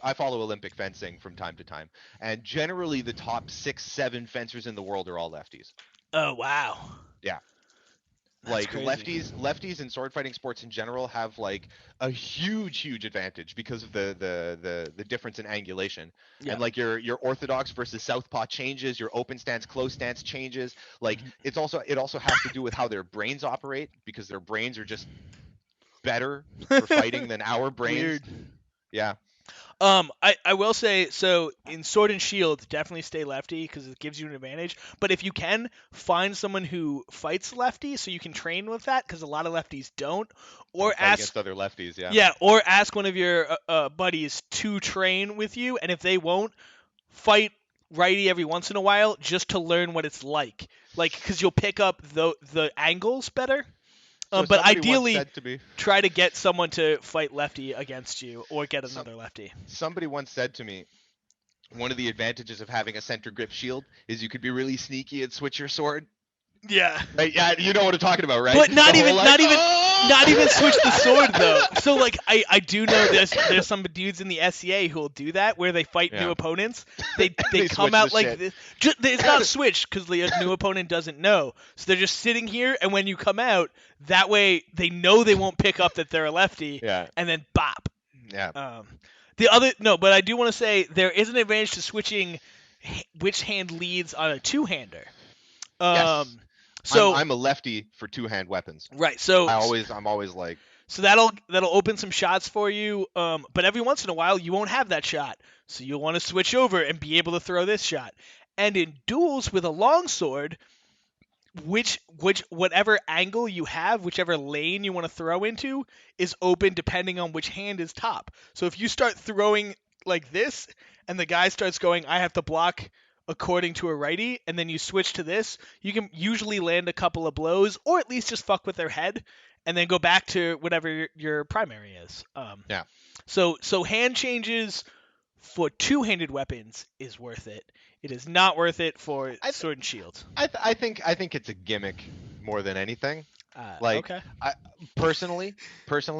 Speaker 2: I follow Olympic fencing from time to time, and generally the top 6-7 fencers in the world are all lefties.
Speaker 1: Oh wow.
Speaker 2: Yeah.
Speaker 1: That's
Speaker 2: Like
Speaker 1: crazy.
Speaker 2: lefties in sword fighting sports in general have like a huge advantage because of the difference in angulation.
Speaker 1: Yeah.
Speaker 2: And like your orthodox versus southpaw changes, your open stance close stance changes. Like it also has to do with how their brains operate because their brains are just better for fighting than our brains.
Speaker 1: Weird.
Speaker 2: Yeah.
Speaker 1: I will say, so in Sword and Shield, definitely stay lefty because it gives you an advantage. But if you can, find someone who fights lefty so you can train with that because a lot of lefties don't. Or
Speaker 2: Don't fight
Speaker 1: ask
Speaker 2: against other lefties, yeah.
Speaker 1: Yeah, or ask one of your buddies to train with you, and if they won't, fight righty every once in a while just to learn what it's like because you'll pick up the angles better.
Speaker 2: So
Speaker 1: But
Speaker 2: somebody once
Speaker 1: ideally,
Speaker 2: said to me,
Speaker 1: try to get someone to fight lefty against you or get
Speaker 2: some,
Speaker 1: another lefty.
Speaker 2: somebody once said to me, one of the advantages of having a center grip shield is you could be really sneaky and switch your sword.
Speaker 1: Yeah.
Speaker 2: Right? Yeah, you know what I'm talking about, right?
Speaker 1: But not
Speaker 2: The whole
Speaker 1: even,
Speaker 2: like,
Speaker 1: not even, not even switch the sword though.
Speaker 2: "Oh!"
Speaker 1: So like, I do know there's some dudes in the SCA who will do that where they fight new
Speaker 2: Yeah.
Speaker 1: opponents. They
Speaker 2: They
Speaker 1: come
Speaker 2: switch the
Speaker 1: out like
Speaker 2: shit.
Speaker 1: this. It's not switched because the new opponent doesn't know. So they're just sitting here, and when you come out, that way they know they won't pick up that they're a lefty,
Speaker 2: Yeah.
Speaker 1: and then bop.
Speaker 2: Yeah.
Speaker 1: Um, the other no, but I do want to say there is an advantage to switching which hand leads on a two-hander.
Speaker 2: Yes.
Speaker 1: Um,
Speaker 2: I'm
Speaker 1: so
Speaker 2: I'm a lefty for two-hand weapons.
Speaker 1: right, so
Speaker 2: I'm always like,
Speaker 1: So that'll open some shots for you. But every once in a while you won't have that shot, so you'll want to switch over and be able to throw this shot. And in duels with a longsword, which whatever angle you have, whichever lane you want to throw into, is open depending on which hand is top. So if you start throwing like this, and the guy starts going, I have to block according to a righty, and then you switch to this, you can usually land a couple of blows, or at least just fuck with their head, and then go back to whatever your primary is.
Speaker 2: yeah.
Speaker 1: So hand changes for two-handed weapons is worth it. It is not worth it for
Speaker 2: I th-
Speaker 1: sword and shield.
Speaker 2: I think it's a gimmick more than anything. Like,
Speaker 1: Okay.
Speaker 2: I personally,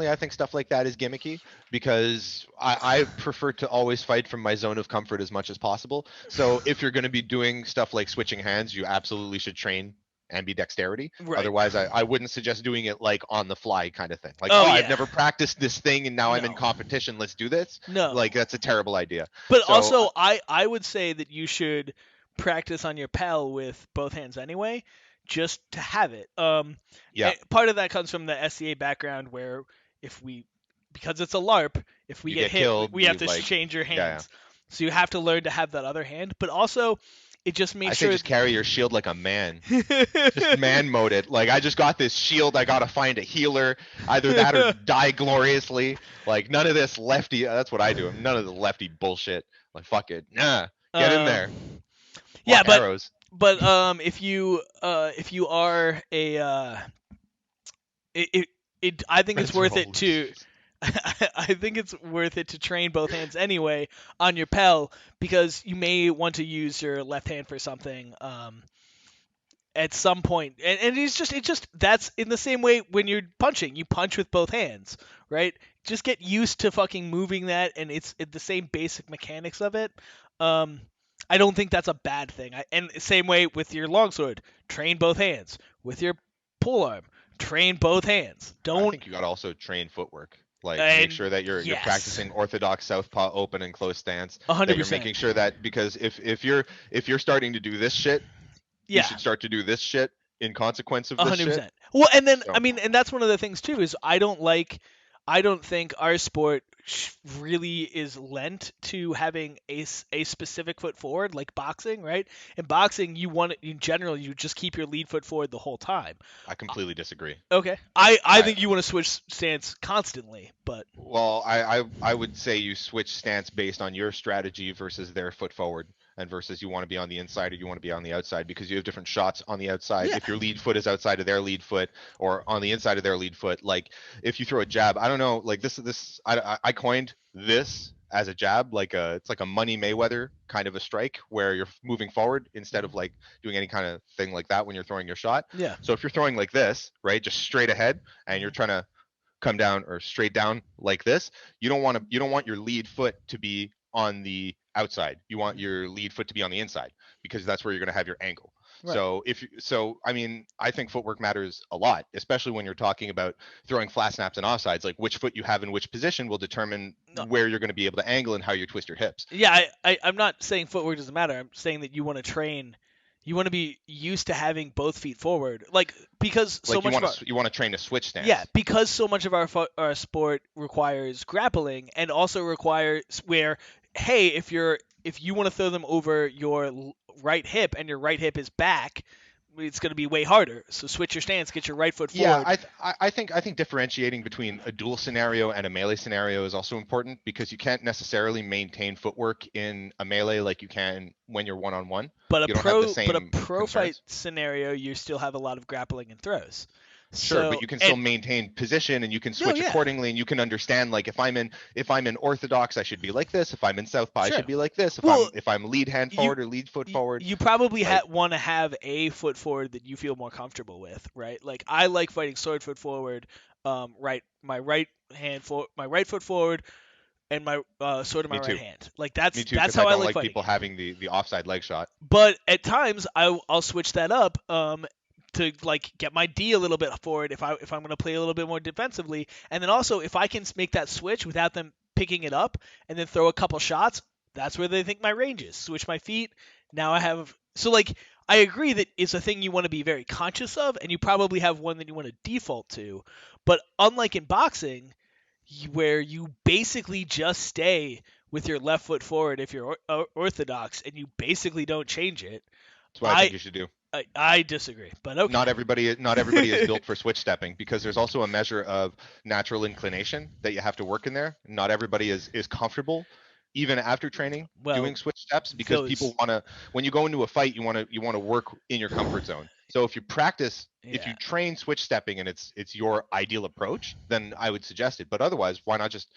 Speaker 2: I think stuff like that is gimmicky because I prefer to always fight from my zone of comfort as much as possible. So if you're going to be doing stuff like switching hands, you absolutely should train ambidexterity.
Speaker 1: Right.
Speaker 2: Otherwise, I wouldn't suggest doing it like on the fly kind of thing. Like,
Speaker 1: Oh,
Speaker 2: I've
Speaker 1: yeah.
Speaker 2: never practiced this thing and now I'm in
Speaker 1: No.
Speaker 2: competition. Let's do this.
Speaker 1: No.
Speaker 2: Like, that's a terrible idea.
Speaker 1: But
Speaker 2: So
Speaker 1: also, I would say that you should practice on your PAL with both hands anyway, just to have it.
Speaker 2: yeah,
Speaker 1: Part of that comes from the SCA background where if we, because it's a LARP, if we
Speaker 2: you
Speaker 1: get
Speaker 2: get
Speaker 1: hit,
Speaker 2: killed.
Speaker 1: we have to
Speaker 2: Like,
Speaker 1: change your
Speaker 2: yeah,
Speaker 1: hands. So you have to learn to have that other hand. But also, it just
Speaker 2: I
Speaker 1: makes
Speaker 2: say
Speaker 1: sure.
Speaker 2: just carry your shield like a man. Just man mode it. Like, I just got this shield. I gotta find a healer. Either that or die gloriously. Like, none of this lefty. That's what I do. None of the lefty bullshit. Like, fuck it. Nah. Get in there.
Speaker 1: Yeah,
Speaker 2: Block arrows.
Speaker 1: but if you are a it I think it's
Speaker 2: Spencer
Speaker 1: worth it
Speaker 2: Holmes.
Speaker 1: to I think it's worth it to train both hands anyway on your PEL because you may want to use your left hand for something at some point. And it's just that's in the same way when you're punching, you punch with both hands, right? Just get used to fucking moving that and it's the same basic mechanics of it. I don't think that's a bad thing. And same way with your longsword, train both hands. With your polearm, train both hands.
Speaker 2: I
Speaker 1: Don't
Speaker 2: think you gotta also train footwork. Like, make
Speaker 1: and
Speaker 2: sure that you're
Speaker 1: yes,
Speaker 2: practicing orthodox southpaw open and close stance.
Speaker 1: a hundred
Speaker 2: That you're
Speaker 1: percent.
Speaker 2: making sure that, because if you're starting to do this shit, you
Speaker 1: Yeah,
Speaker 2: should start to do this shit in consequence of
Speaker 1: a
Speaker 2: this
Speaker 1: hundred
Speaker 2: shit.
Speaker 1: percent. Well, and then I
Speaker 2: So
Speaker 1: mean, and that's one of the things too is I don't think our sport really is lent to having a specific foot forward like boxing, right? In boxing, in general, you just keep your lead foot forward the whole time.
Speaker 2: I completely disagree.
Speaker 1: Okay, I
Speaker 2: I
Speaker 1: think you want to switch stance constantly, but
Speaker 2: Well, I would say you switch stance based on your strategy versus their foot forward, and versus you want to be on the inside or you want to be on the outside, because you have different shots on the outside.
Speaker 1: yeah,
Speaker 2: If your lead foot is outside of their lead foot or on the inside of their lead foot, like, if you throw a jab, I don't know, like, I coined this as a jab, like, it's like a Money Mayweather kind of a strike where you're moving forward instead of like doing any kind of thing like that when you're throwing your shot.
Speaker 1: yeah,
Speaker 2: So if you're throwing like this, right, just straight ahead, and you're trying to come down or straight down like this, you don't want your lead foot to be on the outside. You want your lead foot to be on the inside, because that's where you're going to have your angle.
Speaker 1: right.
Speaker 2: So I mean, I think footwork matters a lot, especially when you're talking about throwing flat snaps and offsides. Like, which foot you have in which position will determine
Speaker 1: No,
Speaker 2: where you're going to be able to angle and how you twist your hips.
Speaker 1: yeah, I'm not saying footwork doesn't matter. I'm saying that you want to train, you want to be used to having both feet forward, like because so
Speaker 2: Like,
Speaker 1: much of our
Speaker 2: you want to train a switch stance.
Speaker 1: yeah, because so much of our sport requires grappling and also requires where hey, if you want to throw them over your right hip and your right hip is back, it's going to be way harder. So switch your stance, get your right foot
Speaker 2: Yeah,
Speaker 1: forward.
Speaker 2: I think differentiating between a duel scenario and a melee scenario is also important because you can't necessarily maintain footwork in a melee like you can when you're one on one.
Speaker 1: But a
Speaker 2: You don't have the
Speaker 1: pro
Speaker 2: same
Speaker 1: fight
Speaker 2: concerns.
Speaker 1: scenario, you still have a lot of grappling and throws.
Speaker 2: Sure, but
Speaker 1: So
Speaker 2: you can still
Speaker 1: and
Speaker 2: maintain position and you can
Speaker 1: no,
Speaker 2: switch
Speaker 1: yeah,
Speaker 2: accordingly and you can understand like if I'm in orthodox I should be like this, if I'm in southpaw I
Speaker 1: sure.
Speaker 2: should be like this, if
Speaker 1: Well,
Speaker 2: I'm lead hand
Speaker 1: you
Speaker 2: forward or lead foot forward.
Speaker 1: you probably
Speaker 2: Like
Speaker 1: want to have a foot forward that you feel more comfortable with, right? Like I like fighting sword foot forward, right, my right foot forward, and my sword in my
Speaker 2: me
Speaker 1: right
Speaker 2: too.
Speaker 1: hand. Like
Speaker 2: Me too,
Speaker 1: that's
Speaker 2: because
Speaker 1: how
Speaker 2: I
Speaker 1: I
Speaker 2: don't
Speaker 1: like
Speaker 2: like
Speaker 1: fighting
Speaker 2: people
Speaker 1: it.
Speaker 2: having the offside leg shot.
Speaker 1: But at times I'll switch that up to like get my D a little bit forward if I'm going to play a little bit more defensively, and then also if I can make that switch without them picking it up and then throw a couple shots, that's where they think my range is. Switch my feet. Now I have so like I agree that it's a thing you want to be very conscious of, and you probably have one that you want to default to. But unlike in boxing, where you basically just stay with your left foot forward if you're orthodox, and you basically don't change it.
Speaker 2: That's what I think
Speaker 1: I
Speaker 2: you should do.
Speaker 1: I disagree, but
Speaker 2: Not
Speaker 1: okay.
Speaker 2: everybody not everybody is built for switch stepping because there's also a measure of natural inclination that you have to work in there. Not everybody is comfortable even after training
Speaker 1: Well,
Speaker 2: doing switch steps because people
Speaker 1: those
Speaker 2: want to when you go into a fight you want to work in your comfort zone. So if
Speaker 1: yeah.
Speaker 2: you train switch stepping and it's your ideal approach, then I would suggest it. But otherwise, why not just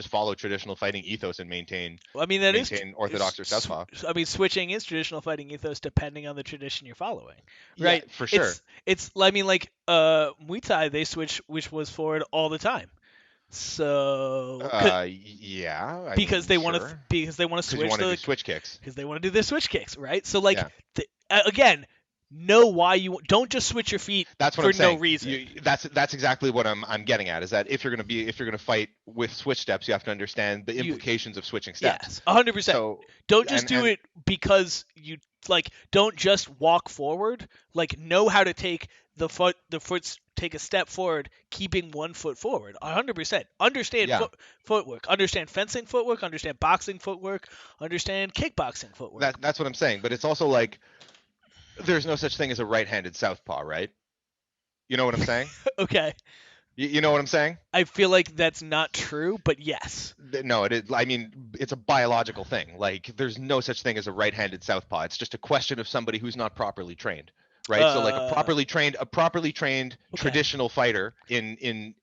Speaker 2: follow traditional fighting ethos and
Speaker 1: Well, I mean that
Speaker 2: maintain orthodox or southpaw?
Speaker 1: I mean switching is traditional fighting ethos depending on the tradition you're following,
Speaker 2: Yeah,
Speaker 1: right?
Speaker 2: for sure.
Speaker 1: It's I mean like Muay Thai they switch which was forward all the time. So
Speaker 2: Yeah, I
Speaker 1: because
Speaker 2: mean,
Speaker 1: they want to
Speaker 2: sure. Because you
Speaker 1: switch
Speaker 2: want to do
Speaker 1: the
Speaker 2: switch kicks.
Speaker 1: because they want to do their switch kicks, right? So like
Speaker 2: Yeah.
Speaker 1: again, know why you don't just switch your feet
Speaker 2: That's what I'm
Speaker 1: for no
Speaker 2: saying.
Speaker 1: reason.
Speaker 2: That's exactly what I'm getting at. Is that if you're gonna fight with switch steps, you have to understand the
Speaker 1: You
Speaker 2: implications of switching steps.
Speaker 1: yes, 100%.
Speaker 2: So
Speaker 1: Don't just do
Speaker 2: and
Speaker 1: it because you like. Don't just walk forward. Like know how to take the foot take a step forward, keeping one foot forward. 100%. Understand
Speaker 2: yeah,
Speaker 1: footwork. Understand fencing footwork. Understand boxing footwork. Understand kickboxing footwork.
Speaker 2: that's what I'm saying. But it's also like there's no such thing as a right-handed southpaw, right? You know what I'm saying?
Speaker 1: Okay.
Speaker 2: You know what I'm saying?
Speaker 1: I feel like that's not true, but yes.
Speaker 2: No, it is. I mean, it's a biological thing. Like, there's no such thing as a right-handed southpaw. It's just a question of somebody who's not properly trained, right? So, like a properly trained
Speaker 1: Okay.
Speaker 2: traditional fighter in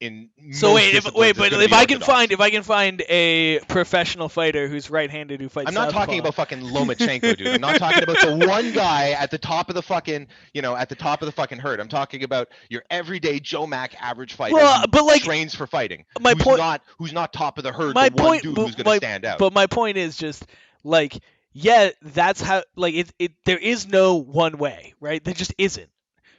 Speaker 1: So
Speaker 2: most disciplines is
Speaker 1: but
Speaker 2: going to be orthodox.
Speaker 1: if I can find a professional fighter who's right-handed who fights
Speaker 2: I'm not talking
Speaker 1: southpaw.
Speaker 2: about fucking Lomachenko, dude. I'm not talking about the one guy at the top of the fucking, at the top of the fucking herd. I'm talking about your everyday Joe Mac average fighter
Speaker 1: Well,
Speaker 2: who
Speaker 1: but like
Speaker 2: trains for fighting,
Speaker 1: my point
Speaker 2: who's not top of the herd,
Speaker 1: my
Speaker 2: the one
Speaker 1: point
Speaker 2: dude who's going to stand out.
Speaker 1: but my point is just like yeah, that's how like it there is no one way, right? There just isn't.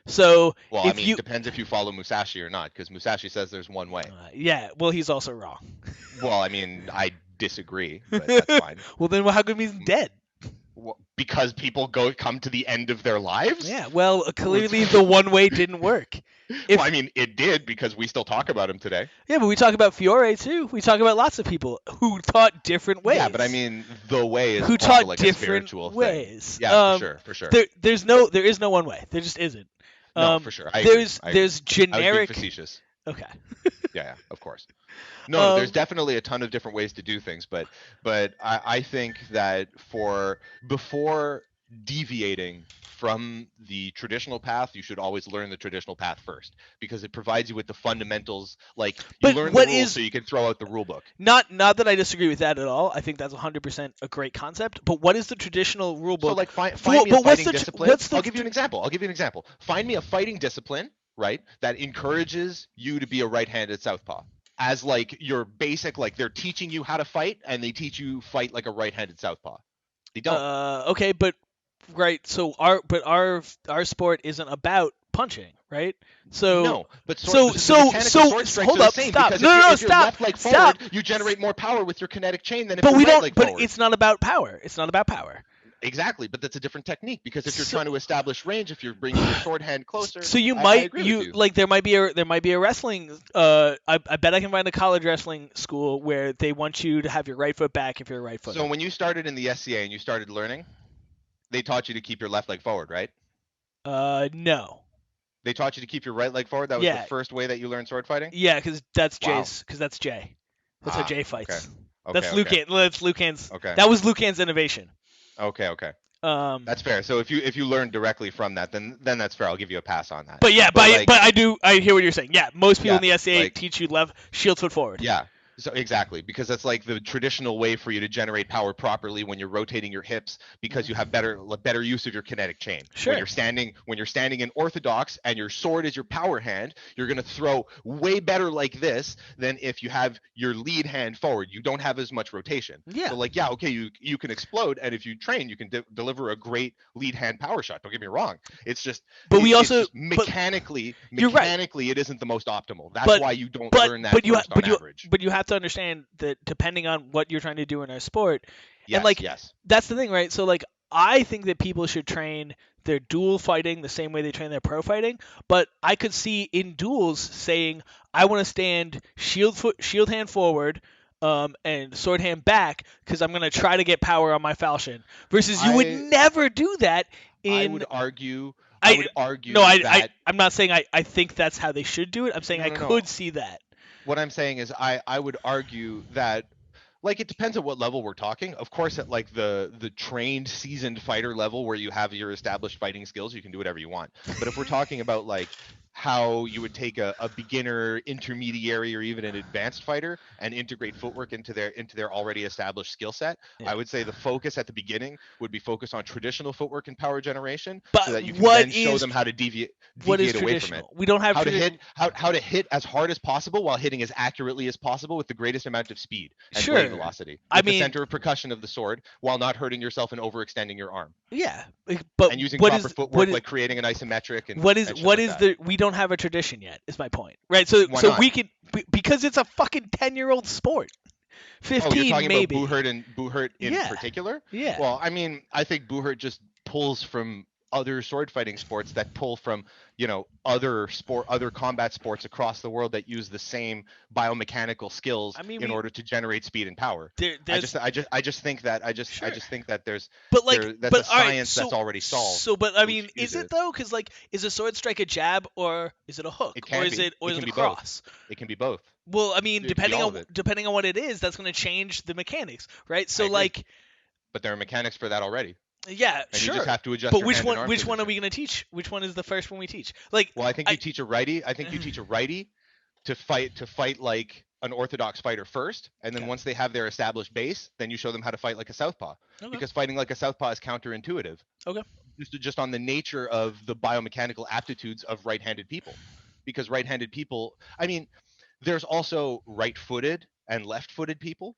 Speaker 1: So
Speaker 2: Well, I
Speaker 1: if
Speaker 2: mean,
Speaker 1: you
Speaker 2: depends if you follow Musashi or not, because Musashi says there's one way.
Speaker 1: yeah, well he's also wrong.
Speaker 2: Well, I mean, I disagree, but that's fine.
Speaker 1: Well then how come he's dead?
Speaker 2: Because people come to the end of their lives.
Speaker 1: Yeah, well clearly the one way didn't work. If
Speaker 2: Well, I mean, it did because we still talk about him today.
Speaker 1: yeah, but we talk about Fiore too. We talk about lots of people who taught different ways.
Speaker 2: Yeah, but I mean, the way is
Speaker 1: who
Speaker 2: also
Speaker 1: taught
Speaker 2: like a
Speaker 1: different
Speaker 2: spiritual
Speaker 1: ways.
Speaker 2: thing. Yeah, for sure.
Speaker 1: There is no one way. There just isn't.
Speaker 2: No, for sure. I agree.
Speaker 1: There's
Speaker 2: I agree.
Speaker 1: there's
Speaker 2: I was being
Speaker 1: generic.
Speaker 2: facetious.
Speaker 1: Okay.
Speaker 2: Yeah, of course. No, there's
Speaker 1: Um,
Speaker 2: definitely a ton of different ways to do things, but I think that before deviating from the traditional path, you should always learn the traditional path first because it provides you with the fundamentals. Like you
Speaker 1: but
Speaker 2: learn the
Speaker 1: what
Speaker 2: rules
Speaker 1: is
Speaker 2: so you can throw out the rule book.
Speaker 1: not that I disagree with that at all. I think that's 100% a great concept. But what is the traditional rule
Speaker 2: So
Speaker 1: book?
Speaker 2: like find
Speaker 1: for,
Speaker 2: me a
Speaker 1: but what's
Speaker 2: fighting
Speaker 1: the
Speaker 2: discipline.
Speaker 1: what's the
Speaker 2: I'll give you an example. Find me a fighting discipline, right, that encourages you to be a right-handed southpaw. As like your basic, like they're teaching you how to fight and they teach you fight like a right-handed southpaw. They don't.
Speaker 1: okay, but right. So our sport isn't about punching, right? So
Speaker 2: No, but the
Speaker 1: so
Speaker 2: mechanics of sword strikes
Speaker 1: hold
Speaker 2: are the
Speaker 1: up,
Speaker 2: same
Speaker 1: stop.
Speaker 2: because
Speaker 1: No, no, no,
Speaker 2: if you're
Speaker 1: stop.
Speaker 2: left leg
Speaker 1: Stop.
Speaker 2: forward, you generate more power with your kinetic chain than if
Speaker 1: But
Speaker 2: you're
Speaker 1: we
Speaker 2: right
Speaker 1: don't.
Speaker 2: leg
Speaker 1: But
Speaker 2: forward.
Speaker 1: it's not about power. It's not about power.
Speaker 2: Exactly, but that's a different technique because if you're
Speaker 1: So-
Speaker 2: trying to establish range, if you're bringing your sword hand closer,
Speaker 1: So you
Speaker 2: I
Speaker 1: might
Speaker 2: agree with
Speaker 1: you
Speaker 2: you.
Speaker 1: like there might be a wrestling I bet I can find a college wrestling school where they want you to have your right foot back if you're a right footer.
Speaker 2: So when you started in the SCA and you started learning, they taught you to keep your left leg forward, right?
Speaker 1: No.
Speaker 2: They taught you to keep your right leg forward. That was the
Speaker 1: Yeah,
Speaker 2: first way that you learned sword fighting.
Speaker 1: yeah, because that's
Speaker 2: Wow.
Speaker 1: Jay's. Because that's Jay. That's how
Speaker 2: Ah.
Speaker 1: Jay
Speaker 2: Okay.
Speaker 1: fights.
Speaker 2: Okay.
Speaker 1: That's
Speaker 2: Okay.
Speaker 1: Lucan. That's Lucan's.
Speaker 2: Okay.
Speaker 1: That was Lucan's innovation.
Speaker 2: Okay. Okay.
Speaker 1: Um,
Speaker 2: That's fair. So if you learn directly from that, then that's fair. I'll give you a pass on that.
Speaker 1: but yeah,
Speaker 2: But like,
Speaker 1: I hear what you're saying. Yeah, most people
Speaker 2: yeah,
Speaker 1: in the SCA
Speaker 2: like
Speaker 1: teach you left shield foot forward.
Speaker 2: yeah. So exactly, because that's like the traditional way for you to generate power properly when you're rotating your hips, because you have better use of your kinetic chain.
Speaker 1: Sure.
Speaker 2: When you're standing in orthodox and your sword is your power hand, you're going to throw way better like this than if you have your lead hand forward. You don't have as much rotation.
Speaker 1: Yeah.
Speaker 2: So like yeah, okay, you can explode, and if you train, you can deliver a great lead hand power shot. Don't get me wrong. It's just
Speaker 1: But we
Speaker 2: it's
Speaker 1: also
Speaker 2: just mechanically
Speaker 1: you're right.
Speaker 2: mechanically it isn't the most optimal. That's
Speaker 1: But
Speaker 2: why you don't
Speaker 1: but
Speaker 2: learn that
Speaker 1: but you
Speaker 2: first on average.
Speaker 1: but you have to understand that depending on what you're trying to do in our sport, and
Speaker 2: Yes,
Speaker 1: like
Speaker 2: yes.
Speaker 1: that's the thing, right? So like I think that people should train their dual fighting the same way they train their pro fighting, but I could see in duels saying I want to stand shield hand forward. And sword hand back because I'm gonna try to get power on my falchion. Versus you would
Speaker 2: I
Speaker 1: never do that
Speaker 2: I
Speaker 1: in
Speaker 2: would argue I
Speaker 1: I
Speaker 2: would
Speaker 1: no
Speaker 2: argue that
Speaker 1: I'm not saying I think that's how they should do it. I'm saying
Speaker 2: no
Speaker 1: I
Speaker 2: no no.
Speaker 1: could see that.
Speaker 2: What I'm saying is I would argue that like it depends on what level we're talking. Of course, at like the trained, seasoned fighter level where you have your established fighting skills, you can do whatever you want. But if we're talking about like how you would take a beginner, intermediary, or even an advanced fighter and integrate footwork into their already established skill set,
Speaker 1: Yeah.
Speaker 2: I would say the focus at the beginning would be focused on traditional footwork and power generation, so
Speaker 1: But
Speaker 2: that you can then show them how to
Speaker 1: what is
Speaker 2: deviate away from it.
Speaker 1: traditional? We don't have
Speaker 2: How to hit as hard as possible while hitting as accurately as possible with the greatest amount of speed and blade
Speaker 1: Sure.
Speaker 2: velocity,
Speaker 1: I
Speaker 2: with the
Speaker 1: mean,
Speaker 2: center of percussion of the sword, while not hurting yourself and overextending your arm,
Speaker 1: yeah. But
Speaker 2: and using
Speaker 1: what
Speaker 2: proper
Speaker 1: is what
Speaker 2: footwork
Speaker 1: is
Speaker 2: like creating an isometric and shit
Speaker 1: what
Speaker 2: like
Speaker 1: is
Speaker 2: that.
Speaker 1: the we don't have a tradition yet is my point. Right? So
Speaker 2: Why not?
Speaker 1: we can because it's a fucking 10-year-old sport.
Speaker 2: Oh, you're
Speaker 1: 15
Speaker 2: talking about
Speaker 1: maybe.
Speaker 2: Buhurt in
Speaker 1: Yeah.
Speaker 2: particular?
Speaker 1: Yeah.
Speaker 2: Well, I mean, I think Buhurt just pulls from other sword fighting sports that pull from, other combat sports across the world that use the same biomechanical skills
Speaker 1: I mean
Speaker 2: in order to generate speed and power.
Speaker 1: there's
Speaker 2: I just think that I
Speaker 1: sure.
Speaker 2: just think that
Speaker 1: But like,
Speaker 2: that's a
Speaker 1: but all right.
Speaker 2: science that's already solved
Speaker 1: But I
Speaker 2: to
Speaker 1: mean,
Speaker 2: excuse
Speaker 1: is it
Speaker 2: it.
Speaker 1: though? Because like, is a sword strike a jab or is it a
Speaker 2: It
Speaker 1: hook or
Speaker 2: can be. It
Speaker 1: is
Speaker 2: can
Speaker 1: it a
Speaker 2: be both.
Speaker 1: cross?
Speaker 2: It can be both.
Speaker 1: Well, I mean,
Speaker 2: It can be all of it.
Speaker 1: depending on what it is, that's going to change the mechanics, right?
Speaker 2: I
Speaker 1: So
Speaker 2: agree.
Speaker 1: like,
Speaker 2: But there are mechanics for that already.
Speaker 1: yeah,
Speaker 2: And you just
Speaker 1: sure.
Speaker 2: have to adjust
Speaker 1: But
Speaker 2: your hand and arm
Speaker 1: which one are
Speaker 2: position.
Speaker 1: we going to teach? Which one is the first one we teach? Like,
Speaker 2: Well, I think you teach a righty. I think you teach a righty to fight like an orthodox fighter first, and then
Speaker 1: okay,
Speaker 2: once they have their established base, then you show them how to fight like a southpaw.
Speaker 1: okay,
Speaker 2: Because fighting like a southpaw is counterintuitive,
Speaker 1: okay.
Speaker 2: just on the nature of the biomechanical aptitudes of right-handed people. Because right-handed people, I mean, there's also right-footed and left-footed people.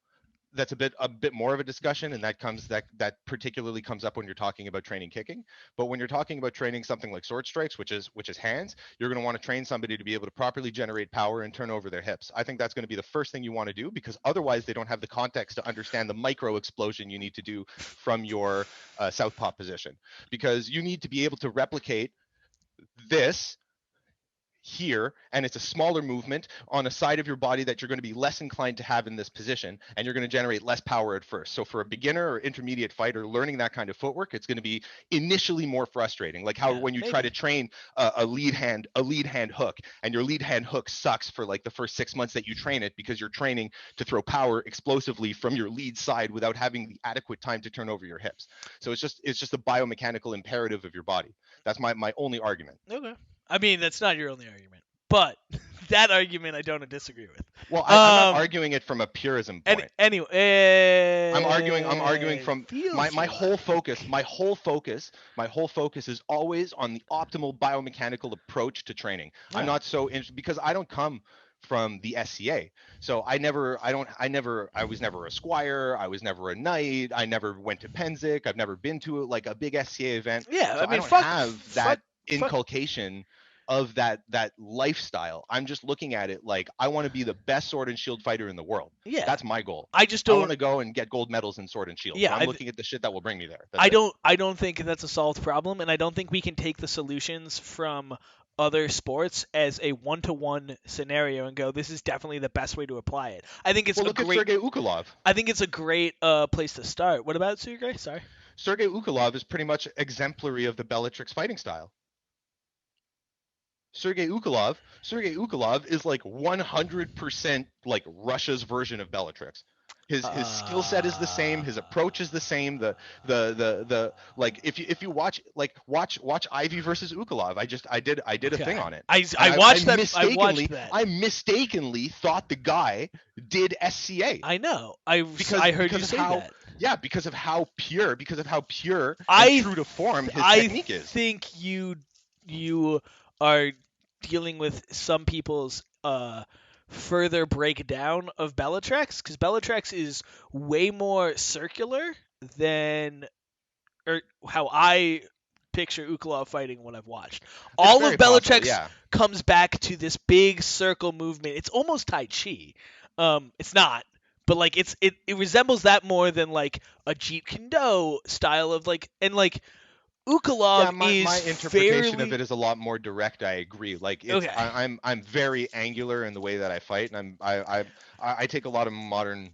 Speaker 2: That's a bit more of a discussion, and that particularly comes up when you're talking about training kicking. But when you're talking about training something like sword strikes, which is hands, you're going to want to train somebody to be able to properly generate power and turn over their hips. I think that's going to be the first thing you want to do, because otherwise they don't have the context to understand the micro explosion you need to do from your southpaw position, because you need to be able to replicate this here, and it's a smaller movement on a side of your body that you're going to be less inclined to have in this position, and you're going to generate less power at first. So for a beginner or intermediate fighter learning that kind of footwork, it's going to be initially more frustrating, like how
Speaker 1: Yeah,
Speaker 2: when you try
Speaker 1: maybe.
Speaker 2: to train a lead hand hook, and your lead hand hook sucks for like the first 6 months that you train it, because you're training to throw power explosively from your lead side without having the adequate time to turn over your hips. So it's just a biomechanical imperative of your body. That's my only argument.
Speaker 1: Okay. I mean, that's not your only argument, but that argument I don't disagree with.
Speaker 2: Well, I'm not arguing it from a purism
Speaker 1: And
Speaker 2: point.
Speaker 1: anyway,
Speaker 2: I'm arguing from
Speaker 1: feels
Speaker 2: my whole
Speaker 1: like
Speaker 2: focus, my whole focus is always on the optimal biomechanical approach to training. I'm
Speaker 1: yeah.
Speaker 2: not so interested, because I don't come from the SCA. So I was never a squire, I was never a knight, I never went to Penzic, I've never been to like a big SCA event.
Speaker 1: Yeah,
Speaker 2: So
Speaker 1: I
Speaker 2: I
Speaker 1: mean,
Speaker 2: don't have that
Speaker 1: fuck.
Speaker 2: inculcation of that lifestyle. I'm just looking at it like I want to be the best sword and shield fighter in the world.
Speaker 1: Yeah,
Speaker 2: That's my goal.
Speaker 1: I just
Speaker 2: I want
Speaker 1: don't.
Speaker 2: to go and get gold medals in sword and shield. So
Speaker 1: Yeah,
Speaker 2: I'm
Speaker 1: I,
Speaker 2: looking at the shit that will bring me there. That's it.
Speaker 1: I don't think that's a solved problem, and I don't think we can take the solutions from other sports as a one-to-one scenario and go, this is definitely the best way to apply it. I think it's
Speaker 2: Well,
Speaker 1: a
Speaker 2: look at
Speaker 1: great.
Speaker 2: Sergei Ukolov.
Speaker 1: I think it's a great place to start. What about Sergey? Sorry.
Speaker 2: Sergei Ukolov is pretty much exemplary of the Bellatrix fighting style. Sergey Ukalov is like 100% like Russia's version of Bellatrix. His skill set is the same. His approach is the same. The like if you watch Ivy versus Ukalov. I did a thing
Speaker 1: Okay.
Speaker 2: on it, and
Speaker 1: I watched that. I watched that.
Speaker 2: I mistakenly thought the guy did SCA
Speaker 1: I know.
Speaker 2: because
Speaker 1: I heard
Speaker 2: because
Speaker 1: you
Speaker 2: of
Speaker 1: say
Speaker 2: how
Speaker 1: that.
Speaker 2: yeah because of how pure and
Speaker 1: I
Speaker 2: true to form his
Speaker 1: I
Speaker 2: technique is.
Speaker 1: think you are dealing with some people's further breakdown of Bellatrix, because Bellatrix is way more circular than or how I picture Ukalov fighting when I've watched.
Speaker 2: It's
Speaker 1: All of
Speaker 2: very possible,
Speaker 1: Bellatrix
Speaker 2: yeah.
Speaker 1: comes back to this big circle movement. It's almost Tai Chi. It's not, but like it resembles that more than like a Jeet Kune Do style of like, and like
Speaker 2: Yeah,
Speaker 1: Ukalov
Speaker 2: my
Speaker 1: is
Speaker 2: interpretation of
Speaker 1: fairly
Speaker 2: it is a lot more direct. I agree. Like
Speaker 1: okay.
Speaker 2: I'm very angular in the way that I fight, and I take a lot of modern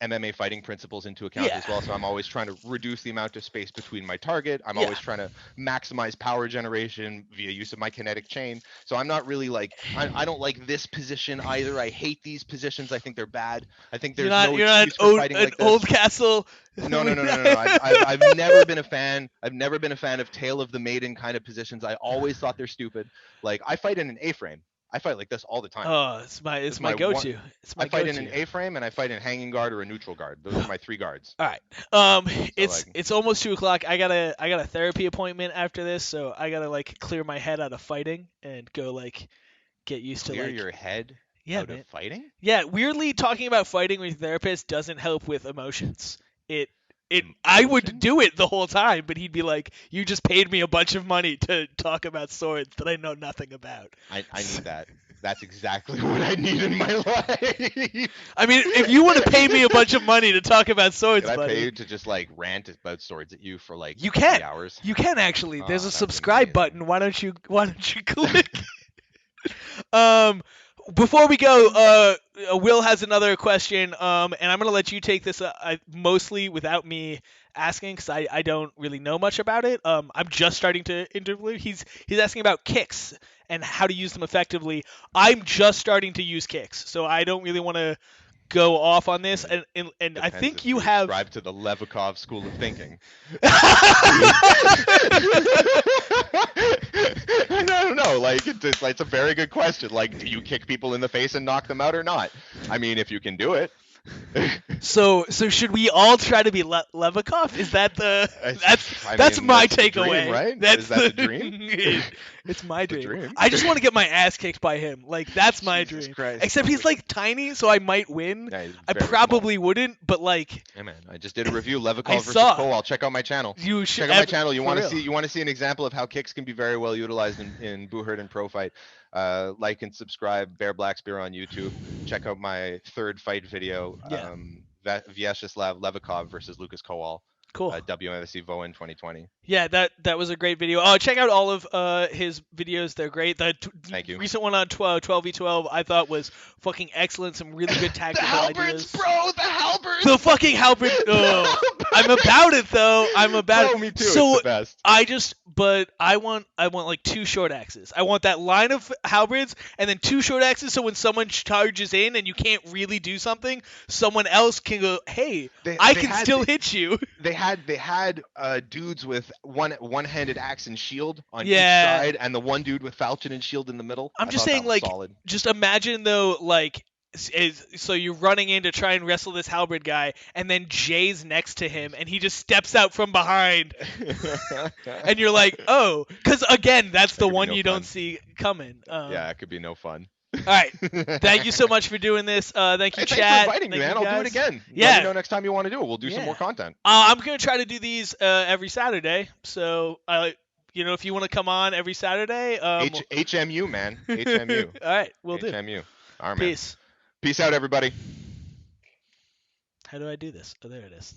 Speaker 2: MMA fighting principles into account
Speaker 1: Yeah,
Speaker 2: as well. So I'm always trying to reduce the amount of space between my target. I'm
Speaker 1: yeah.
Speaker 2: always trying to maximize power generation via use of my kinetic chain. So I'm not really like I don't like this position either. I hate these positions. I think they're bad. I think there's no
Speaker 1: You're not
Speaker 2: excuse for fighting
Speaker 1: an
Speaker 2: like
Speaker 1: old
Speaker 2: this.
Speaker 1: castle.
Speaker 2: No, no, no, no, no, no. I've never been a fan. I've never been a fan of tail of the maiden kind of positions. I always thought they're stupid. Like I fight in an A-frame. I fight like this all the time.
Speaker 1: Oh,
Speaker 2: This
Speaker 1: it's
Speaker 2: is
Speaker 1: my
Speaker 2: my one.
Speaker 1: go-to. It's
Speaker 2: I
Speaker 1: my
Speaker 2: fight in
Speaker 1: go-to.
Speaker 2: an A-frame and I fight in hanging guard or a neutral guard. Those are my three guards.
Speaker 1: All right.
Speaker 2: So like
Speaker 1: It's almost 2 o'clock. I got a therapy appointment after this, so I gotta like clear my head out of fighting and go like get used to
Speaker 2: clear
Speaker 1: like
Speaker 2: your head
Speaker 1: yeah,
Speaker 2: out of
Speaker 1: man.
Speaker 2: fighting.
Speaker 1: Yeah, weirdly talking about fighting with your therapist doesn't help with emotions. It I would
Speaker 2: Emotions?
Speaker 1: do it the whole time, but he'd be like, "You just paid me a bunch of money to talk about swords that I know nothing about."
Speaker 2: I need that. That's exactly what I need in my life.
Speaker 1: I mean, if you want to pay me a bunch of money to talk about swords,
Speaker 2: Could I pay
Speaker 1: buddy,
Speaker 2: you to just like rant about swords at you for like
Speaker 1: you can.
Speaker 2: 3 hours?
Speaker 1: You can actually. There's
Speaker 2: Oh,
Speaker 1: a
Speaker 2: that would be
Speaker 1: subscribe
Speaker 2: amazing.
Speaker 1: button. Why don't you click? um Before we go, Will has another question, and I'm gonna let you take this mostly without me asking because I don't really know much about it. I'm just starting to interview. He's asking about kicks and how to use them effectively. I'm just starting to use kicks, so I don't really want to go off on this. And I
Speaker 2: Depends
Speaker 1: think
Speaker 2: if
Speaker 1: you
Speaker 2: you
Speaker 1: have.
Speaker 2: ascribe to the Levikov school of thinking. No, no, like it's a very good question. Like, do you kick people in the face and knock them out or not? I mean, if you can do it.
Speaker 1: So should we all try to be Levikov? Is that that's
Speaker 2: mean,
Speaker 1: my
Speaker 2: that's the dream,
Speaker 1: takeaway?
Speaker 2: right?
Speaker 1: That's
Speaker 2: Is that the dream?
Speaker 1: it's my
Speaker 2: The
Speaker 1: dream.
Speaker 2: dream.
Speaker 1: I just want to get my ass kicked by him. Like that's my
Speaker 2: Jesus
Speaker 1: dream.
Speaker 2: Christ.
Speaker 1: Except he's like tiny, so I might win.
Speaker 2: Yeah, he's
Speaker 1: I
Speaker 2: very
Speaker 1: probably wouldn't, but like
Speaker 2: small. Hey man, I just did a review.
Speaker 1: I
Speaker 2: Levikov versus
Speaker 1: saw.
Speaker 2: Kowal. Check out my channel.
Speaker 1: You should
Speaker 2: Check out my channel.
Speaker 1: for real.
Speaker 2: You want to see an example of how kicks can be very well utilized in Booherd and Pro Fight. Like and subscribe. Bear Black Spear on YouTube. Check out my third fight video.
Speaker 1: Yeah.
Speaker 2: Vyacheslav Levikov versus Lucas Kowal.
Speaker 1: Cool.
Speaker 2: WMFC VOIN 2020.
Speaker 1: Yeah, that was a great video. Check out all of his videos; they're great. The
Speaker 2: Thank you.
Speaker 1: recent one on 12v12 I thought was fucking excellent. Some really good
Speaker 2: The
Speaker 1: tactical
Speaker 2: halberds,
Speaker 1: ideas.
Speaker 2: bro. The halberds.
Speaker 1: The fucking halberd. I'm about it though. I'm about
Speaker 2: Bro,
Speaker 1: it.
Speaker 2: me too.
Speaker 1: So
Speaker 2: It's the best.
Speaker 1: but I want like 2 short axes. I want that line of halberds and then 2 short axes. So when someone charges in and you can't really do something, someone else can go, "Hey, I can still hit you."
Speaker 2: They had dudes with one-handed axe and shield on each
Speaker 1: Yeah.
Speaker 2: side, and the one dude with falchion and shield in the middle.
Speaker 1: I'm
Speaker 2: I
Speaker 1: just
Speaker 2: thought that
Speaker 1: saying,
Speaker 2: was
Speaker 1: like,
Speaker 2: solid.
Speaker 1: just imagine though, like, so you're running in to try and wrestle this halberd guy, and then Jay's next to him, and he just steps out from behind, and you're like, oh, because again, that's the
Speaker 2: could be
Speaker 1: one
Speaker 2: no
Speaker 1: you
Speaker 2: fun.
Speaker 1: don't see coming.
Speaker 2: Yeah, it could be no fun.
Speaker 1: All right. Thank you so much for doing this. Thank you,
Speaker 2: Hey,
Speaker 1: chat.
Speaker 2: thanks for inviting me,
Speaker 1: Thank
Speaker 2: man.
Speaker 1: you
Speaker 2: I'll do it
Speaker 1: guys.
Speaker 2: again.
Speaker 1: Yeah.
Speaker 2: Let me know next time you want to do it. We'll do some
Speaker 1: Yeah.
Speaker 2: more content.
Speaker 1: I'm gonna try to do these every Saturday. So if you want to come on every Saturday,
Speaker 2: HMU, man. HMU.
Speaker 1: All right, we'll do.
Speaker 2: HMU. All right, man.
Speaker 1: Peace.
Speaker 2: Peace out, everybody.
Speaker 1: How do I do this? Oh, there it is.